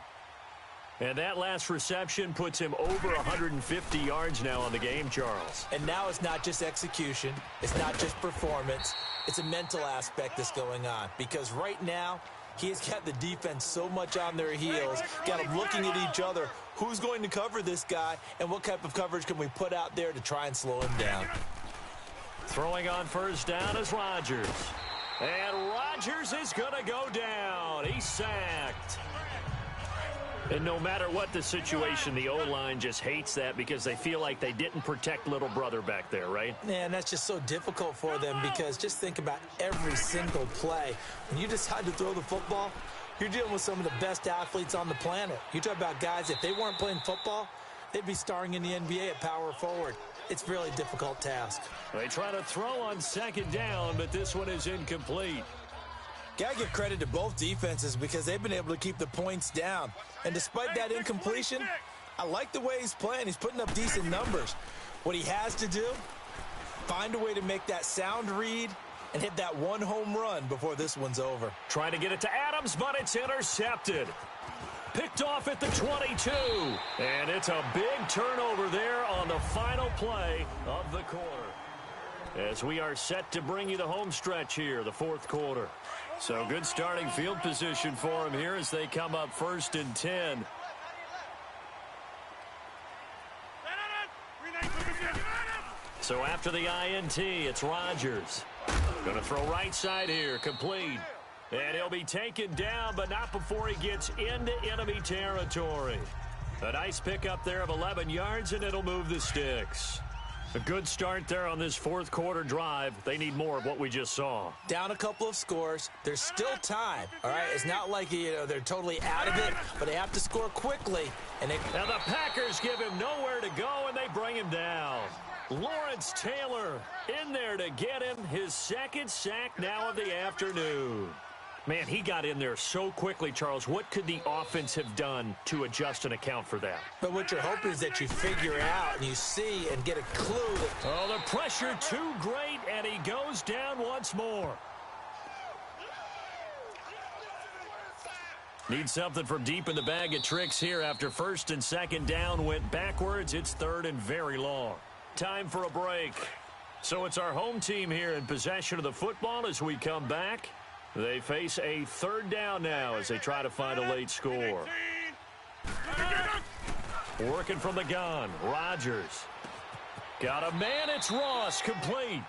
And that last reception puts him over 150 yards now on the game, Charles. And now it's not just execution. It's not just performance. It's a mental aspect that's going on. Because right now, he has got the defense so much on their heels, got them looking at each other. Who's going to cover this guy, and what type of coverage can we put out there to try and slow him down? Throwing on 1st down is Rodgers. And Rodgers is going to go down. He's sacked. And no matter what the situation, the O-line just hates that because they feel like they didn't protect little brother back there, right? Man, that's just so difficult for them because just think about every single play. When you decide to throw the football, you're dealing with some of the best athletes on the planet. You talk about guys, if they weren't playing football, they'd be starring in the NBA at power forward. It's a really difficult task. They try to throw on 2nd down, but this one is incomplete. Got to give credit to both defenses because they've been able to keep the points down. And despite that incompletion, I like the way he's playing. He's putting up decent numbers. What he has to do, find a way to make that sound read and hit that one home run before this one's over. Trying to get it to Adams, but it's intercepted. Picked off at the 22. And it's a big turnover there on the final play of the quarter. As we are set to bring you the home stretch here, the 4th quarter. So good starting field position for him here as they come up 1st and 10. So after the INT, it's Rodgers. Going to throw right side here, complete. And he'll be taken down, but not before he gets into enemy territory. A nice pickup there of 11 yards, and it'll move the sticks. A good start there on this 4th quarter drive. They need more of what we just saw. Down a couple of scores. There's still time, all right? It's not like, they're totally out of it, but they have to score quickly. And now the Packers give him nowhere to go, and they bring him down. Lawrence Taylor in there to get him his 2nd sack now of the afternoon. Man, he got in there so quickly, Charles. What could the offense have done to adjust and account for that? But what you're hoping is that you figure out and you see and get a clue. Oh, the pressure too great, and he goes down once more. Need something from deep in the bag of tricks here after 1st and 2nd down went backwards. It's 3rd and very long. Time for a break. So it's our home team here in possession of the football as we come back. They face a 3rd down now as they try to find a late score. Working from the gun, Rodgers. Got a man, it's Ross, complete.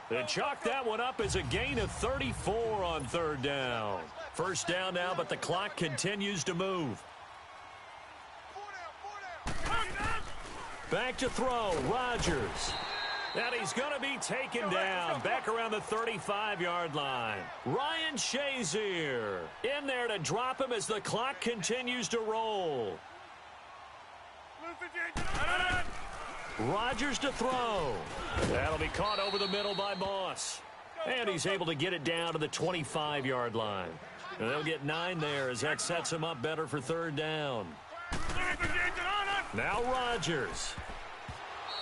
They chalk that one up as a gain of 34 on 3rd down. 1st down now, but the clock continues to move. Back to throw, Rodgers. And he's going to be taken down back around the 35-yard line. Ryan Shazier in there to drop him as the clock continues to roll. Rodgers to throw. That'll be caught over the middle by Moss. And he's able to get it down to the 25-yard line. And they'll get 9 there as that sets him up better for 3rd down. Now Rodgers.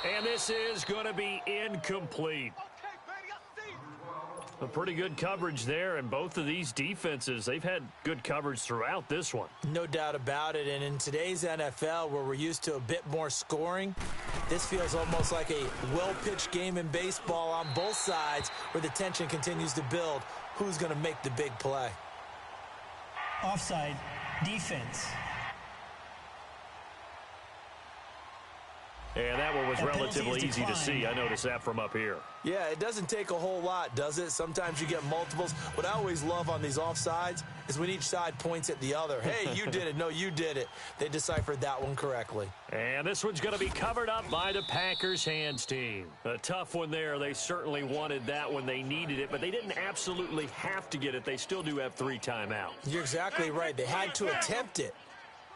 And this is going to be incomplete. A pretty good coverage there, and both of these defenses, they've had good coverage throughout this one. No doubt about it, and in today's NFL, where we're used to a bit more scoring, this feels almost like a well-pitched game in baseball on both sides where the tension continues to build. Who's going to make the big play? Offside, defense. And that one was relatively easy to see. I noticed that from up here. Yeah, it doesn't take a whole lot, does it? Sometimes you get multiples. What I always love on these offsides is when each side points at the other. Hey, you did it. No, you did it. They deciphered that one correctly. And this one's going to be covered up by the Packers hands team. A tough one there. They certainly wanted that when they needed it, but they didn't absolutely have to get it. They still do have 3 timeouts. You're exactly right. They had to attempt it.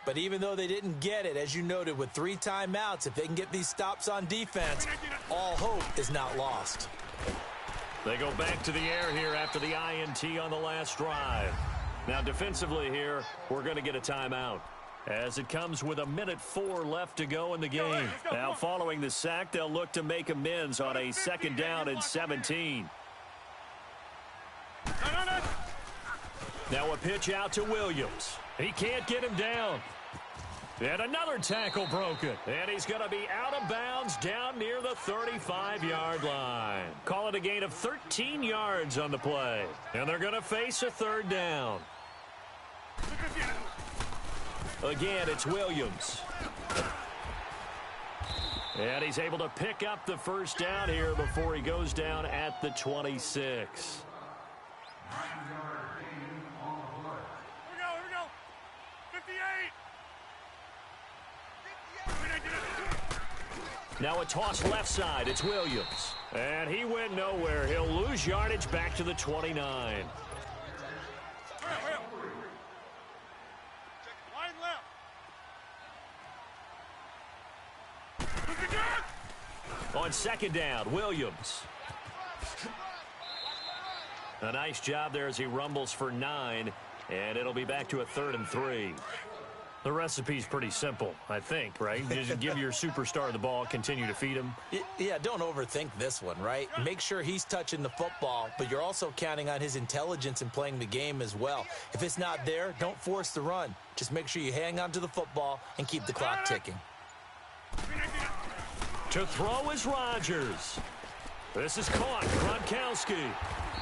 But even though they didn't get it, as you noted, with 3 timeouts, if they can get these stops on defense, all hope is not lost. They go back to the air here after the INT on the last drive. Now, defensively here, we're going to get a timeout, as it comes with 1:04 left to go in the game. Now, following the sack, they'll look to make amends on a 2nd down and 17. Now a pitch out to Williams. He can't get him down. And another tackle broken. And he's going to be out of bounds down near the 35-yard line. Call it a gain of 13 yards on the play. And they're going to face a 3rd down. Again, it's Williams. And he's able to pick up the 1st down here before he goes down at the 26. Now a toss left side. It's Williams. And he went nowhere. He'll lose yardage back to the 29. Line left. On 2nd down, Williams. A nice job there as he rumbles for 9. And it'll be back to a 3rd and 3. The recipe's pretty simple, I think, right? Just give your superstar the ball, continue to feed him. Yeah, don't overthink this one, right? Make sure he's touching the football, but you're also counting on his intelligence in playing the game as well. If it's not there, don't force the run. Just make sure you hang on to the football and keep the clock ticking. To throw is Rodgers. This is caught, Gronkowski.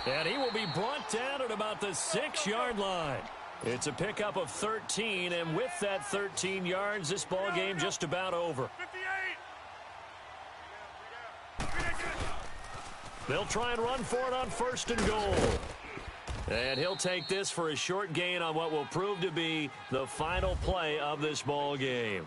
And he will be brought down at about the 6-yard line. It's a pickup of 13, and with that 13 yards, this ball game just about over. 58. They'll try and run for it on 1st and goal. And he'll take this for a short gain on what will prove to be the final play of this ball game.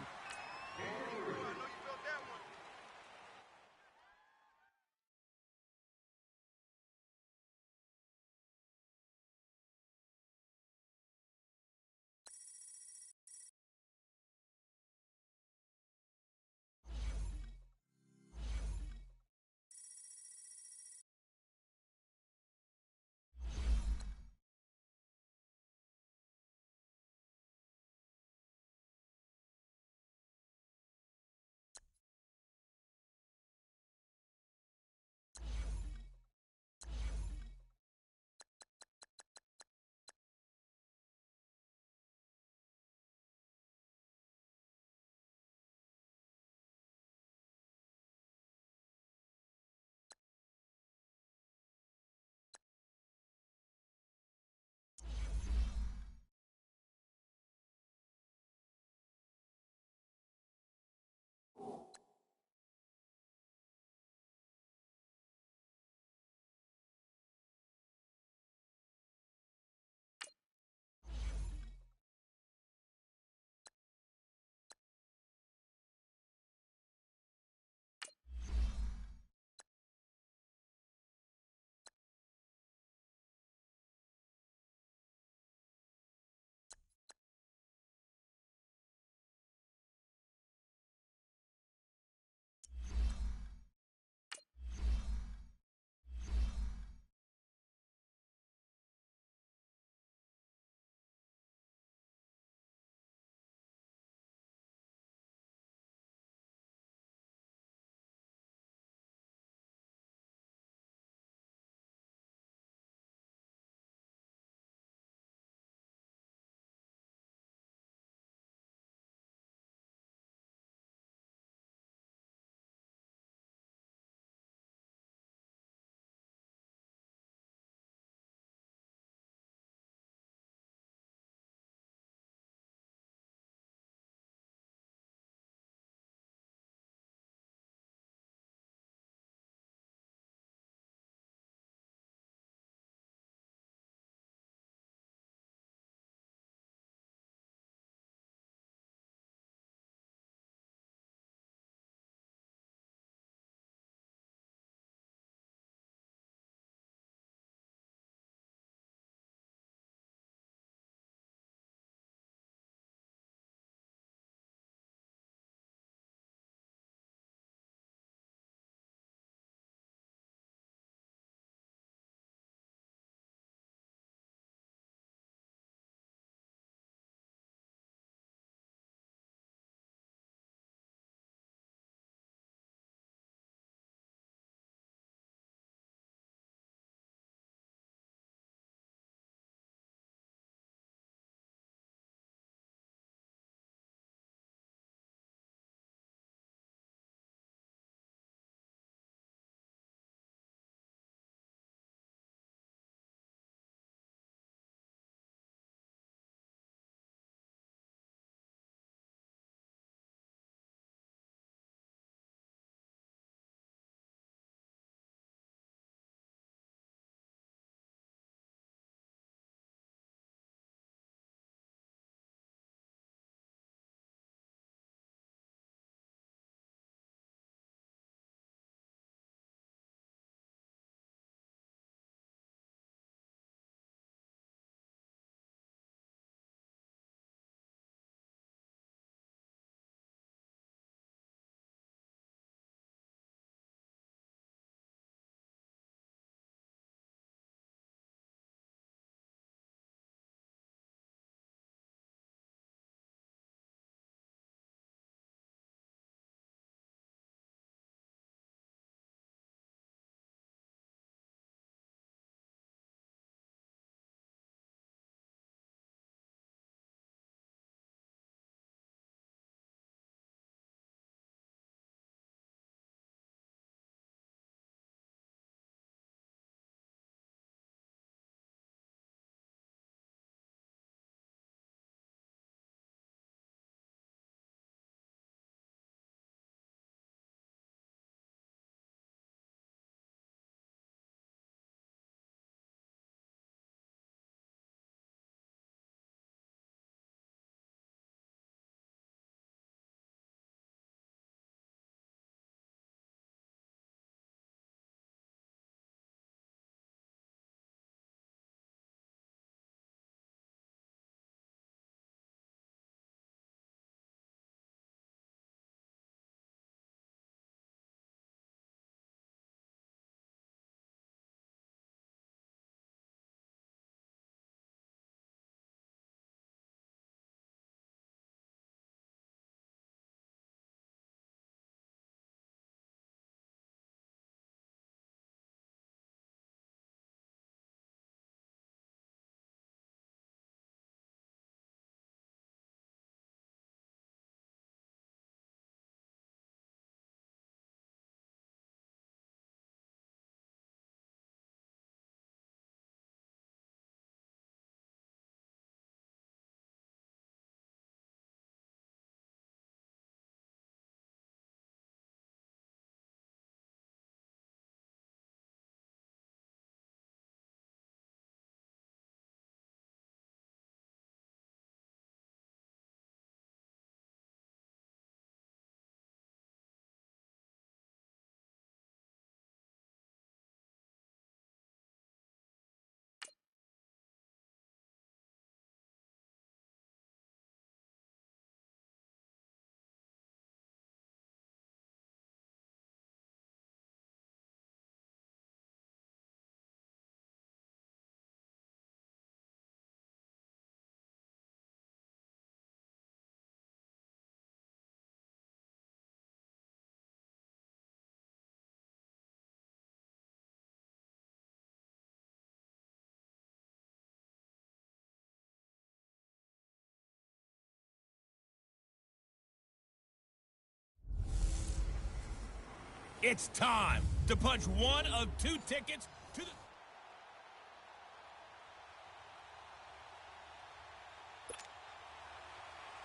It's time to punch one of two tickets to the...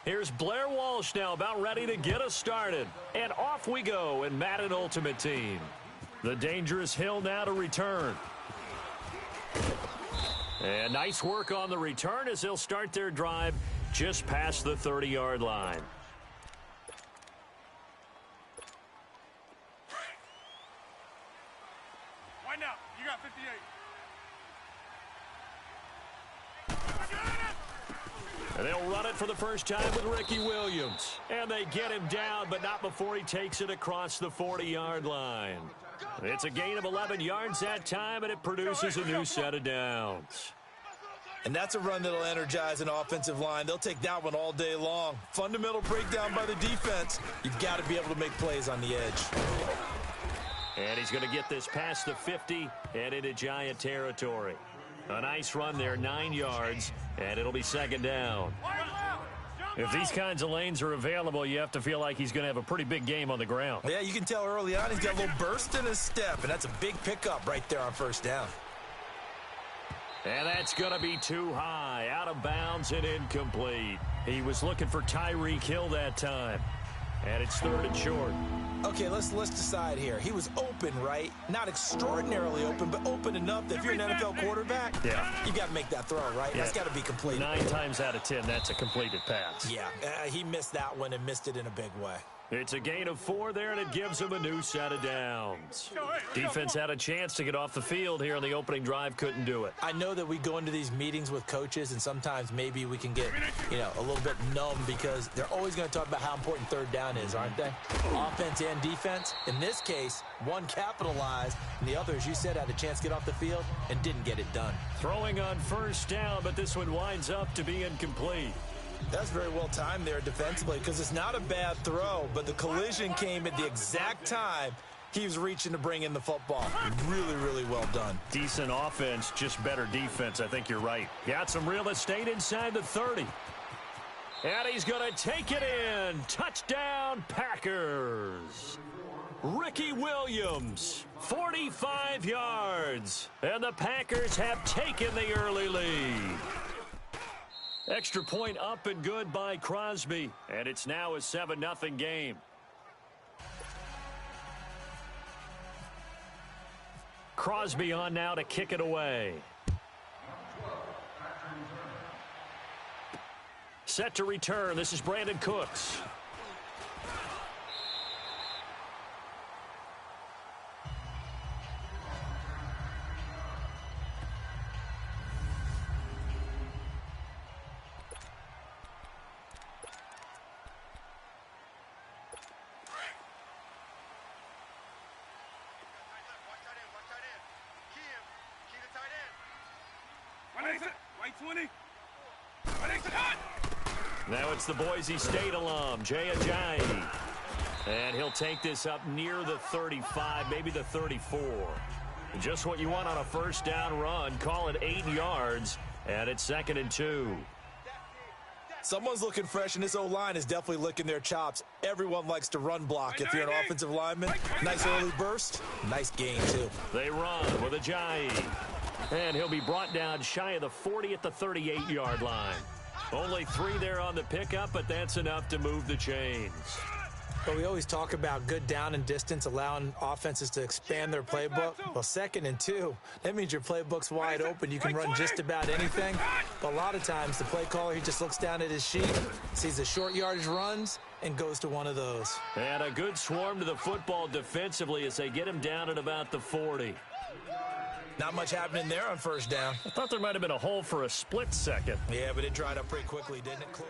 Here's Blair Walsh now about ready to get us started. And off we go in Madden Ultimate Team. The dangerous Hill now to return. And nice work on the return as they'll start their drive just past the 30-yard line. Wind out. You got 58. And they'll run it for the first time with Ricky Williams. And they get him down, but not before he takes it across the 40-yard line. It's a gain of 11 yards that time, and it produces a new set of downs. And that's a run that'll energize an offensive line. They'll take that one all day long. Fundamental breakdown by the defense. You've got to be able to make plays on the edge. And he's going to get this past the 50 and into Giant territory. A nice run there, 9 yards, and it'll be second down. If these kinds of lanes are available, you have to feel like he's going to have a pretty big game on the ground. Yeah, you can tell early on he's got a little burst in his step, and that's a big pickup right there on first down. And that's going to be too high, out of bounds and incomplete. He was looking for Tyreek Hill that time. And it's third and short. Okay, let's decide here. He was open, right? Not extraordinarily open, but open enough that if you're an NFL quarterback, you got to make that throw, right? Yeah. That's got to be completed. 9 times out of 10, that's a completed pass. Yeah, he missed that one and missed it in a big way. It's a gain of 4 there, and it gives him a new set of downs. Defense had a chance to get off the field here on the opening drive, couldn't do it. I know that we go into these meetings with coaches, and sometimes maybe we can get, a little bit numb because they're always going to talk about how important third down is, aren't they? Offense and defense. In this case, one capitalized, and the other, as you said, had a chance to get off the field and didn't get it done. Throwing on first down, but this one winds up to be incomplete. That's very well timed there defensively because it's not a bad throw, but the collision came at the exact time he was reaching to bring in the football. Really, really well done. Decent offense, just better defense. I think you're right. Got some real estate inside the 30. And he's going to take it in. Touchdown, Packers. Ricky Williams, 45 yards. And the Packers have taken the early lead. Extra point up and good by Crosby. And it's now a 7-0 game. Crosby on now to kick it away. Set to return. This is Brandon Cooks. Now it's the Boise State alum, Jay Ajayi. And he'll take this up near the 35, maybe the 34. Just what you want on a first down run. Call it 8 yards, and it's 2nd and 2. Someone's looking fresh, and this O-line is definitely licking their chops. Everyone likes to run block. If you're an offensive lineman, nice early burst, nice gain, too. They run with Ajayi. And he'll be brought down shy of the 40 at the 38-yard line. Only 3 there on the pickup, but that's enough to move the chains. But we always talk about good down and distance, allowing offenses to expand their playbook. Well, 2nd and 2, that means your playbook's wide open. You can run just about anything. But a lot of times, the play caller, he just looks down at his sheet, sees the short yardage runs, and goes to one of those. And a good swarm to the football defensively as they get him down at about the 40. Not much happening there on first down. I thought there might have been a hole for a split second. Yeah, but it dried up pretty quickly, didn't it? Close.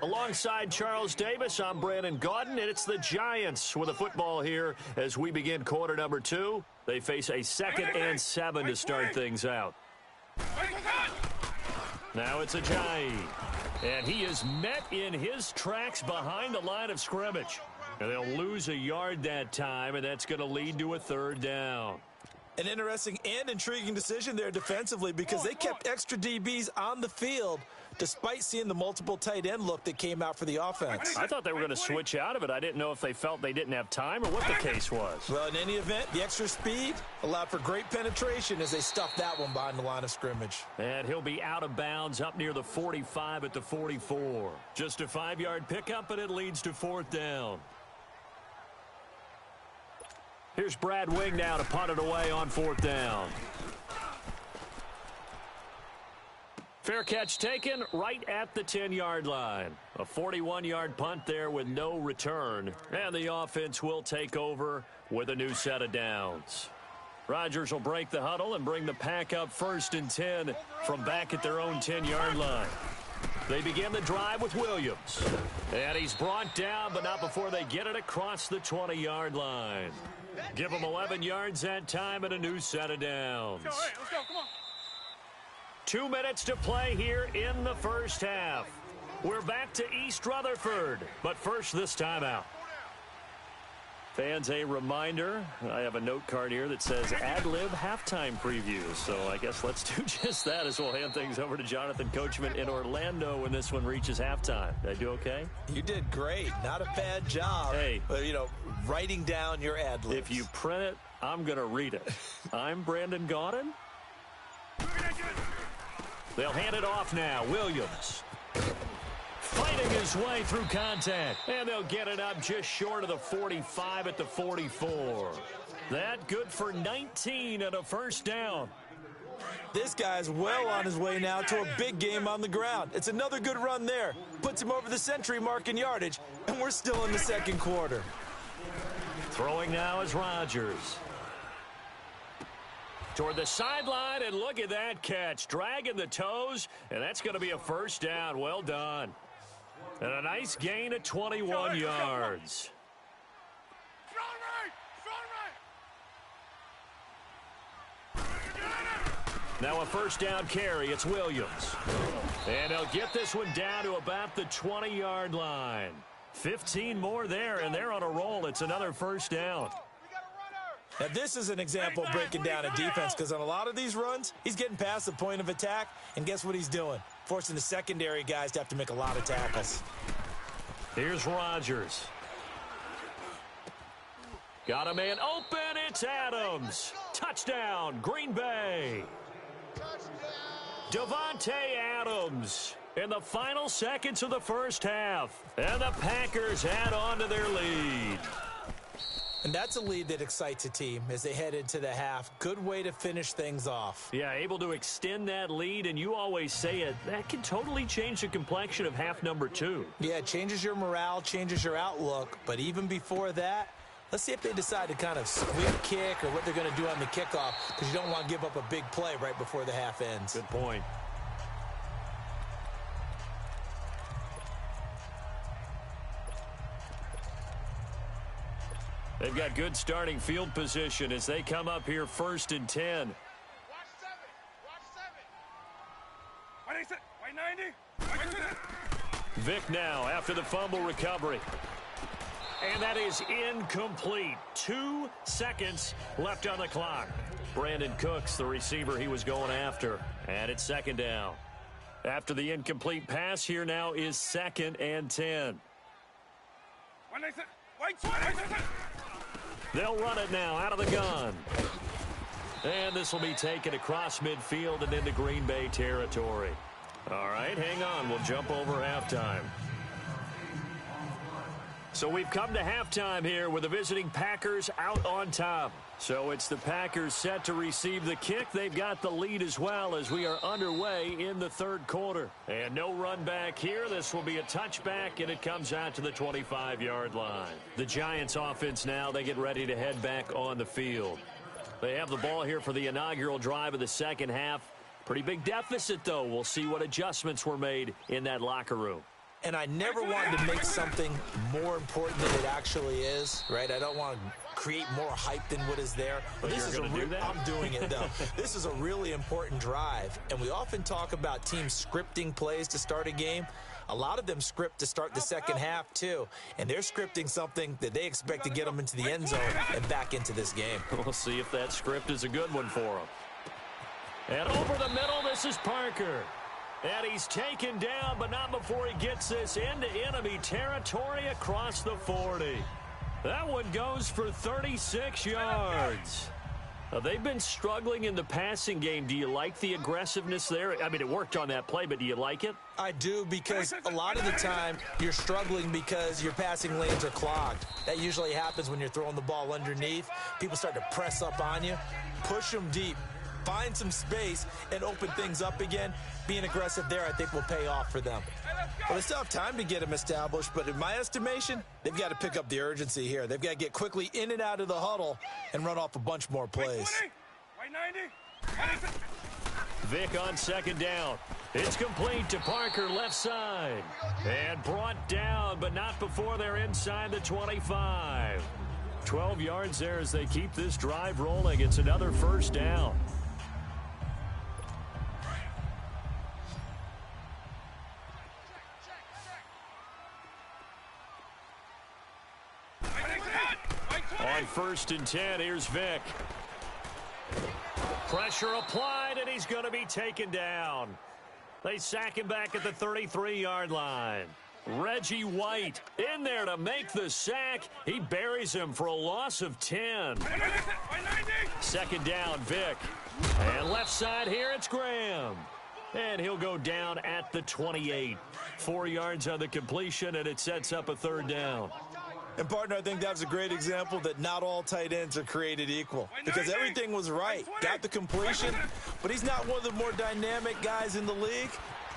Alongside Charles Davis, I'm Brandon Gaudin, and it's the Giants with the football here as we begin quarter number 2. They face a 2nd and 7 to start things out. Now it's Ajayi, and he is met in his tracks behind the line of scrimmage. And they'll lose a yard that time, and that's going to lead to a 3rd down. An interesting and intriguing decision there defensively because they kept extra DBs on the field despite seeing the multiple tight end look that came out for the offense. I thought they were going to switch out of it. I didn't know if they felt they didn't have time or what the case was. Well, in any event, the extra speed allowed for great penetration as they stuffed that one behind the line of scrimmage. And he'll be out of bounds up near the 45 at the 44. Just a 5-yard pickup, and it leads to 4th down. Here's Brad Wing now to punt it away on 4th down. Fair catch taken right at the 10-yard line. A 41-yard punt there with no return. And the offense will take over with a new set of downs. Rodgers will break the huddle and bring the pack up 1st and 10 from back at their own 10-yard line. They begin the drive with Williams. And he's brought down, but not before they get it across the 20-yard line. Give them 11 yards that time and a new set of downs. Let's go, come on. 2 minutes to play here in the first half. We're back to East Rutherford, but first this time out. Fans, a reminder, I have a note card here that says ad-lib halftime preview, so I guess let's do just that as we'll hand things over to Jonathan Coachman in Orlando when this one reaches halftime. Did I do okay? You did great. Not a bad job. Hey. Writing down your ad-libs. If you print it, I'm going to read it. I'm Brandon Gaudin. They'll hand it off now. Williams fighting his way through contact. And they'll get it up just short of the 45 at the 44. That good for 19 and a 1st down. This guy's well on his way now to a big game on the ground. It's another good run there. Puts him over the century mark in yardage, and we're still in the 2nd quarter. Throwing now is Rodgers. Toward the sideline, and look at that catch. Dragging the toes, and that's going to be a 1st down. Well done. And a nice gain of 21 yards. Now a 1st down carry. It's Williams. And they'll get this one down to about the 20-yard line. 15 more there, and they're on a roll. It's another 1st down. Now, this is an example of breaking down a defense because on a lot of these runs, he's getting past the point of attack, and guess what he's doing? Forcing the secondary guys to have to make a lot of tackles. Here's Rodgers. Got a man open. It's Adams. Touchdown, Green Bay. Devontae Adams in the final seconds of the first half. And the Packers add on to their lead. And that's a lead that excites a team as they head into the half. Good way to finish things off. Yeah, able to extend that lead, and you always say it, that can totally change the complexion of half number 2. Yeah, it changes your morale, changes your outlook. But even before that, let's see if they decide to kind of squib kick or what they're going to do on the kickoff because you don't want to give up a big play right before the half ends. Good point. They've got good starting field position as they come up here 1st and 10. Watch 7. White 90. Vick now after the fumble recovery. And that is incomplete. 2 seconds left on the clock. Brandon Cooks, the receiver he was going after. And it's 2nd down. After the incomplete pass, here now is 2nd and 10. They'll run it now out of the gun. And this will be taken across midfield and into Green Bay territory. All right, hang on. We'll jump over halftime. So we've come to halftime here with the visiting Packers out on top. So it's the Packers set to receive the kick. They've got the lead as well as we are underway in the 3rd quarter. And no run back here. This will be a touchback, and it comes out to the 25-yard line. The Giants offense now, they get ready to head back on the field. They have the ball here for the inaugural drive of the 2nd half. Pretty big deficit, though. We'll see what adjustments were made in that locker room. And I never wanted to make something more important than it actually is, right? I don't want to create more hype than what is there. But this is I'm doing it, though. This is a really important drive. And we often talk about teams scripting plays to start a game. a lot of them script to start the second half too, and they're scripting something that they expect to get them into the end zone and back into this game. We'll see if that script is a good one for them. And over the middle, this is Parker. And he's taken down, but not before he gets this into enemy territory across the 40. That one goes for 36 yards. They've been struggling in the passing game. Do you like the aggressiveness there? I mean, it worked on that play, but do you like it? I do, because a lot of the time you're struggling because your passing lanes are clogged. That usually happens when you're throwing the ball underneath. People start to press up on you. Push them deep. Find some space and open things up again. Being aggressive there, I think, will pay off for them. Well, they still have time to get them established, but in my estimation, they've got to pick up the urgency here. They've got to get quickly in and out of the huddle and run off a bunch more plays. White 90. Vic on second down. It's complete to Parker, left side. And brought down, but not before they're inside the 25. 12 yards there as they keep this drive rolling. It's another first down. On 1st and 10, here's Vic. Pressure applied, and he's going to be taken down. They sack him back at the 33-yard line. Reggie White in there to make the sack. He buries him for a loss of 10. Second down, Vic. And left side here, it's Graham. And he'll go down at the 28. 4 yards on the completion, and it sets up a third down. And, partner, I think that was a great example that not all tight ends are created equal, because everything was right. Got the completion, but he's not one of the more dynamic guys in the league.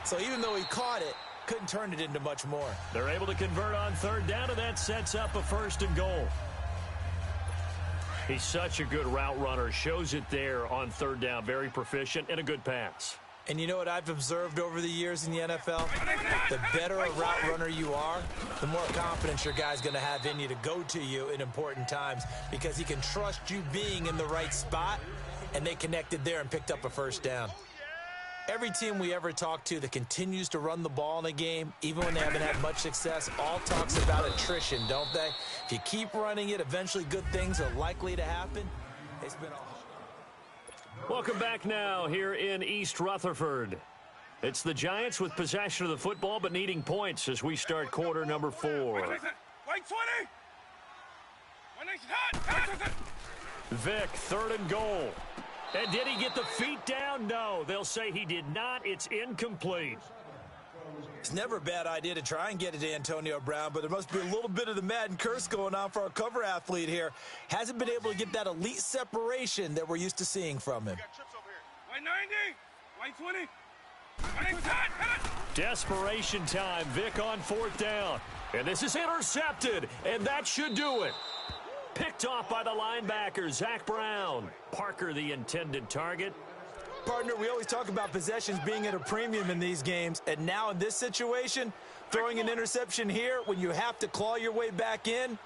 So even though he caught it, couldn't turn it into much more. They're able to convert on third down, and that sets up a 1st and goal. He's such a good route runner. Shows it there on third down. Very proficient and a good pass. And you know what I've observed over the years in the NFL? The better a route runner you are, the more confidence your guy's going to have in you to go to you in important times, because he can trust you being in the right spot, and they connected there and picked up a first down. Every team we ever talk to that continues to run the ball in a game, even when they haven't had much success, all talks about attrition, don't they? If you keep running it, eventually good things are likely to happen. It's been a... Welcome back now here in East Rutherford. It's the Giants with possession of the football but needing points as we start quarter number 4. White 20. Vic, 3rd and goal. And did he get the feet down? No, they'll say he did not. It's incomplete. It's never a bad idea to try and get it to Antonio Brown, but there must be a little bit of the Madden curse going on for our cover athlete here. Hasn't been able to get that elite separation that we're used to seeing from him. White 90. White 20. Desperation time. Vic on 4th down. And this is intercepted, and that should do it. Picked off by the linebacker, Zach Brown. Parker, the intended target. Partner, we always talk about possessions being at a premium in these games, and now in this situation, throwing an interception here when you have to claw your way back in,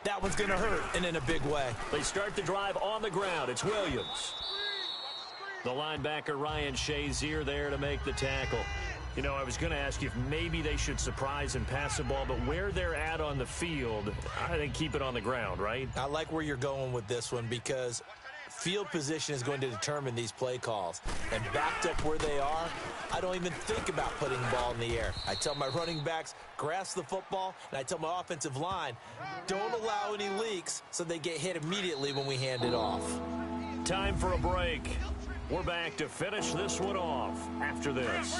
that one's going to hurt, and in a big way. They start the drive on the ground. It's Williams. The linebacker, Ryan Shazier, there to make the tackle. You know, I was going to ask you if maybe they should surprise and pass the ball, but where they're at on the field, I think keep it on the ground, right? I like where you're going with this one, because field position is going to determine these play calls. And backed up where they are, I don't even think about putting the ball in the air. I tell my running backs, grasp the football, and I tell my offensive line, don't allow any leaks so they get hit immediately when we hand it off. Time for a break. We're back to finish this one off after this.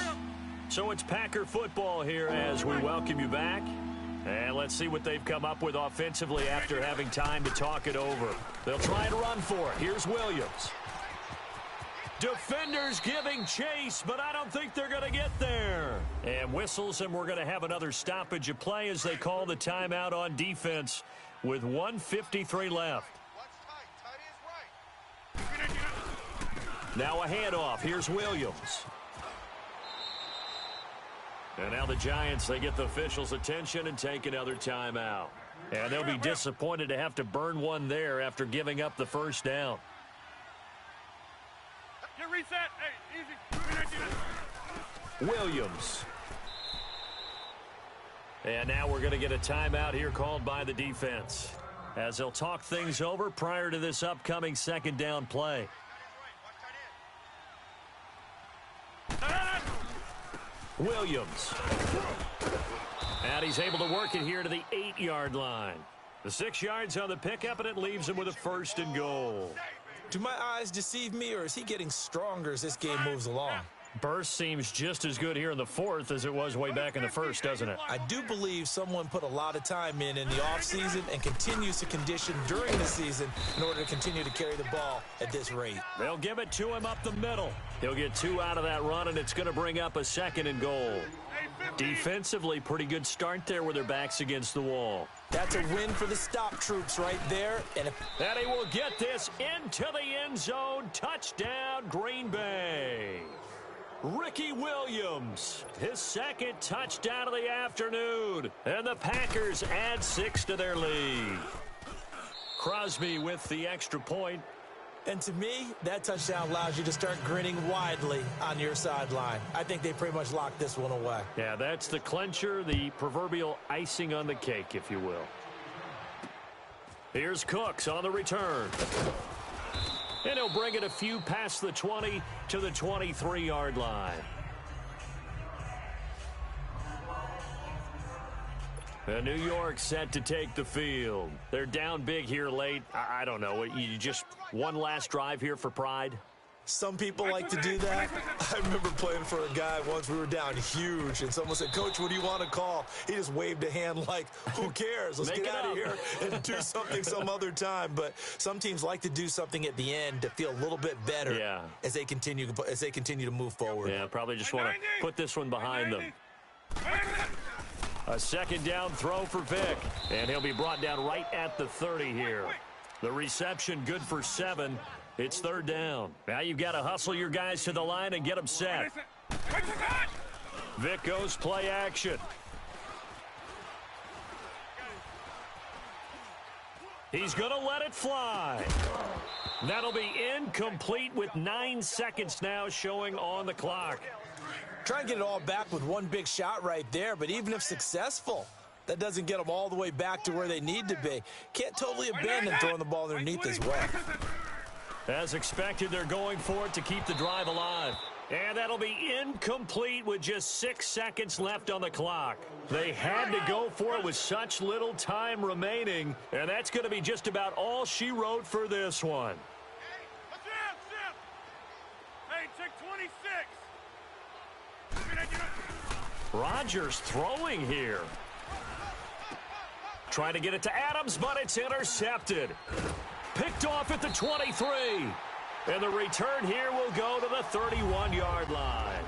So it's Packer football here as we welcome you back. And let's see what they've come up with offensively after having time to talk it over. They'll try to run for it. Here's Williams. Defenders giving chase, but I don't think they're going to get there. And whistles, and we're going to have another stoppage of play as they call the timeout on defense with 1:53 left. Now a handoff. Here's Williams. And now the Giants, they get the officials' attention and take another timeout. And they'll be disappointed to have to burn one there after giving up the first down. Get reset. Hey, easy. Williams. And now we're going to get a timeout here called by the defense, as they'll talk things over prior to this upcoming second down play. Williams. And he's able to work it here to the 8-yard line. The 6 yards on the pickup, and it leaves him with a 1st and goal. Do my eyes deceive me, or is he getting stronger as this game moves along? Burst seems just as good here in the 4th as it was way back in the 1st, doesn't it? I do believe someone put a lot of time in the offseason and continues to condition during the season in order to continue to carry the ball at this rate. They'll give it to him up the middle. He'll get 2 out of that run, and it's going to bring up a 2nd and goal. Defensively, pretty good start there with their backs against the wall. That's a win for the stop troops right there. And he will get this into the end zone. Touchdown, Green Bay. Ricky Williams, his 2nd touchdown of the afternoon. And the Packers add 6 to their lead. Crosby with the extra point. And to me, that touchdown allows you to start grinning widely on your sideline. I think they pretty much locked this one away. Yeah, that's the clincher, the proverbial icing on the cake, if you will. Here's Cooks on the return. And he'll bring it a few past the 20 to the 23-yard line. And New York set to take the field. They're down big here late. I don't know. You just one last drive here for pride? Some people like to do that. I remember playing for a guy once. We were down huge, and someone said, "Coach, what do you want to call?" He just waved a hand like, who cares? Let's get out of here and do something some other time. But some teams like to do something at the end to feel a little bit better as they continue to move forward. Yeah, probably just want to put this one behind them. A 2nd down throw for Vick, and he'll be brought down right at the 30 here. The reception good for 7. It's 3rd down. Now you've got to hustle your guys to the line and get them set. Vick goes play action. He's going to let it fly. That'll be incomplete with 9 seconds now showing on the clock. Try and get it all back with one big shot right there, but even if successful, that doesn't get them all the way back to where they need to be. Can't totally abandon throwing the ball underneath as well. As expected, they're going for it to keep the drive alive. And that'll be incomplete with just 6 seconds left on the clock. They had to go for it with such little time remaining, and that's going to be just about all she wrote for this one. Hey, check 26. Rodgers throwing here. Trying to get it to Adams, but it's intercepted. Picked off at the 23. And the return here will go to the 31-yard line.